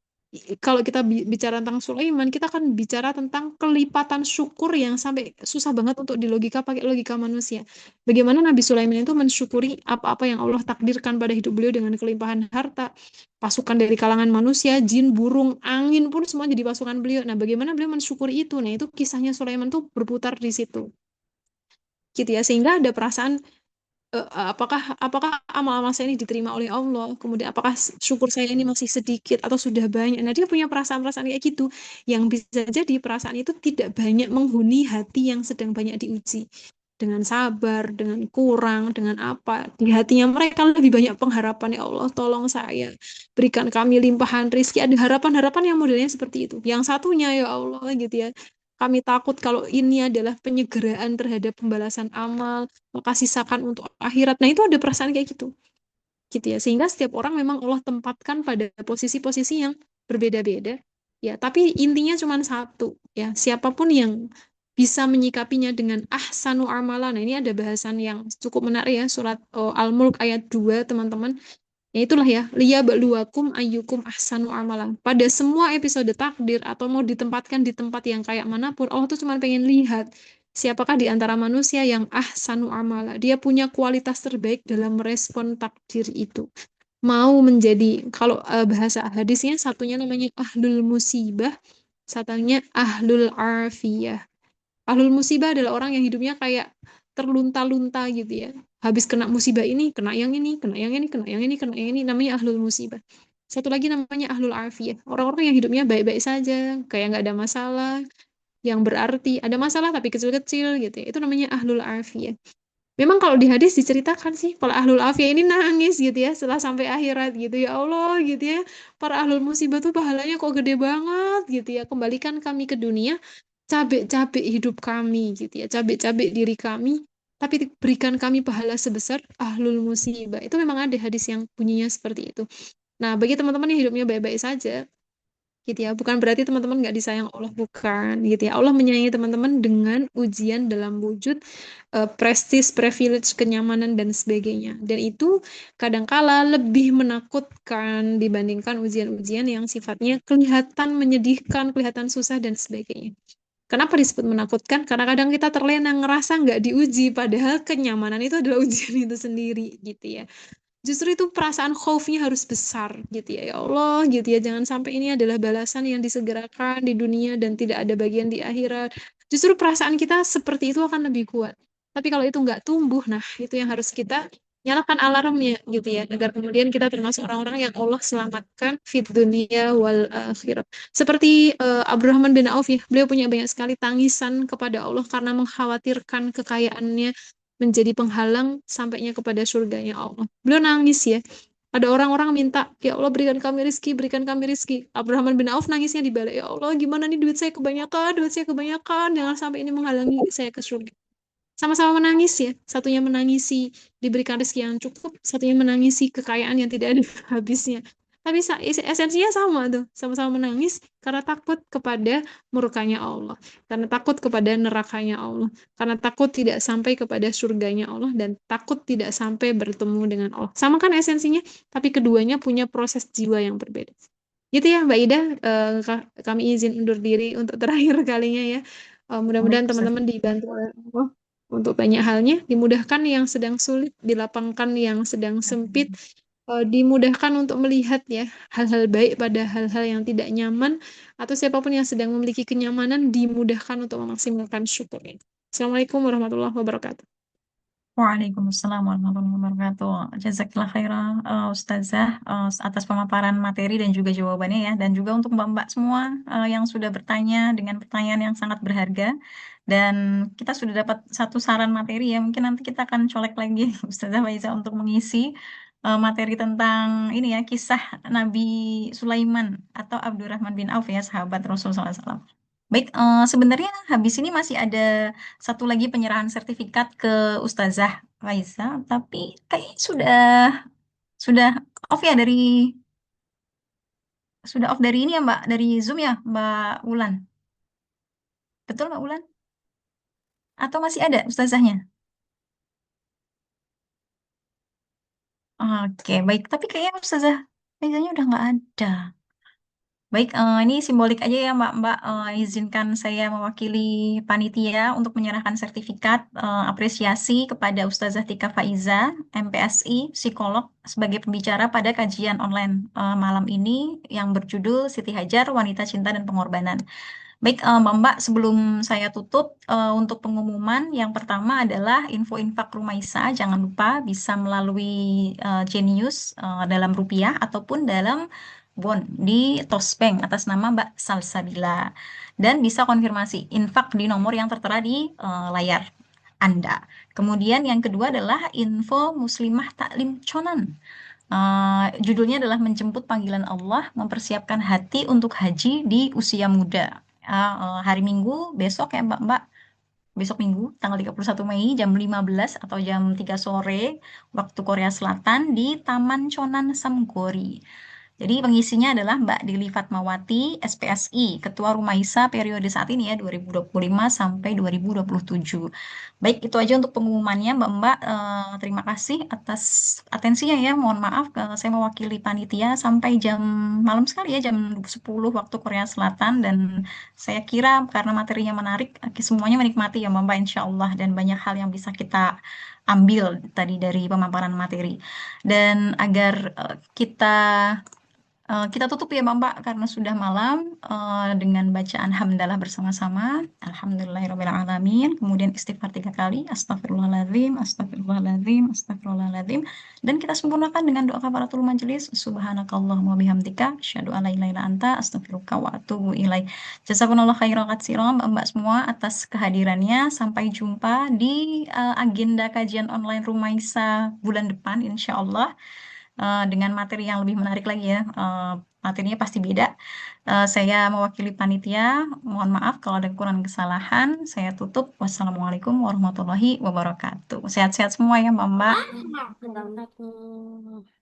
kalau kita bicara tentang Sulaiman, kita akan bicara tentang kelipatan syukur yang sampai susah banget untuk dilogika pakai logika manusia. Bagaimana Nabi Sulaiman itu mensyukuri apa-apa yang Allah takdirkan pada hidup beliau dengan kelimpahan harta, pasukan dari kalangan manusia, jin, burung, angin pun semua jadi pasukan beliau. Nah, bagaimana beliau mensyukuri itu? Nah, itu kisahnya Sulaiman tuh berputar di situ. Gitu ya, sehingga ada perasaan apakah apakah amal-amal saya ini diterima oleh Allah, kemudian apakah syukur saya ini masih sedikit atau sudah banyak. Nah, dia punya perasaan-perasaan kayak gitu yang bisa jadi perasaan itu tidak banyak menghuni hati yang sedang banyak diuji dengan sabar, dengan kurang, dengan apa. Di hatinya mereka lebih banyak pengharapan, ya Allah, tolong saya, berikan kami limpahan rezeki. Ada harapan-harapan yang modelnya seperti itu. Yang satunya, ya Allah, gitu ya. Kami takut kalau ini adalah penyegeraan terhadap pembalasan amal, maka sisakan untuk akhirat. Nah, itu ada perasaan kayak gitu. Gitu ya. Sehingga setiap orang memang Allah tempatkan pada posisi-posisi yang berbeda-beda. Ya, tapi intinya cuma satu, ya. Siapapun yang bisa menyikapinya dengan ahsanu amala. Nah, ini ada bahasan yang cukup menarik ya, surat Al-Mulk ayat 2, teman-teman. Ya itulah ya, liyabluwakum ayyukum ahsanu amala. Pada semua episode takdir atau mau ditempatkan di tempat yang kayak manapun, Allah tuh cuma pengen lihat siapakah di antara manusia yang ahsanu amala. Dia punya kualitas terbaik dalam merespon takdir itu. Mau menjadi, kalau bahasa hadisnya satunya namanya ahlul musibah, satunya ahlul arfiyah. Ahlul musibah adalah orang yang hidupnya kayak terlunta-lunta gitu ya. Habis kena musibah ini, kena yang ini, kena yang ini, kena yang ini, kena yang ini, namanya ahlul musibah. Satu lagi namanya ahlul afiyah. Orang-orang yang hidupnya baik-baik saja, kayak nggak ada masalah, yang berarti ada masalah tapi kecil-kecil gitu ya. Itu namanya ahlul afiyah. Memang kalau di hadis diceritakan sih, para ahlul afiyah ini nangis gitu ya, setelah sampai akhirat gitu ya Allah gitu ya. Para ahlul musibah tuh pahalanya kok gede banget gitu ya. Kembalikan kami ke dunia, cabik-cabik hidup kami gitu ya, cabik-cabik diri kami, tapi berikan kami pahala sebesar ahlul musibah. Itu memang ada hadis yang bunyinya seperti itu. Nah, bagi teman-teman yang hidupnya baik-baik saja, gitu ya. Bukan berarti teman-teman nggak disayang Allah, bukan, gitu ya. Allah menyayangi teman-teman dengan ujian dalam wujud prestis, privilege, kenyamanan dan sebagainya. Dan itu kadangkala lebih menakutkan dibandingkan ujian-ujian yang sifatnya kelihatan menyedihkan, kelihatan susah dan sebagainya. Kenapa disebut menakutkan? Karena kadang kita terlena ngerasa nggak diuji, padahal kenyamanan itu adalah ujian itu sendiri, gitu ya. Justru itu perasaan khaufnya harus besar gitu ya. Ya Allah gitu ya, jangan sampai ini adalah balasan yang disegerakan di dunia dan tidak ada bagian di akhirat. Justru perasaan kita seperti itu akan lebih kuat. Tapi kalau itu nggak tumbuh, nah itu yang harus kita nyalakan alarmnya gitu ya, agar kemudian kita termasuk orang-orang yang Allah selamatkan fit dunia wal akhirat. Seperti Abdurrahman bin Auf ya, beliau punya banyak sekali tangisan kepada Allah karena mengkhawatirkan kekayaannya menjadi penghalang sampainya kepada surganya Allah. Beliau nangis ya. Ada orang-orang minta, ya Allah berikan kami rizki, berikan kami rizki. Abdurrahman bin Auf nangisnya di balik, ya Allah gimana nih duit saya kebanyakan, jangan sampai ini menghalangi saya ke surga. Sama-sama menangis ya. Satunya menangisi diberikan rezeki yang cukup, satunya menangisi kekayaan yang tidak ada habisnya. Tapi esensinya sama tuh, sama-sama menangis karena takut kepada murkanya Allah, karena takut kepada nerakanya Allah, karena takut tidak sampai kepada surganya Allah, dan takut tidak sampai bertemu dengan Allah. Sama kan esensinya, tapi keduanya punya proses jiwa yang berbeda. Gitu ya Mbak Ida, kami izin undur diri untuk terakhir kalinya ya. Mudah-mudahan Baik, Ustaz. teman-teman dibantu oleh Allah untuk banyak halnya, dimudahkan yang sedang sulit, dilapangkan yang sedang sempit, dimudahkan untuk melihat ya hal-hal baik pada hal-hal yang tidak nyaman, atau siapapun yang sedang memiliki kenyamanan dimudahkan untuk memaksimalkan syukur. Assalamualaikum warahmatullahi wabarakatuh. Waalaikumsalam warahmatullahi wabarakatuh. Jazakillah khairan, Ustazah, atas pemaparan materi dan juga jawabannya ya. Dan juga untuk mbak-mbak semua yang sudah bertanya dengan pertanyaan yang sangat berharga. Dan kita sudah dapat satu saran materi ya. Mungkin nanti kita akan colek lagi Ustazah Faiza untuk mengisi materi tentang ini ya, kisah Nabi Sulaiman atau Abdurrahman bin Auf ya, sahabat Rasulullah SAW. Baik, sebenarnya habis ini masih ada satu lagi penyerahan sertifikat ke Ustazah Faiza, tapi kayaknya sudah off ya sudah off dari ini ya Mbak, dari Zoom ya Mbak Wulan. Betul Mbak Wulan? Atau masih ada Ustazahnya? Oke, baik. Tapi kayaknya Ustazah Faizanya udah nggak ada. Baik, ini simbolik aja ya Mbak. Izinkan saya mewakili panitia untuk menyerahkan sertifikat apresiasi kepada Ustazah Tika Faiza, MPSI, psikolog, sebagai pembicara pada kajian online malam ini yang berjudul Siti Hajar, Wanita Cinta dan Pengorbanan. Baik, Mbak, sebelum saya tutup, untuk pengumuman, yang pertama adalah info infak Rumaisa. Jangan lupa bisa melalui Genius dalam rupiah ataupun dalam bon di Tosbank atas nama Mbak Salsabila. Dan bisa konfirmasi infak di nomor yang tertera di layar Anda. Kemudian yang kedua adalah info Muslimah Taklim Conan. Judulnya adalah Menjemput Panggilan Allah, Mempersiapkan Hati untuk Haji di Usia Muda. Hari Minggu besok ya Mbak-Mbak, besok Minggu tanggal 31 Mei jam 15 atau jam 3 sore waktu Korea Selatan di Taman Chonan Samgori. Jadi pengisinya adalah Mbak Dili Fatmawati, SPSI, Ketua Rumaisa periode saat ini ya 2025 sampai 2027. Baik, itu aja untuk pengumumannya Mbak-Mbak. Terima kasih atas atensinya ya. Mohon maaf saya mewakili panitia sampai jam malam sekali ya, jam 10 waktu Korea Selatan. Dan saya kira karena materinya menarik, semuanya menikmati ya Mbak-Mbak insya Allah. Dan banyak hal yang bisa kita ambil tadi dari pemaparan materi. Dan agar kita tutup ya Mbak karena sudah malam dengan bacaan hamdalah bersama-sama. Alhamdulillahirrahmanirrahim. Kemudian istighfar 3 kali. Astagfirullahaladzim, astagfirullahaladzim, astagfirullahaladzim. Dan kita sempurnakan dengan doa kafaratul majelis. Subhanakallahumma bihamdika. Asyhadu an la ilaha illa anta. Astaghfiruka wa atubu ilaik. Jazakumullah khairan katsiran Mbak semua atas kehadirannya. Sampai jumpa di agenda kajian online Rumaisa bulan depan insya Allah dengan materi yang lebih menarik lagi ya. Materinya pasti beda. Saya mewakili panitia, mohon maaf kalau ada kekurangan kesalahan. Saya tutup. Wassalamualaikum warahmatullahi wabarakatuh. Sehat-sehat semua ya Mbak. Wabarakatuh.